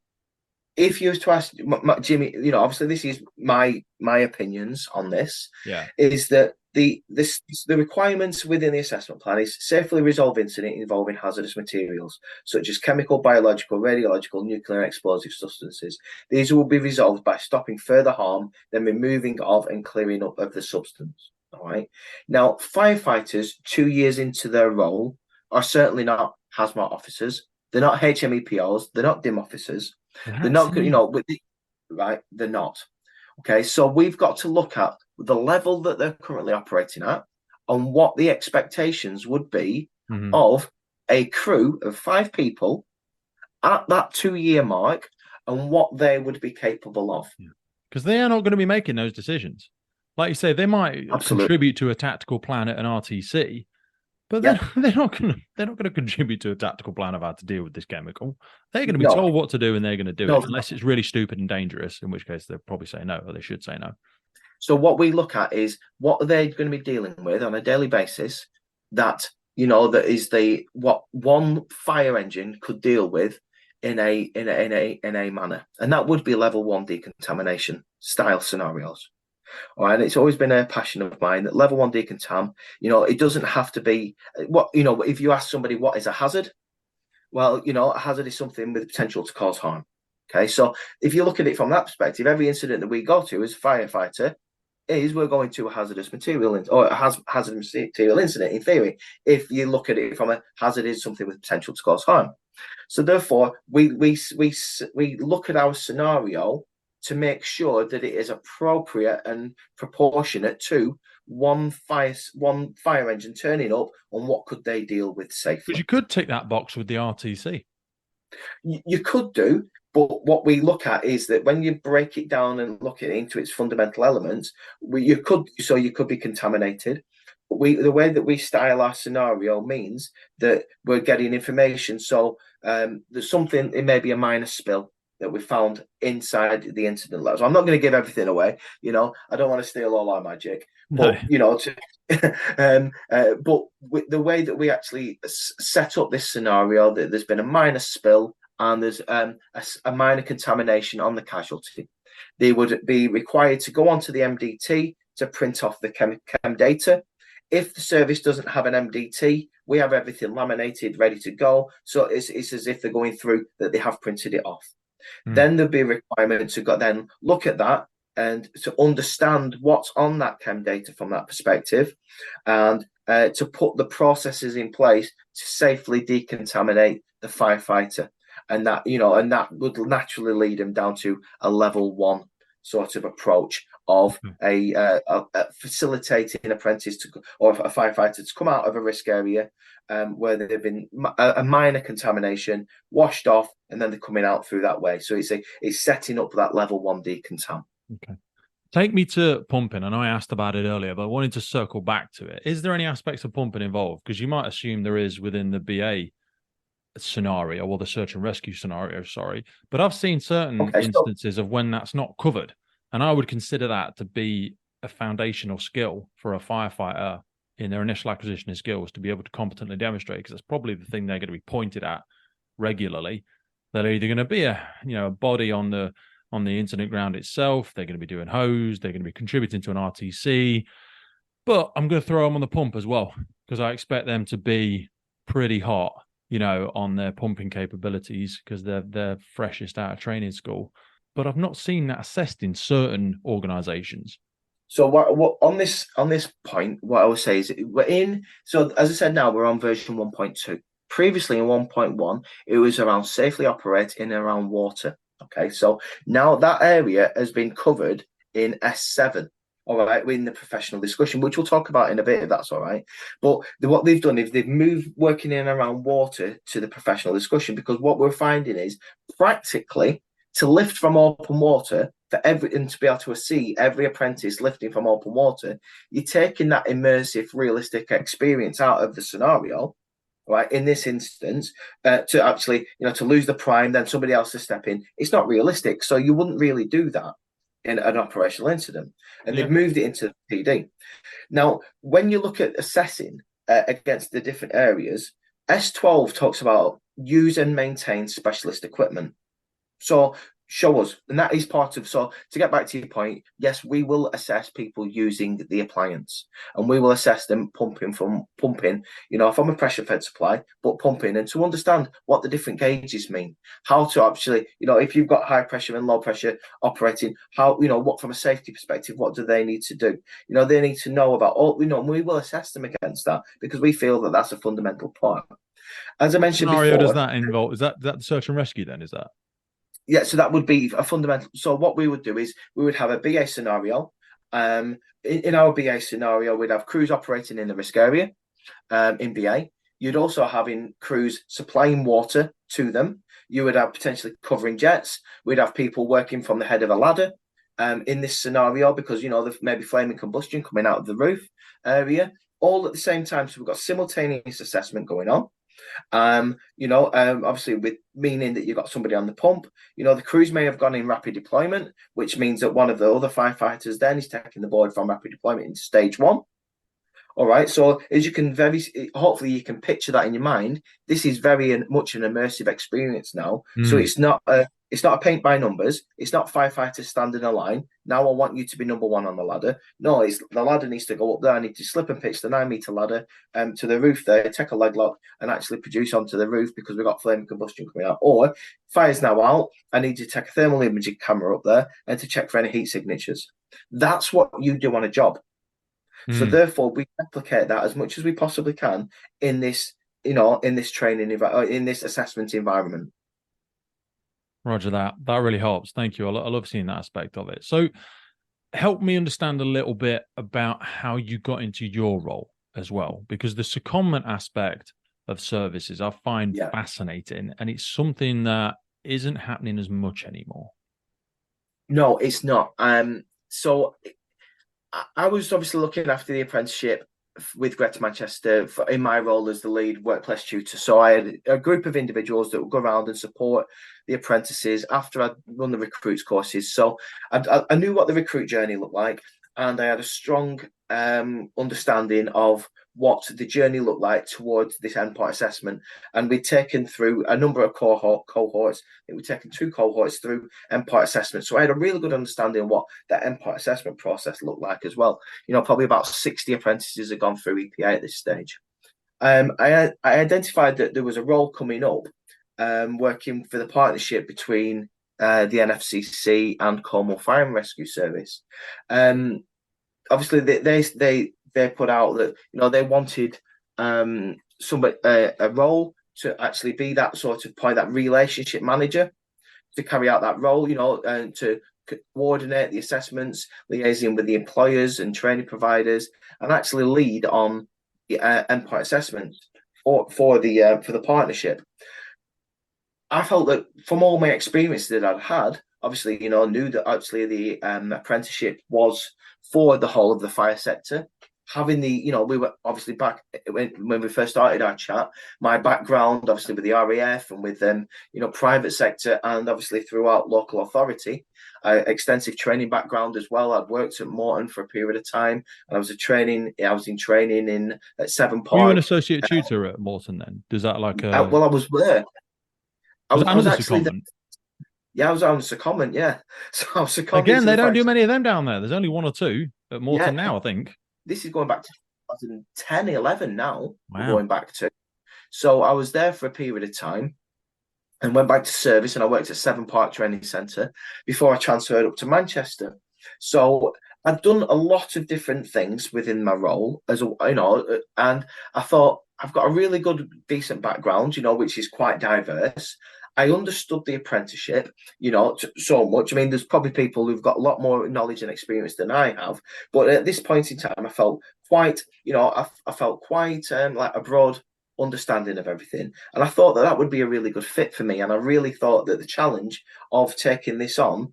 [SPEAKER 2] if you were to ask Jimmy, obviously this is my opinions on this, is that the requirements within the assessment plan is safely resolve incident involving hazardous materials, such as chemical, biological, radiological, nuclear, and explosive substances. These will be resolved by stopping further harm, then removing of and clearing up of the substance. All right. Now, firefighters 2 years into their role are certainly not hazmat officers. They're not HMEPOs. They're not DIM officers. They're not, right? They're not. Okay, so we've got to look at the level that they're currently operating at and what the expectations would be of a crew of 5 people at that 2-year mark and what they would be capable of.
[SPEAKER 1] Because they are not going to be making those decisions. Like you say, they might contribute to a tactical plan at an RTC, but they're not going to contribute to a tactical plan of how to deal with this chemical. They're going to be told what to do, and they're going to do it, unless it's really stupid and dangerous, in which case they'll probably say no, or they should say no.
[SPEAKER 2] So what we look at is what are they going to be dealing with on a daily basis that, that is what one fire engine could deal with in a manner. And that would be level 1 decontamination style scenarios. All right, and it's always been a passion of mine that level 1 decontam, it doesn't have to be if you ask somebody what is a hazard, well, a hazard is something with the potential to cause harm. Okay, so if you look at it from that perspective, every incident that we go to as a firefighter we're going to a hazardous material or a hazardous material incident in theory, if you look at it from a hazard is something with potential to cause harm. So therefore we look at our scenario to make sure that it is appropriate and proportionate to one fire engine turning up, and what could they deal with safely?
[SPEAKER 1] Because you could tick that box with the RTC.
[SPEAKER 2] You could do, but what we look at is that when you break it down and look at it into its fundamental elements, you could be contaminated. The way that we style our scenario means that we're getting information. So there's something, it may be a minor spill that we found inside the incident lab. So I'm not going to give everything away. I don't want to steal all our magic. But but with the way that we actually set up this scenario, that there's been a minor spill and there's a minor contamination on the casualty, they would be required to go onto the MDT to print off the chem data. If the service doesn't have an MDT, we have everything laminated, ready to go. So it's as if they're going through that they have printed it off. Then there'll be a requirement to then look at that and to understand what's on that chem data from that perspective, and to put the processes in place to safely decontaminate the firefighter. And that would naturally lead them down to a level 1 sort of approach of a facilitating an apprentice or a firefighter to come out of a risk area where they've been a minor contamination, washed off, and then they're coming out through that way. So it's setting up that level 1 decontam.
[SPEAKER 1] Okay. Take me to pumping. I know I asked about it earlier, but I wanted to circle back to it. Is there any aspects of pumping involved? Because you might assume there is within the BA scenario, or the search and rescue scenario, sorry. But I've seen certain instances of when that's not covered. And I would consider that to be a foundational skill for a firefighter in their initial acquisition of skills to be able to competently demonstrate, because that's probably the thing they're going to be pointed at regularly. They're either going to be a body on the incident ground itself, they're going to be doing hose, they're going to be contributing to an RTC, but I'm going to throw them on the pump as well, because I expect them to be pretty hot, on their pumping capabilities, because they're freshest out of training school. But I've not seen that assessed in certain organizations.
[SPEAKER 2] So what on this point, what I would say is so as I said, now we're on version 1.2. Previously in 1.1, it was around safely operating around water. Okay, so now that area has been covered in S7. All right, in the professional discussion, which we'll talk about in a bit, if that's all right. But what they've done is they've moved working in and around water to the professional discussion, because what we're finding is practically to lift from open water and to be able to see every apprentice lifting from open water, you're taking that immersive, realistic experience out of the scenario. Right, in this instance, to actually, to lose the prime, then somebody else to step in, it's not realistic. So you wouldn't really do that in an operational incident, and they've moved it into PD. Now, when you look at assessing against the different areas, S12 talks about use and maintain specialist equipment. So show us, and that is part of. So to get back to your point, yes, we will assess people using the appliance, and we will assess them pumping, from a pressure fed supply, but pumping, and to understand what the different gauges mean, how to actually, if you've got high pressure and low pressure operating, how, what from a safety perspective, what do they need to do? They need to know about all, we will assess them against that, because we feel that that's a fundamental part. As I mentioned before,
[SPEAKER 1] scenario does that involve? Is that the search and rescue then? Is that?
[SPEAKER 2] Yeah, so that would be a fundamental. So what we would do is we would have a BA scenario. In our BA scenario, we'd have crews operating in the risk area. In BA, you'd also have crews supplying water to them. You would have potentially covering jets. We'd have people working from the head of a ladder. In this scenario, because there may be flaming combustion coming out of the roof area, all at the same time. So we've got simultaneous assessment going on. Obviously with meaning that you've got somebody on the pump. The crews may have gone in rapid deployment, which means that one of the other firefighters then is taking the board from rapid deployment into stage 1. All right, so as you can hopefully you can picture that in your mind. This is very much an immersive experience now. So it's not a paint by numbers. It's not firefighters standing in a line. Now I want you to be number 1 on the ladder. No, the ladder needs to go up there. I need to slip and pitch the 9-meter ladder to the roof there, take a leg lock, and actually produce onto the roof, because we've got flaming combustion coming out. Or fire's now out. I need to take a thermal imaging camera up there and to check for any heat signatures. That's what you do on a job. So therefore, we replicate that as much as we possibly can in this, in this training, in this assessment environment.
[SPEAKER 1] Roger that. That really helps. Thank you. I love seeing that aspect of it. So help me understand a little bit about how you got into your role as well, because the secondment aspect of services I find
[SPEAKER 2] Yeah.
[SPEAKER 1] fascinating, and it's something that isn't happening as much anymore.
[SPEAKER 2] No, it's not. So I was obviously looking after the apprenticeship with Greater Manchester in my role as the lead workplace tutor. So I had a group of individuals that would go around and support the apprentices after I'd run the recruits courses. So I knew what the recruit journey looked like, and I had a strong understanding of what the journey looked like towards this endpoint assessment. And we'd taken through a number of cohorts. We'd taken 2 cohorts through endpoint assessment. So I had a really good understanding of what that endpoint assessment process looked like as well. Probably about 60 apprentices had gone through EPA at this stage. I identified that there was a role coming up working for the partnership between the NFCC and Cornwall Fire and Rescue Service. Obviously, they put out that they wanted somebody a role to actually be that sort of point, that relationship manager to carry out that role, and to coordinate the assessments, liaising with the employers and training providers, and actually lead on the endpoint assessments for the partnership. I felt that from all my experience that I'd had, obviously, knew that actually the apprenticeship was for the whole of the fire sector. Having we were obviously back when we first started our chat. My background, obviously, with the RAF and with private sector, and obviously throughout local authority, extensive training background as well. I'd worked at Morton for a period of time, and I was in training at Seven
[SPEAKER 1] Were you an
[SPEAKER 2] Park.
[SPEAKER 1] associate tutor at Morton then? Does that like
[SPEAKER 2] Well, I was there.
[SPEAKER 1] was that
[SPEAKER 2] I was
[SPEAKER 1] another
[SPEAKER 2] actually there.
[SPEAKER 1] secondment?
[SPEAKER 2] Yeah, I was on secondment. Yeah, so I was seconded
[SPEAKER 1] Again,
[SPEAKER 2] to
[SPEAKER 1] they
[SPEAKER 2] the
[SPEAKER 1] don't
[SPEAKER 2] fire.
[SPEAKER 1] do many of them down there. There's only 1 or 2 at Morton
[SPEAKER 2] Yeah,
[SPEAKER 1] now, I think.
[SPEAKER 2] this is going back to 2010, 11 now. We're
[SPEAKER 1] Wow.
[SPEAKER 2] going back to. So I was there for a period of time and went back to service, and I worked at Seven Park Training Centre before I transferred up to Manchester. So I've done a lot of different things within my role, and I thought I've got a really good, decent background, which is quite diverse. I understood the apprenticeship, so much. I mean, there's probably people who've got a lot more knowledge and experience than I have, but at this point in time, I felt quite, I felt quite like a broad understanding of everything, and I thought that that would be a really good fit for me. And I really thought that the challenge of taking this on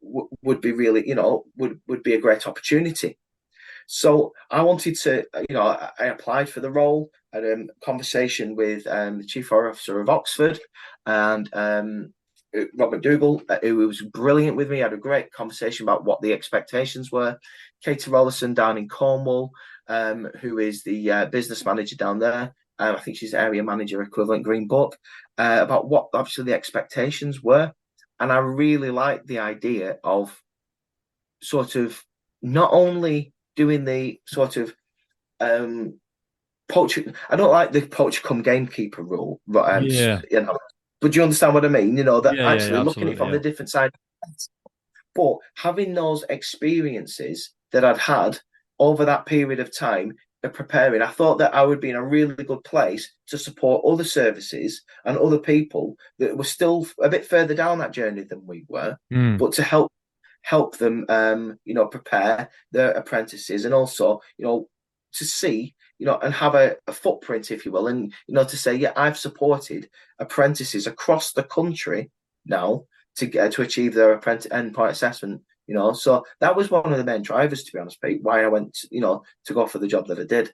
[SPEAKER 2] would be really, would be a great opportunity. So I wanted to, I applied for the role. I had a conversation with the chief officer of Oxford and Robert Dougal, who was brilliant with me. I had a great conversation about what the expectations were. Katie Rollison down in Cornwall, who is the business manager down there. I think she's area manager equivalent, Green Book, about what obviously the expectations were. And I really liked the idea of sort of not only doing the sort of poacher. I don't like the poacher come gamekeeper rule, but
[SPEAKER 1] Yeah.
[SPEAKER 2] But do you understand what I mean? That
[SPEAKER 1] Yeah,
[SPEAKER 2] actually looking at it
[SPEAKER 1] absolutely.
[SPEAKER 2] from
[SPEAKER 1] Yeah.
[SPEAKER 2] the different side. But having those experiences that I'd had over that period of time of preparing, I thought that I would be in a really good place to support other services and other people that were still a bit further down that journey than we were,
[SPEAKER 1] Mm.
[SPEAKER 2] but to help them, prepare their apprentices, and also, to see, and have a footprint, if you will, and to say, yeah, I've supported apprentices across the country now to get to achieve their endpoint assessment. So that was one of the main drivers, to be honest, Pete, why I went, to go for the job that I did.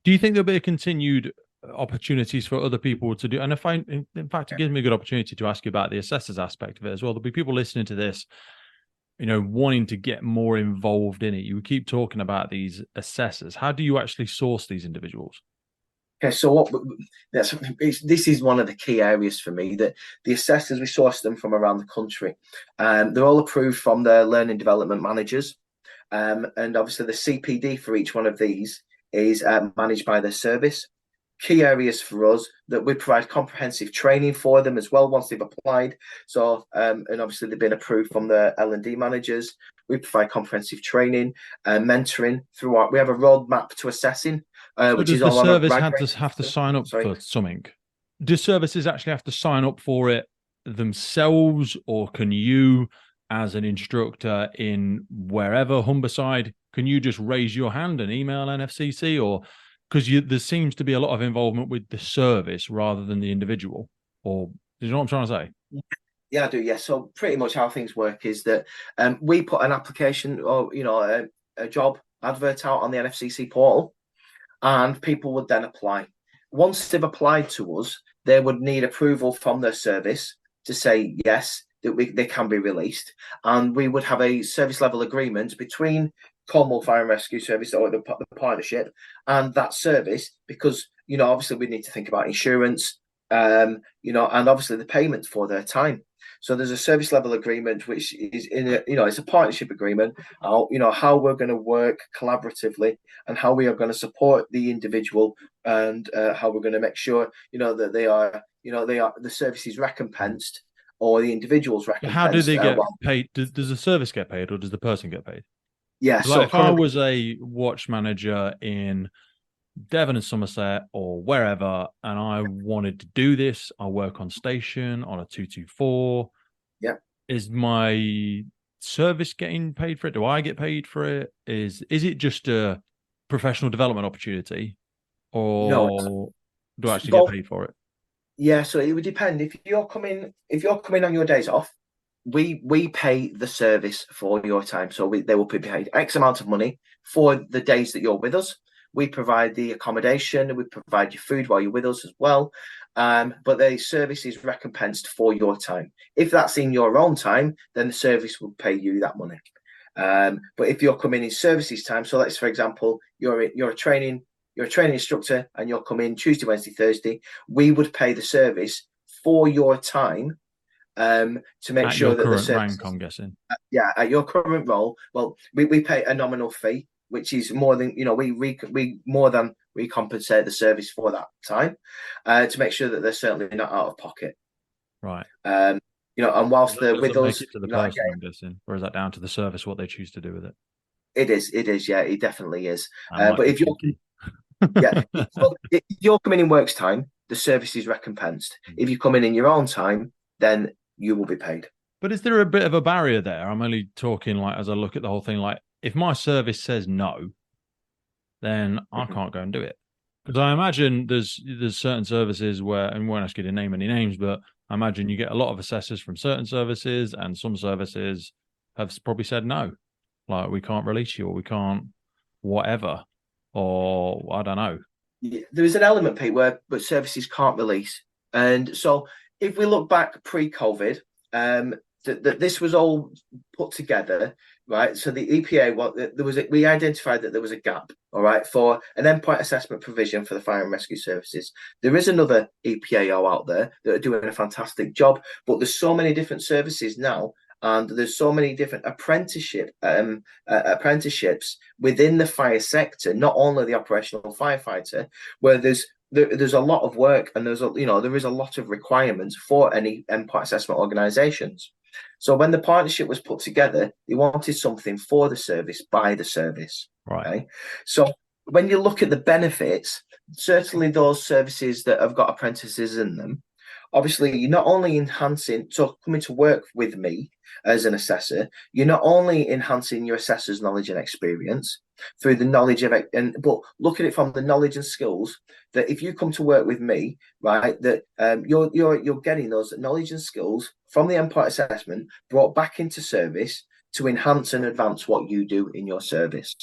[SPEAKER 1] Do you think there'll be a continued opportunities for other people to do? And if in fact, it gives me a good opportunity to ask you about the assessors aspect of it as well. There'll be people listening to this, wanting to get more involved in it. You keep talking about these assessors. How do you actually source these individuals?
[SPEAKER 2] Okay, so this is one of the key areas for me, that the assessors, we source them from around the country. They're all approved from the learning development managers. And obviously the CPD for each one of these is managed by the service. Key areas for us that we provide comprehensive training for them as well once they've applied. So, and obviously they've been approved from the L&D managers. We provide comprehensive training and mentoring throughout. We have a roadmap to assessing,
[SPEAKER 1] So
[SPEAKER 2] which
[SPEAKER 1] does
[SPEAKER 2] is
[SPEAKER 1] the
[SPEAKER 2] all on a
[SPEAKER 1] service
[SPEAKER 2] rag.
[SPEAKER 1] have to sign up
[SPEAKER 2] Sorry.
[SPEAKER 1] for something? Do services actually have to sign up for it themselves, or can you as an instructor in wherever Humberside, can you just raise your hand and email NFCC, or because there seems to be a lot of involvement with the service rather than the individual? Or do you know what I'm trying to say?
[SPEAKER 2] Yeah, I do. Yeah. So pretty much how things work is that we put an application or a job advert out on the NFCC portal, and people would then apply. Once they've applied to us, they would need approval from their service to say yes, that they can be released, and we would have a service level agreement between Cornwall Fire and Rescue Service or the partnership and that service, because obviously we need to think about insurance, and obviously the payment for their time. So there's a service level agreement, which is it's a partnership agreement. How we're going to work collaboratively and how we are going to support the individual, and how we're going to make sure that the service is recompensed, or the individual's recompensed.
[SPEAKER 1] How do they get paid? Does the service get paid, or does the person get paid?
[SPEAKER 2] Yeah.
[SPEAKER 1] So if I was a watch manager in Devon and Somerset or wherever, and I wanted to do this, I work on station on a 224.
[SPEAKER 2] Yeah.
[SPEAKER 1] Is my service getting paid for it? Do I get paid for it? Is it just a professional development opportunity, or do I actually get paid for it?
[SPEAKER 2] Yeah, so it would depend. If you're coming on your days off, we pay the service for your time. So they will be paid X amount of money for the days that you're with us. We provide the accommodation, we provide your food while you're with us as well. But the service is recompensed for your time. If that's in your own time, then the service will pay you that money. But if you're coming in services time, so let's, for example, you're a training instructor and you're coming Tuesday, Wednesday, Thursday, we would pay the service for your time, to make
[SPEAKER 1] at
[SPEAKER 2] sure
[SPEAKER 1] your
[SPEAKER 2] that
[SPEAKER 1] current
[SPEAKER 2] the service,
[SPEAKER 1] rank, I'm guessing.
[SPEAKER 2] Yeah, at your current role. Well, we pay a nominal fee, which is more than we more than recompensate the service for that time, to make sure that they're certainly not out of pocket.
[SPEAKER 1] Right.
[SPEAKER 2] And whilst they're with us,
[SPEAKER 1] make it to the person, I'm guessing, or is that down to the service what they choose to do with it?
[SPEAKER 2] It is. Yeah, it definitely is. But if you're if you're coming in works time, the service is recompensed. If you come in your own time, then you will be paid.
[SPEAKER 1] But is there a bit of a barrier there? I'm only talking like as I look at the whole thing, like if my service says no, then I can't go and do it. Because I imagine there's certain services where, and we won't ask you to name any names, but I imagine you get a lot of assessors from certain services, and some services have probably said no, like we can't release you, or we can't whatever, or I don't know.
[SPEAKER 2] There is an element, Pete, where but services can't release, and so if we look back pre-COVID, that this was all put together, right? So the EPA, we identified that there was a gap, all right, for an endpoint assessment provision for the fire and rescue services. There is another EPAO out there that are doing a fantastic job, but there's so many different services now, and there's so many different apprenticeships within the fire sector, not only the operational firefighter, where there's a lot of work, and there is a lot of requirements for any endpoint assessment organisations. So when the partnership was put together, they wanted something for the service by the service.
[SPEAKER 1] Right.
[SPEAKER 2] Okay? So when you look at the benefits, certainly those services that have got apprentices in them, obviously you're not only enhancing, so coming to work with me as an assessor, you're not only enhancing your assessor's knowledge and experience through the knowledge of it, but look at it from the knowledge and skills that if you come to work with me, right, that you're getting those knowledge and skills from the endpoint assessment brought back into service to enhance and advance what you do in your service.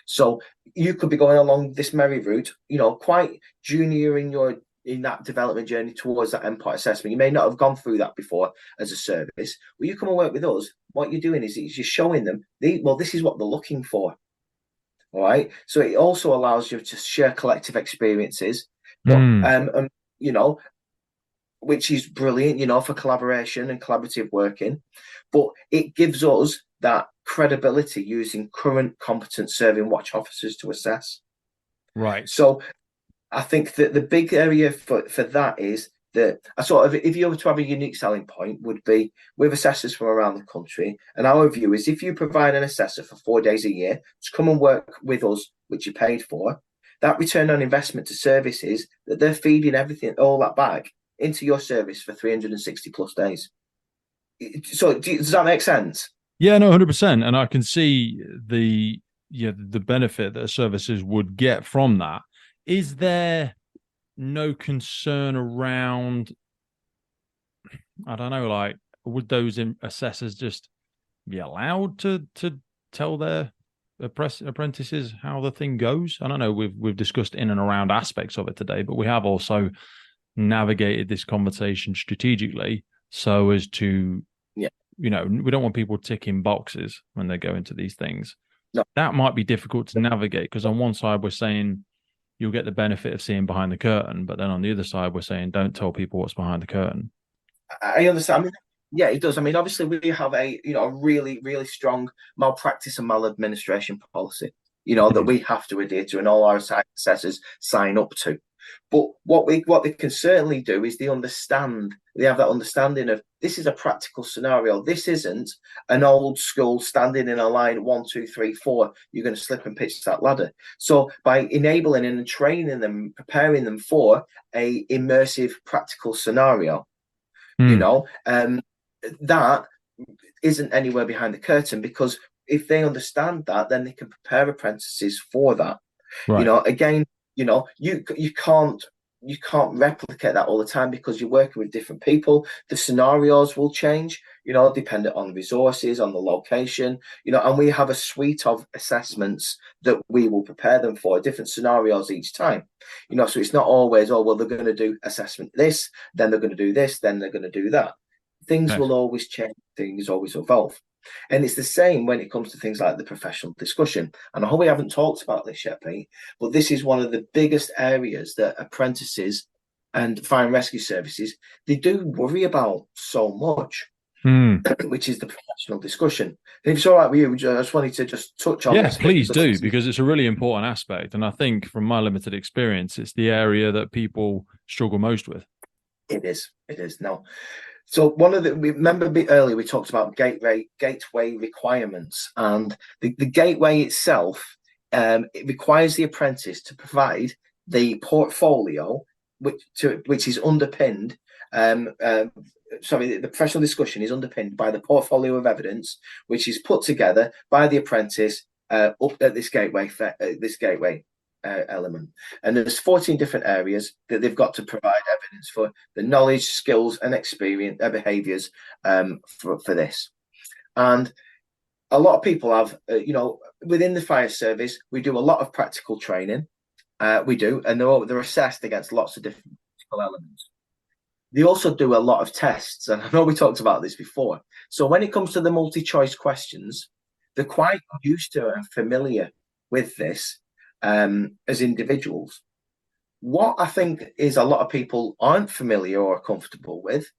[SPEAKER 2] So you could be going along this merry route, quite junior in that development journey towards that endpoint assessment. You may not have gone through that before as a service. When you come and work with us, what you're doing is you're showing them, this is what they're looking for. All right. So it also allows you to share collective experiences, which is brilliant, for collaboration and collaborative working. But it gives us that credibility using current competent serving watch officers to assess.
[SPEAKER 1] Right.
[SPEAKER 2] So I think that the big area for that is that if you were to have a unique selling point, would be with assessors from around the country. And our view is if you provide an assessor for 4 days a year to come and work with us, which you're paid for, that return on investment to services that they're feeding all that back into your service for 360 plus days. So does that make sense?
[SPEAKER 1] Yeah, no, 100%. And I can see the benefit that services would get from that. Is there no concern around, I don't know, like would those assessors just be allowed to tell their apprentices how the thing goes? I don't know. We've discussed in and around aspects of it today, but we have also navigated this conversation strategically so as to,
[SPEAKER 2] Yeah.
[SPEAKER 1] we don't want people ticking boxes when they go into these things.
[SPEAKER 2] No.
[SPEAKER 1] That might be difficult to navigate because on one side we're saying you'll get the benefit of seeing behind the curtain, but then on the other side we're saying don't tell people what's behind the curtain.
[SPEAKER 2] I understand. I mean, yeah, it does. I mean, obviously, we have a really, really strong malpractice and maladministration policy, that we have to adhere to, and all our assessors sign up to. But what they can certainly do is they have that understanding of this is a practical scenario. This isn't an old school standing in a line 1, 2, 3, 4. You're going to slip and pitch that ladder. So by enabling and training them, preparing them for a immersive practical scenario, that isn't anywhere behind the curtain, because if they understand that, then they can prepare apprentices for that.
[SPEAKER 1] Right.
[SPEAKER 2] Again, you can't replicate that all the time because you're working with different people. The scenarios will change, dependent on resources, on the location, and we have a suite of assessments that we will prepare them for different scenarios each time. So it's not always, oh, well, they're going to do assessment this, then they're going to do this, then they're going to do that. Things will always change, things always evolve. And it's the same when it comes to things like the professional discussion. And I hope we haven't talked about this yet, Pete, but this is one of the biggest areas that apprentices and fire and rescue services, they do worry about so much, which is the professional discussion. And if it's all right with you, I just wanted to just touch on this.
[SPEAKER 1] Yeah, please do, because it's a really important aspect. And I think from my limited experience, it's the area that people struggle most with.
[SPEAKER 2] It is. No. So remember a bit earlier, we talked about gateway requirements, and the gateway itself, it requires the apprentice to provide the portfolio, which is underpinned. The professional discussion is underpinned by the portfolio of evidence, which is put together by the apprentice up at this gateway element. And there's 14 different areas that they've got to provide evidence for the knowledge, skills, and experience behaviors for this. And a lot of people have, within the fire service, we do a lot of practical training. We do, and they're assessed against lots of different practical elements. They also do a lot of tests, and I know we talked about this before. So when it comes to the multi-choice questions, they're quite used to and familiar with this as individuals. What I think is a lot of people aren't familiar or comfortable with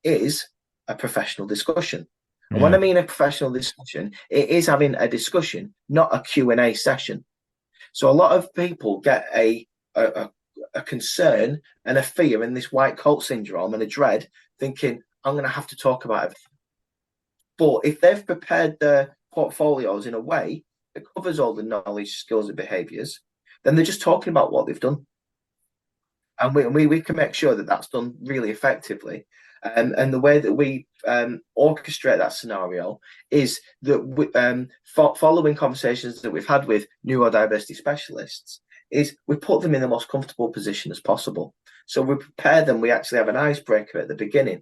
[SPEAKER 2] is a professional discussion. Yeah. And when I mean a professional discussion, it is having a discussion, not a Q&A session. So a lot of people get a concern and a fear and this white coat syndrome and a dread, thinking, I'm going to have to talk about everything. But if they've prepared their portfolios in a way that covers all the knowledge, skills, and behaviours, then they're just talking about what they've done. And we can make sure that that's done really effectively. And the way that we orchestrate that scenario is that following conversations that we've had with neurodiversity specialists, is we put them in the most comfortable position as possible. So we prepare them, we actually have an icebreaker at the beginning.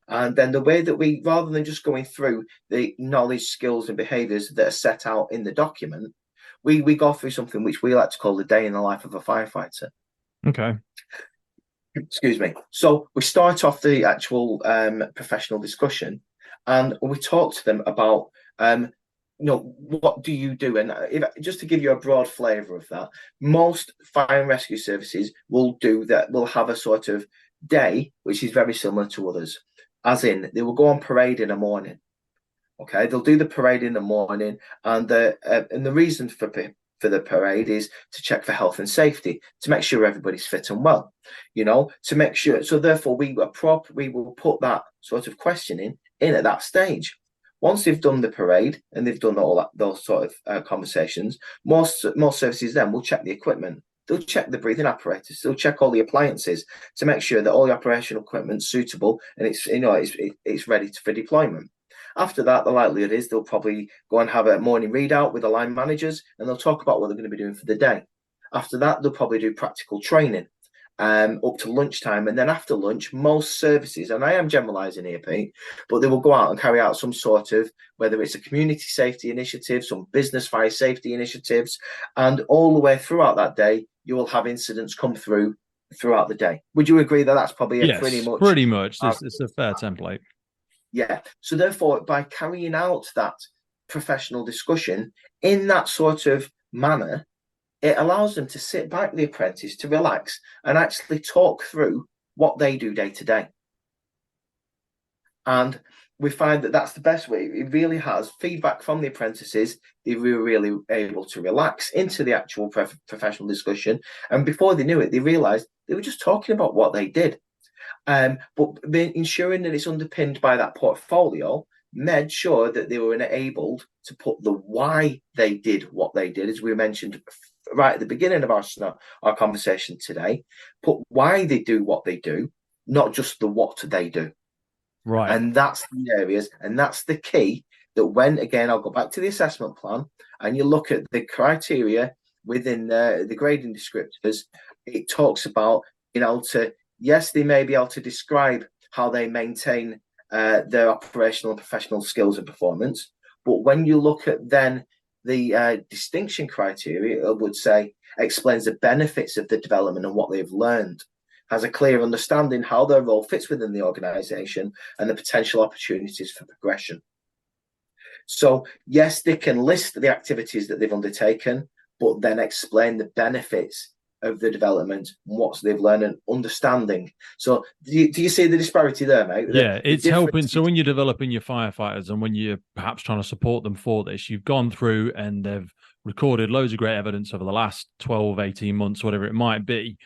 [SPEAKER 2] And then the way that we, rather than just going through the knowledge, skills, and behaviours that are set out in the document, we go through something which we like to call the day in the life of a firefighter.
[SPEAKER 1] Okay.
[SPEAKER 2] Excuse me. So we start off the actual professional discussion, and we talk to them about, what do you do? And just to give you a broad flavour of that, most fire and rescue services will do that. Will have a sort of day which is very similar to others. As in, they will go on parade in the morning. Okay, they'll do the parade in the morning, and the reason for the parade is to check for health and safety, to make sure everybody's fit and well. To make sure. So therefore, we will put that sort of questioning in at that stage. Once they've done the parade and they've done all that, those sort of conversations, most services then will check the equipment. they'll check the breathing apparatus, they'll check all the appliances to make sure that all the operational equipment's suitable and it's ready for deployment. After that, the likelihood is they'll probably go and have a morning readout with the line managers, and they'll talk about what they're going to be doing for the day. After that, they'll probably do practical training up to lunchtime. And then after lunch, most services, and I am generalizing here, Pete, but they will go out and carry out some sort of, whether it's a community safety initiative, some business fire safety initiatives, and all the way throughout that day, you will have incidents come throughout the day. Would you agree that that's probably
[SPEAKER 1] yes, pretty much. It's a fair template.
[SPEAKER 2] Yeah. So therefore, by carrying out that professional discussion in that sort of manner, it allows them to sit back, the apprentice, to relax and actually talk through what they do day to day. And we find that that's the best way. It really has feedback from the apprentices. They were really able to relax into the actual professional discussion. And before they knew it, they realized they were just talking about what they did. But ensuring that it's underpinned by that portfolio made sure that they were enabled to put the why they did what they did, as we mentioned right at the beginning of our conversation today, put why they do what they do, not just the what they do.
[SPEAKER 1] Right.
[SPEAKER 2] And that's the areas, and that's the key, that when, again, I'll go back to the assessment plan, and you look at the criteria within the grading descriptors, it talks about, yes, they may be able to describe how they maintain their operational and professional skills and performance. But when you look at then the distinction criteria, it would say explains the benefits of the development and what they've learned, has a clear understanding how their role fits within the organisation and the potential opportunities for progression. So, yes, they can list the activities that they've undertaken, but then explain the benefits of the development, what they've learned, and understanding. So do you see the disparity there, mate?
[SPEAKER 1] Yeah, it's helping. So when you're developing your firefighters and when you're perhaps trying to support them for this, you've gone through and they've recorded loads of great evidence over the last 12, 18 months, whatever it might be,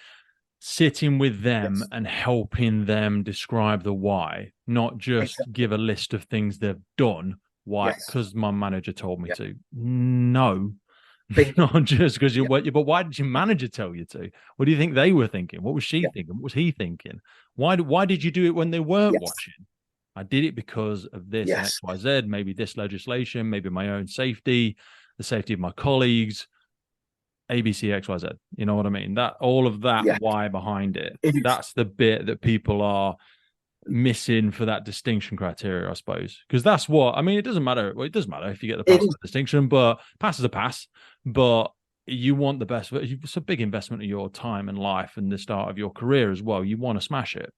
[SPEAKER 1] sitting with them and helping them describe the why, not just give a list of things they've done. Why? Because my manager told me to. No. Not just because but why did your manager tell you to? What do you think they were thinking? What was she thinking? What was he thinking? Why did you do it when they weren't watching? I did it because of this X, Y, Z, maybe this legislation, maybe my own safety, the safety of my colleagues, ABC, X, Y, Z. You know what I mean? That all of that why behind it. That's the bit that people are missing for that distinction criteria, I suppose. Because that's what I mean, it doesn't matter. Well, it doesn't matter if you get the pass or the distinction, but pass is a pass. But you want the best. It's a big investment of your time and life and the start of your career as well. You want to smash it.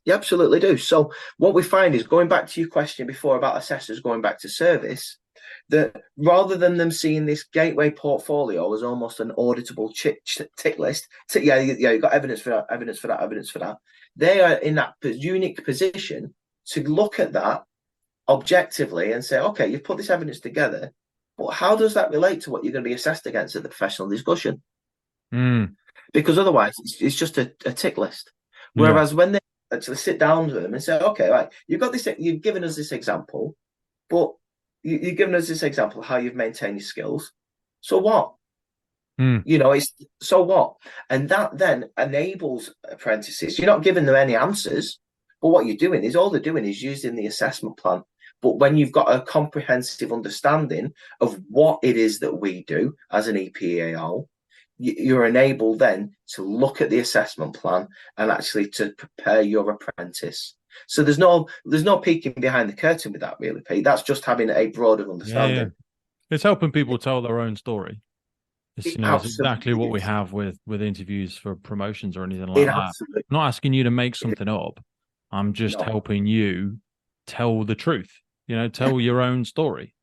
[SPEAKER 2] You absolutely do. So what we find is, going back to your question before about assessors going back to service, that rather than them seeing this gateway portfolio as almost an auditable tick list, you've got evidence for that. They are in that unique position to look at that objectively and say, okay, you've put this evidence together, but how does that relate to what you're going to be assessed against at the professional discussion? Because otherwise, it's just a tick list. Whereas when they actually sit down with them and say, okay, right, you've given us this example, but you've given us this example of how you've maintained your skills. So what? It's so what? And that then enables apprentices. You're not giving them any answers, but what you're doing is all they're doing is using the assessment plan. But when you've got a comprehensive understanding of what it is that we do as an EPAO, you're enabled then to look at the assessment plan and actually to prepare your apprentice. So there's no peeking behind the curtain with that, really, Pete. That's just having a broader understanding. Yeah.
[SPEAKER 1] It's helping people tell their own story. It's exactly what we have with interviews for promotions or anything like that. I'm not asking you to make something up. I'm just helping you tell the truth. Tell your own story.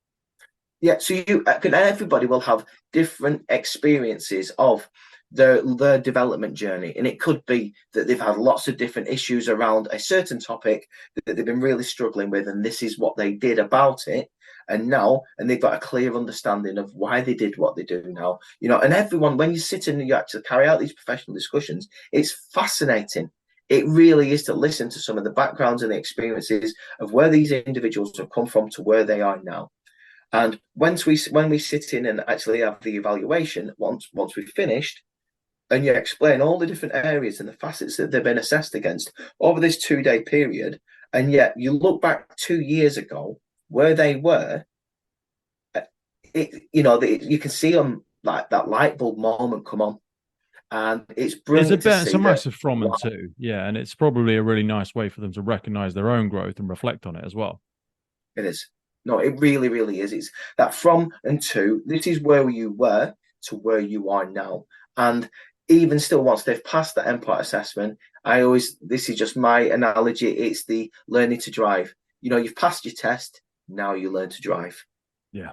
[SPEAKER 2] Yeah, so everybody will have different experiences of their development journey, and it could be that they've had lots of different issues around a certain topic that they've been really struggling with, and this is what they did about it, and they've got a clear understanding of why they did what they do now. And everyone, when you sit and you actually carry out these professional discussions, it's fascinating. It really is, to listen to some of the backgrounds and the experiences of where these individuals have come from to where they are now. And when we sit in and actually have the evaluation, once we've finished, and you explain all the different areas and the facets that they've been assessed against over this 2 day period, and yet you look back 2 years ago where they were, you can see them like that light bulb moment come on, and it's brilliant to
[SPEAKER 1] It's
[SPEAKER 2] see
[SPEAKER 1] a
[SPEAKER 2] that.
[SPEAKER 1] massive from and to, yeah, and it's probably a really nice way for them to recognize their own growth and reflect on it as well.
[SPEAKER 2] It is. No, it really, really is. It's that from and to. This is where you were to where you are now. And even still, once they've passed that endpoint assessment, this is just my analogy. It's the learning to drive. You've passed your test. Now you learn to drive.
[SPEAKER 1] Yeah.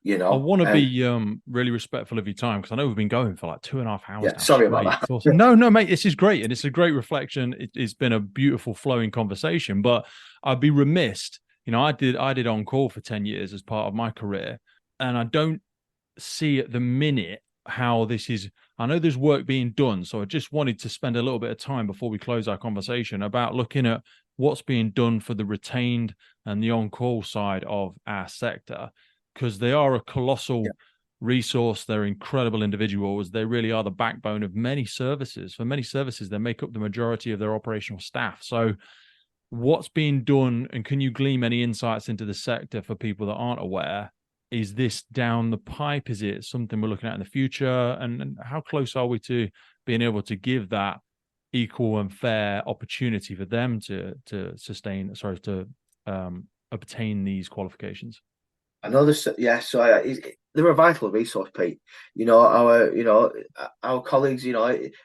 [SPEAKER 1] I
[SPEAKER 2] And
[SPEAKER 1] want to be really respectful of your time because I know we've been going for like 2.5 hours
[SPEAKER 2] yeah,
[SPEAKER 1] now.
[SPEAKER 2] sorry
[SPEAKER 1] Straight.
[SPEAKER 2] about that.
[SPEAKER 1] Awesome. No, mate, this is great. And it's a great reflection. It's been a beautiful flowing conversation, but I'd be remiss. I did on call for 10 years as part of my career, and I don't see at the minute how this is. I know there's work being done. So I just wanted to spend a little bit of time before we close our conversation about looking at what's being done for the retained and the on-call side of our sector, because they are a colossal resource. They're incredible individuals. They really are the backbone of many services. For many services, they make up the majority of their operational staff. So what's being done, and can you glean any insights into the sector for people that aren't aware? Is this down the pipe? Is it something we're looking at in the future? And how close are we to being able to give that equal and fair opportunity for them to obtain these qualifications?
[SPEAKER 2] I know this, yeah. So they're a vital resource, Pete. Our colleagues,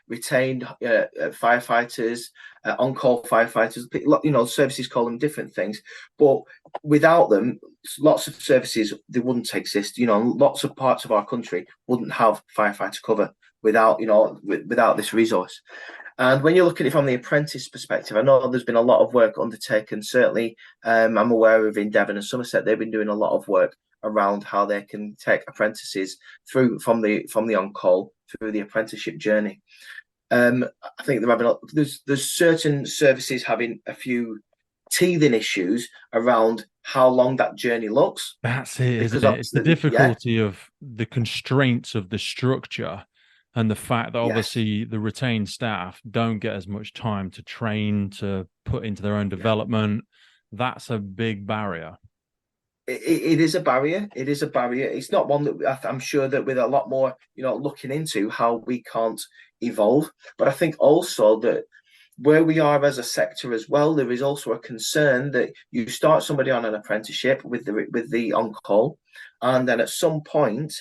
[SPEAKER 2] retained firefighters, on-call firefighters. Services call them different things, but without them, lots of services they wouldn't exist. Lots of parts of our country wouldn't have firefighter cover without this resource. And when you look at it from the apprentice perspective, I know there's been a lot of work undertaken. Certainly, I'm aware of in Devon and Somerset, they've been doing a lot of work around how they can take apprentices through from the on-call through the apprenticeship journey. I think there's certain services having a few teething issues around how long that journey looks.
[SPEAKER 1] That's it, isn't it? It's the difficulty of the constraints of the structure and the fact that obviously the retained staff don't get as much time to train, to put into their own development. That's a big barrier.
[SPEAKER 2] It is a barrier. It is a barrier. It's not one that I'm sure that with a lot more, looking into how we can't evolve. But I think also that where we are as a sector as well, there is also a concern that you start somebody on an apprenticeship with the on-call, and then at some point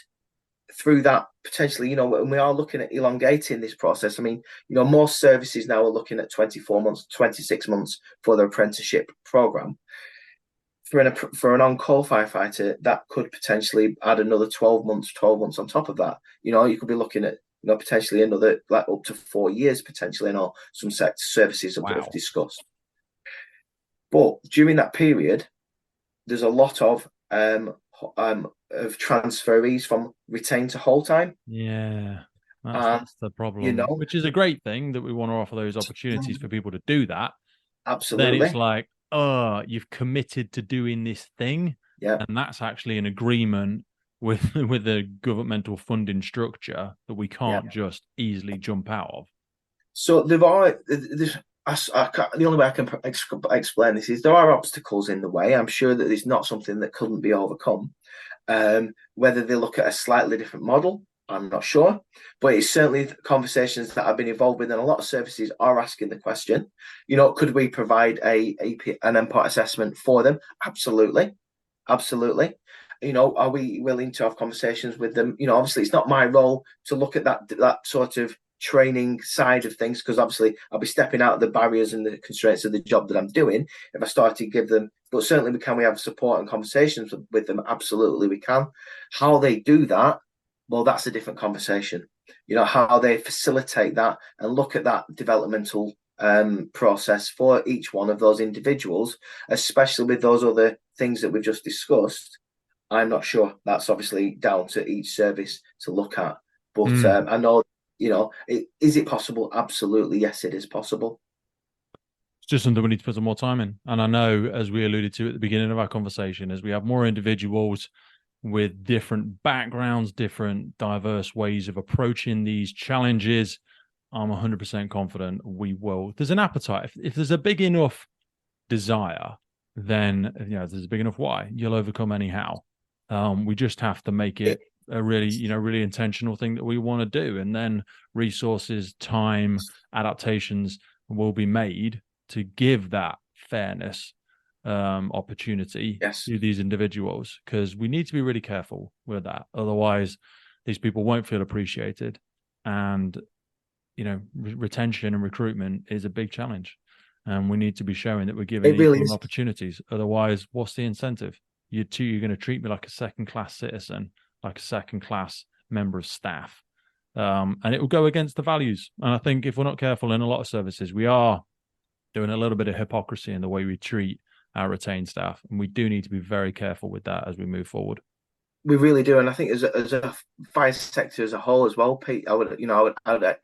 [SPEAKER 2] through that potentially, and we are looking at elongating this process. I mean, most services now are looking at 24 months, 26 months for their apprenticeship program. For an on-call firefighter, that could potentially add another 12 months on top of that. You could be looking at potentially another like up to 4 years potentially in all some sector services that we've discussed. But during that period, there's a lot of transferees from retained to whole time.
[SPEAKER 1] Yeah, that's the problem. Which is a great thing that we want to offer those opportunities for people to do that.
[SPEAKER 2] Absolutely.
[SPEAKER 1] Then it's like, oh, you've committed to doing this thing, and that's actually an agreement with the governmental funding structure that we can't just easily jump out of.
[SPEAKER 2] So the only way I can explain this is there are obstacles in the way. I'm sure that it's not something that couldn't be overcome. Whether they look at a slightly different model, I'm not sure, but it's certainly conversations that I've been involved with, and a lot of services are asking the question. Could we provide an endpoint assessment for them? Absolutely. Are we willing to have conversations with them? Obviously, it's not my role to look at that sort of training side of things, because obviously I'll be stepping out of the barriers and the constraints of the job that I'm doing if I start to give them. But certainly, we have support and conversations with them. Absolutely, we can. How they do that, well, that's a different conversation. How they facilitate that and look at that developmental process for each one of those individuals, especially with those other things that we've just discussed. I'm not sure. That's obviously down to each service to look at. But I know, is it possible? Absolutely. Yes, it is possible.
[SPEAKER 1] It's just something we need to put some more time in. And I know, as we alluded to at the beginning of our conversation, as we have more individuals with different backgrounds, different diverse ways of approaching these challenges, I'm 100% confident we will. There's an appetite. If there's a big enough desire, then there's a big enough why. You'll overcome anyhow. We just have to make it a really intentional thing that we want to do, and then resources, time, adaptations will be made to give that fairness opportunity to these individuals, because we need to be really careful with that. Otherwise, these people won't feel appreciated, and retention and recruitment is a big challenge, and we need to be showing that we're giving equal opportunities. Otherwise, what's the incentive? You're going to treat me like a second-class citizen, like a second-class member of staff, and it will go against the values. And I think if we're not careful in a lot of services, we are doing a little bit of hypocrisy in the way we treat our retained staff, and we do need to be very careful with that as we move forward.
[SPEAKER 2] We really do, and I think as a fire sector as a whole as well, Pete, I would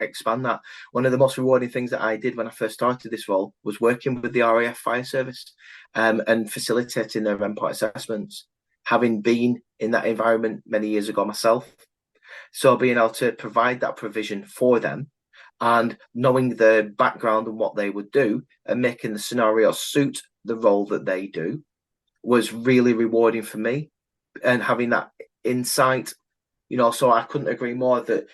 [SPEAKER 2] expand that. One of the most rewarding things that I did when I first started this role was working with the RAF Fire Service and facilitating their endpoint assessments, having been in that environment many years ago myself. So being able to provide that provision for them and knowing the background and what they would do and making the scenario suit the role that they do was really rewarding for me. And having that insight, so I couldn't agree more that,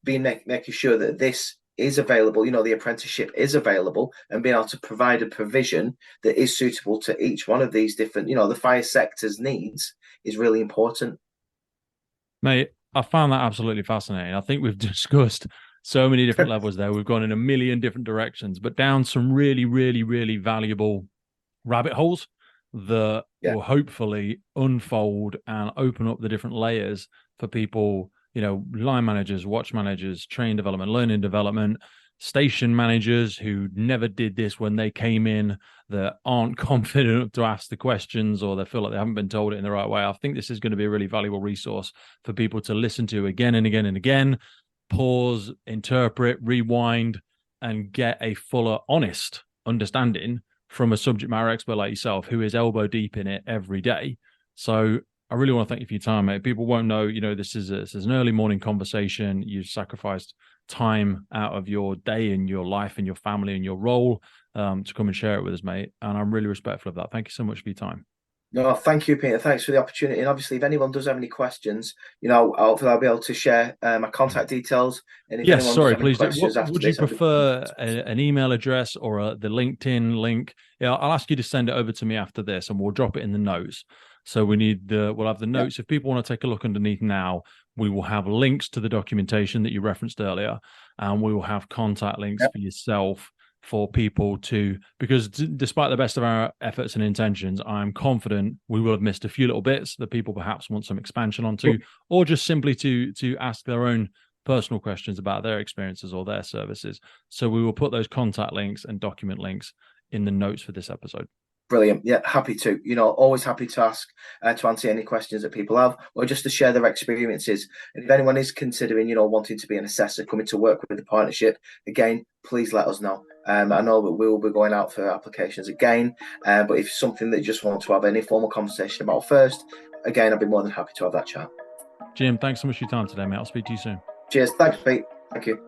[SPEAKER 2] making sure that this is available, the apprenticeship is available, and being able to provide a provision that is suitable to each one of these different, the fire sector's needs is really important.
[SPEAKER 1] Mate, I found that absolutely fascinating. I think we've discussed so many different levels there. We've gone in a million different directions, but down some really, really, really valuable rabbit holes that will hopefully unfold and open up the different layers for people, line managers, watch managers, training development, learning development, station managers who never did this when they came in, that aren't confident enough to ask the questions, or they feel like they haven't been told it in the right way. I think this is going to be a really valuable resource for people to listen to again and again and again, pause, interpret, rewind, and get a fuller, honest understanding from a subject matter expert like yourself, who is elbow deep in it every day. So I really want to thank you for your time, mate. People won't know, this is an early morning conversation. You've sacrificed time out of your day and your life and your family and your role to come and share it with us, mate. And I'm really respectful of that. Thank you so much for your time.
[SPEAKER 2] No, thank you, Peter. Thanks for the opportunity. And obviously, if anyone does have any questions, I'll be able to share my contact details. And if
[SPEAKER 1] yes, sorry, please. Would you prefer an email address or the LinkedIn link? Yeah, I'll ask you to send it over to me after this, and we'll drop it in the notes. So we'll have the notes. If people want to take a look underneath now, we will have links to the documentation that you referenced earlier, and we will have contact links for yourself, for people to, because despite the best of our efforts and intentions, I'm confident we will have missed a few little bits that people perhaps want some expansion onto, or just simply to ask their own personal questions about their experiences or their services. So we will put those contact links and document links in the notes for this episode.
[SPEAKER 2] Brilliant. Yeah, happy to. Always happy to ask, to answer any questions that people have, or just to share their experiences. And if anyone is considering, wanting to be an assessor, coming to work with the partnership, again, please let us know. I know that we will be going out for applications again, but if it's something that you just want to have any formal conversation about first, again, I'd be more than happy to have that chat.
[SPEAKER 1] Jim, thanks so much for your time today, mate. I'll speak to you soon.
[SPEAKER 2] Cheers. Thanks, Pete. Thank you.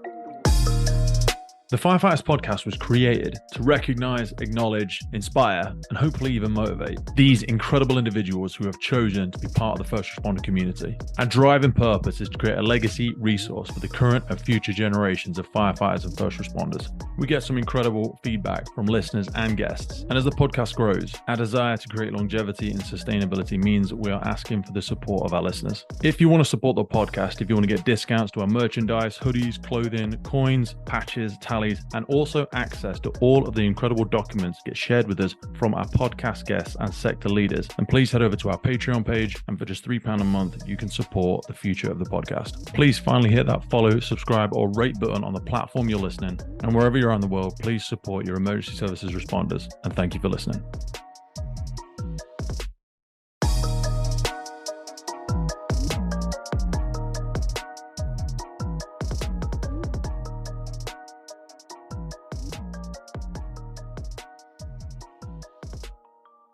[SPEAKER 1] The Firefighters podcast was created to recognize, acknowledge, inspire, and hopefully even motivate these incredible individuals who have chosen to be part of the first responder community. Our drive and purpose is to create a legacy resource for the current and future generations of firefighters and first responders. We get some incredible feedback from listeners and guests, and as the podcast grows, our desire to create longevity and sustainability means we are asking for the support of our listeners. If you want to support the podcast, if you want to get discounts to our merchandise, hoodies, clothing, coins, patches, tallies, and also access to all of the incredible documents get shared with us from our podcast guests and sector leaders, and please head over to our Patreon page, and for just £3 a month you can support the future of the podcast. Please finally hit that follow, subscribe, or rate button on the platform you're listening, and wherever you're around the world, please support your emergency services responders, and thank you for listening.